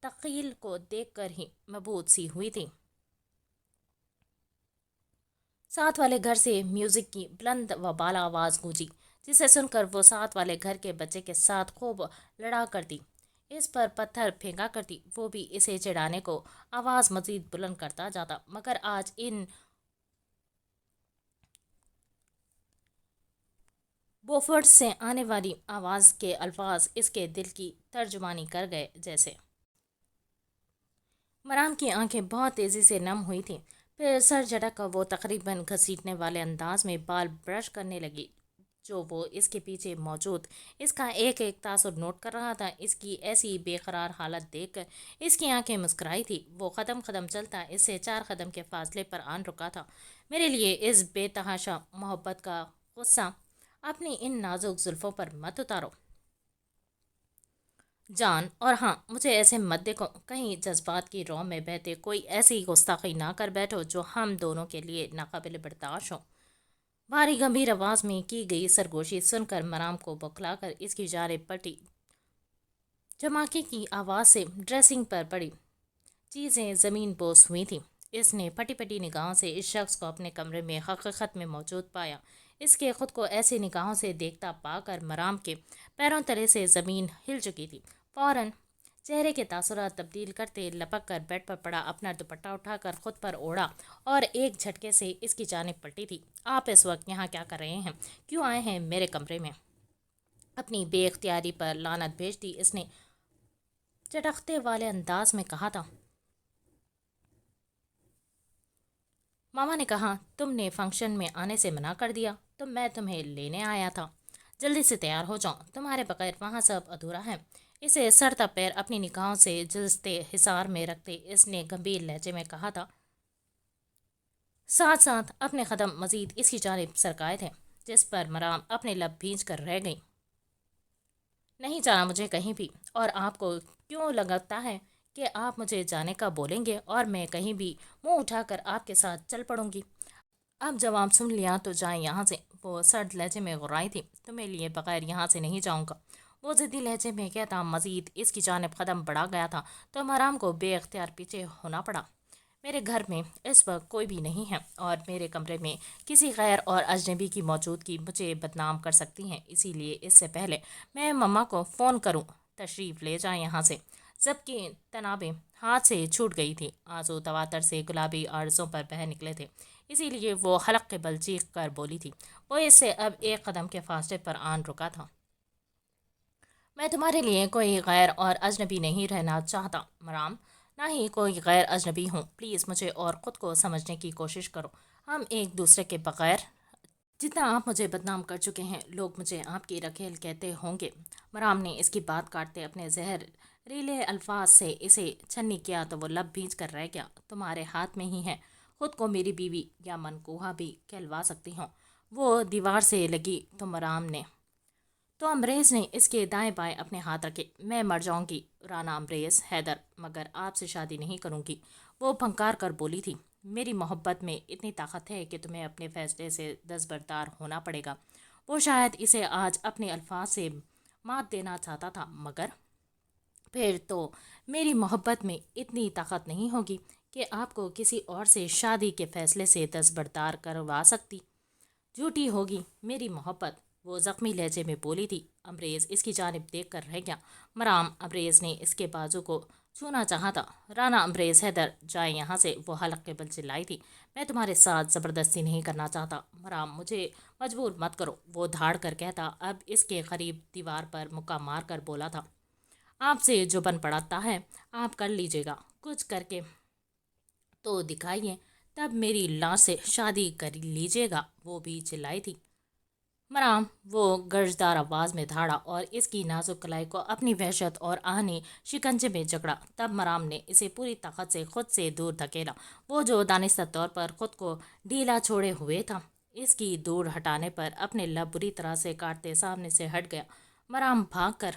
तकील को देखकर ही मबूद सी हुई थी। साथ वाले घर से म्यूजिक की बुलंद व बाला आवाज़ गूंजी, जिसे सुनकर वो साथ वाले घर के बच्चे के साथ खूब लड़ा करती, इस पर पत्थर फेंका करती। वो भी इसे चिढ़ाने को आवाज़ मजीद बुलंद करता जाता, मगर आज इन बोफर्स से आने वाली आवाज़ के अल्फाज इसके दिल की तर्जुमानी कर गए जैसे। मराम की आंखें बहुत तेज़ी से नम हुई थीं। फिर सर झटक कर वो तकरीबन घसीटने वाले अंदाज में बाल ब्रश करने लगी, जो वो इसके पीछे मौजूद इसका एक एक तासुर नोट कर रहा था। इसकी ऐसी बेकरार हालत देखकर इसकी आंखें मुस्कुराई थी। वो कदम कदम चलता इससे 4 कदम के फासले पर आन रुका था। मेरे लिए इस बेतहाशा मोहब्बत का गुस्सा अपनी इन नाजुक जुल्फ़ों पर मत उतारो जान, और हाँ, मुझे ऐसे मत देखो कहीं जज्बात की रौ में बहते कोई ऐसी गुस्ताखी ना कर बैठो जो हम दोनों के लिए नाकाबिल बर्दाश्त हो। भारी गंभीर आवाज़ में की गई सरगोशी सुनकर मराम को बौखलाकर इसकी जानिब पलटी। धमाके की आवाज़ से ड्रेसिंग पर पड़ी चीज़ें ज़मीन बोस हुई थीं। इसने फटी फटी निगाहों से इस शख्स को अपने कमरे में हकीकत में मौजूद पाया। इसके खुद को ऐसी निगाहों से देखता पाकर मराम के पैरों तले से ज़मीन हिल चुकी थी। फौरन चेहरे के तासुरात तब्दील करते लपक कर बेड पर पड़ा अपना दुपट्टा उठाकर खुद पर ओढ़ा और एक झटके से इसकी जानिब पलटी थी। आप इस वक्त यहाँ क्या कर रहे हैं? क्यों आए हैं मेरे कमरे में? अपनी बेख्तियारी पर लानत भेज दी इसने चटकते वाले अंदाज में कहा था। मामा ने कहा तुमने फंक्शन में आने से मना कर दिया, तो मैं तुम्हें लेने आया था। जल्दी से तैयार हो जाओ, तुम्हारे बगैर वहाँ सब अधूरा है। इसे सड़ता पैर अपनी निगाहों से जुलते हिसार में रखते इसने गंभीर लहजे में कहा था, साथ साथ अपने कदम मजीद इसकी जानिब सरकाए थे, जिस पर मराम अपने लब भींच कर रह गई। नहीं जाना मुझे कहीं भी, और आपको क्यों लगता है कि आप मुझे जाने का बोलेंगे और मैं कहीं भी मुंह उठाकर आपके साथ चल पड़ूंगी? अब जवाब सुन लिया तो जाए यहाँ से। वो सर्द लहजे में गुर्राई थी। तुम्हें लिए बगैर यहाँ से नहीं जाऊँगा, वो ज़िद्दी लहजे में कहता मजीद इसकी जानिब कदम बढ़ा गया था तो मराम को बेख्तियार पीछे होना पड़ा। मेरे घर में इस वक्त कोई भी नहीं है और मेरे कमरे में किसी गैर और अजनबी की मौजूदगी मुझे बदनाम कर सकती है, इसीलिए इससे पहले मैं मम्मा को फ़ोन करूं तशरीफ़ ले जाएं यहाँ से। जबकि तनाबें हाथ से छूट गई थी। आंसू तवातर से गुलाबी आरज़ों पर बह निकले थे, इसीलिए वो हलक के बल चीख कर बोली थी। वो इससे अब एक कदम के फासले पर आन रुका था। मैं तुम्हारे लिए कोई गैर और अजनबी नहीं रहना चाहता मराम, ना ही कोई गैर अजनबी हूँ। प्लीज़ मुझे और ख़ुद को समझने की कोशिश करो। हम एक दूसरे के बगैर जितना आप मुझे बदनाम कर चुके हैं, लोग मुझे आपकी रखेल कहते होंगे। मराम ने इसकी बात काटते अपने जहर रीले अल्फाज से इसे छन्नी किया तो वो लब भींच कर रह गया। तुम्हारे हाथ में ही है, खुद को मेरी बीवी या मनकूहा भी कहलवा सकती हूँ। वो दीवार से लगी तो मराम ने तो अमरेज़ ने इसके दाएं बाएं अपने हाथ रखे। मैं मर जाऊंगी राना अमरेज़ हैदर, मगर आपसे शादी नहीं करूंगी, वो फंकार कर बोली थी। मेरी मोहब्बत में इतनी ताकत है कि तुम्हें अपने फैसले से दस्तबरदार होना पड़ेगा। वो शायद इसे आज अपने अल्फाज से मात देना चाहता था, मगर फिर तो मेरी मोहब्बत में इतनी ताकत नहीं होगी کہ آپ کو کسی اور سے شادی کے فیصلے سے دستبردار کروا سکتی۔ جھوٹی ہوگی میری محبت، وہ زخمی لہجے میں بولی تھی۔ امریز اس کی جانب دیکھ کر رہ گیا۔ مرام، امریز نے اس کے بازو کو چھونا چاہا تھا۔ رانا امریز، حیدر جائے یہاں سے، وہ حلق کے بل چلائی تھی۔ میں تمہارے ساتھ زبردستی نہیں کرنا چاہتا مرام، مجھے مجبور مت کرو، وہ دھاڑ کر کہتا۔ اب اس کے قریب دیوار پر مکہ مار کر بولا تھا۔ آپ سے جو بن پڑتا ہے آپ کر لیجیے گا، کچھ کر کے تو دکھائیے، تب میری لاش سے شادی کر لیجیے گا، وہ بھی چلائی تھی۔ مرام، وہ گرجدار آواز میں دھاڑا اور اس کی نازک کلائی کو اپنی وحشت اور آہنی شکنجے میں جکڑا۔ تب مرام نے اسے پوری طاقت سے خود سے دور دھکیلا، وہ جو دانستہ طور پر خود کو ڈھیلا چھوڑے ہوئے تھا۔ اس کی دور ہٹانے پر اپنے لب بری طرح سے کاٹتے سامنے سے ہٹ گیا۔ مرام بھاگ کر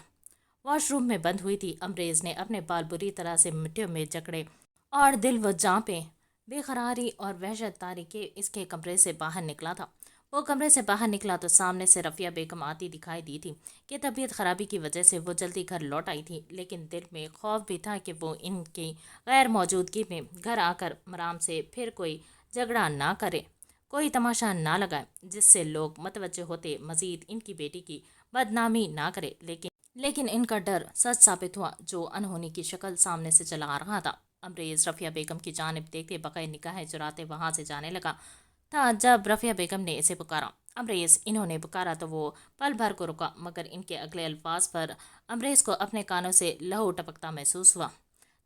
واش روم میں بند ہوئی تھی۔ امریز نے اپنے بال بری طرح سے مٹھیوں میں جکڑے اور دل و جاں پہ بے قراری اور وحشت طاری کے اس کے کمرے سے باہر نکلا تھا۔ وہ کمرے سے باہر نکلا تو سامنے سے رفیہ بیگم آتی دکھائی دی تھی کہ طبیعت خرابی کی وجہ سے وہ جلدی گھر لوٹ آئی تھی، لیکن دل میں خوف بھی تھا کہ وہ ان کی غیر موجودگی میں گھر آ کر مرام سے پھر کوئی جھگڑا نہ کرے، کوئی تماشا نہ لگائے جس سے لوگ متوجہ ہوتے مزید ان کی بیٹی کی بدنامی نہ کرے۔ لیکن ان کا ڈر سچ ثابت ہوا، جو انہونی کی شکل سامنے سے چلا آ رہا تھا۔ امریز رفیہ بیگم کی جانب دیکھتے بغیر نگاہیں چراتے وہاں سے جانے لگا تھا جب رفیہ بیگم نے اسے پکارا۔ امریز، انہوں نے پکارا تو وہ پل بھر کو رکا، مگر ان کے اگلے الفاظ پر امریز کو اپنے کانوں سے لہو ٹپکتا محسوس ہوا۔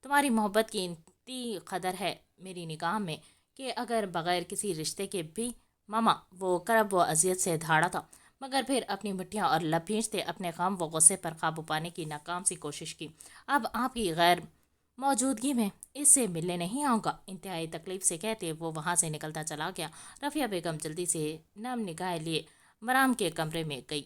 تمہاری محبت کی اتنی قدر ہے میری نگاہ میں کہ اگر بغیر کسی رشتے کے بھی ماما، وہ کرب و اذیت سے دھاڑا تھا، مگر پھر اپنی مٹھیاں اور لب بھینچتے اپنے غم و غصے پر قابو پانے کی ناکام سی کوشش کی۔ اب آپ کی غیر موجودگی میں اس سے ملنے نہیں آؤں گا، انتہائی تکلیف سے کہتے وہ وہاں سے نکلتا چلا گیا۔ رفیہ بیگم جلدی سے نم نگاہیں لیے مرام کے کمرے میں گئی۔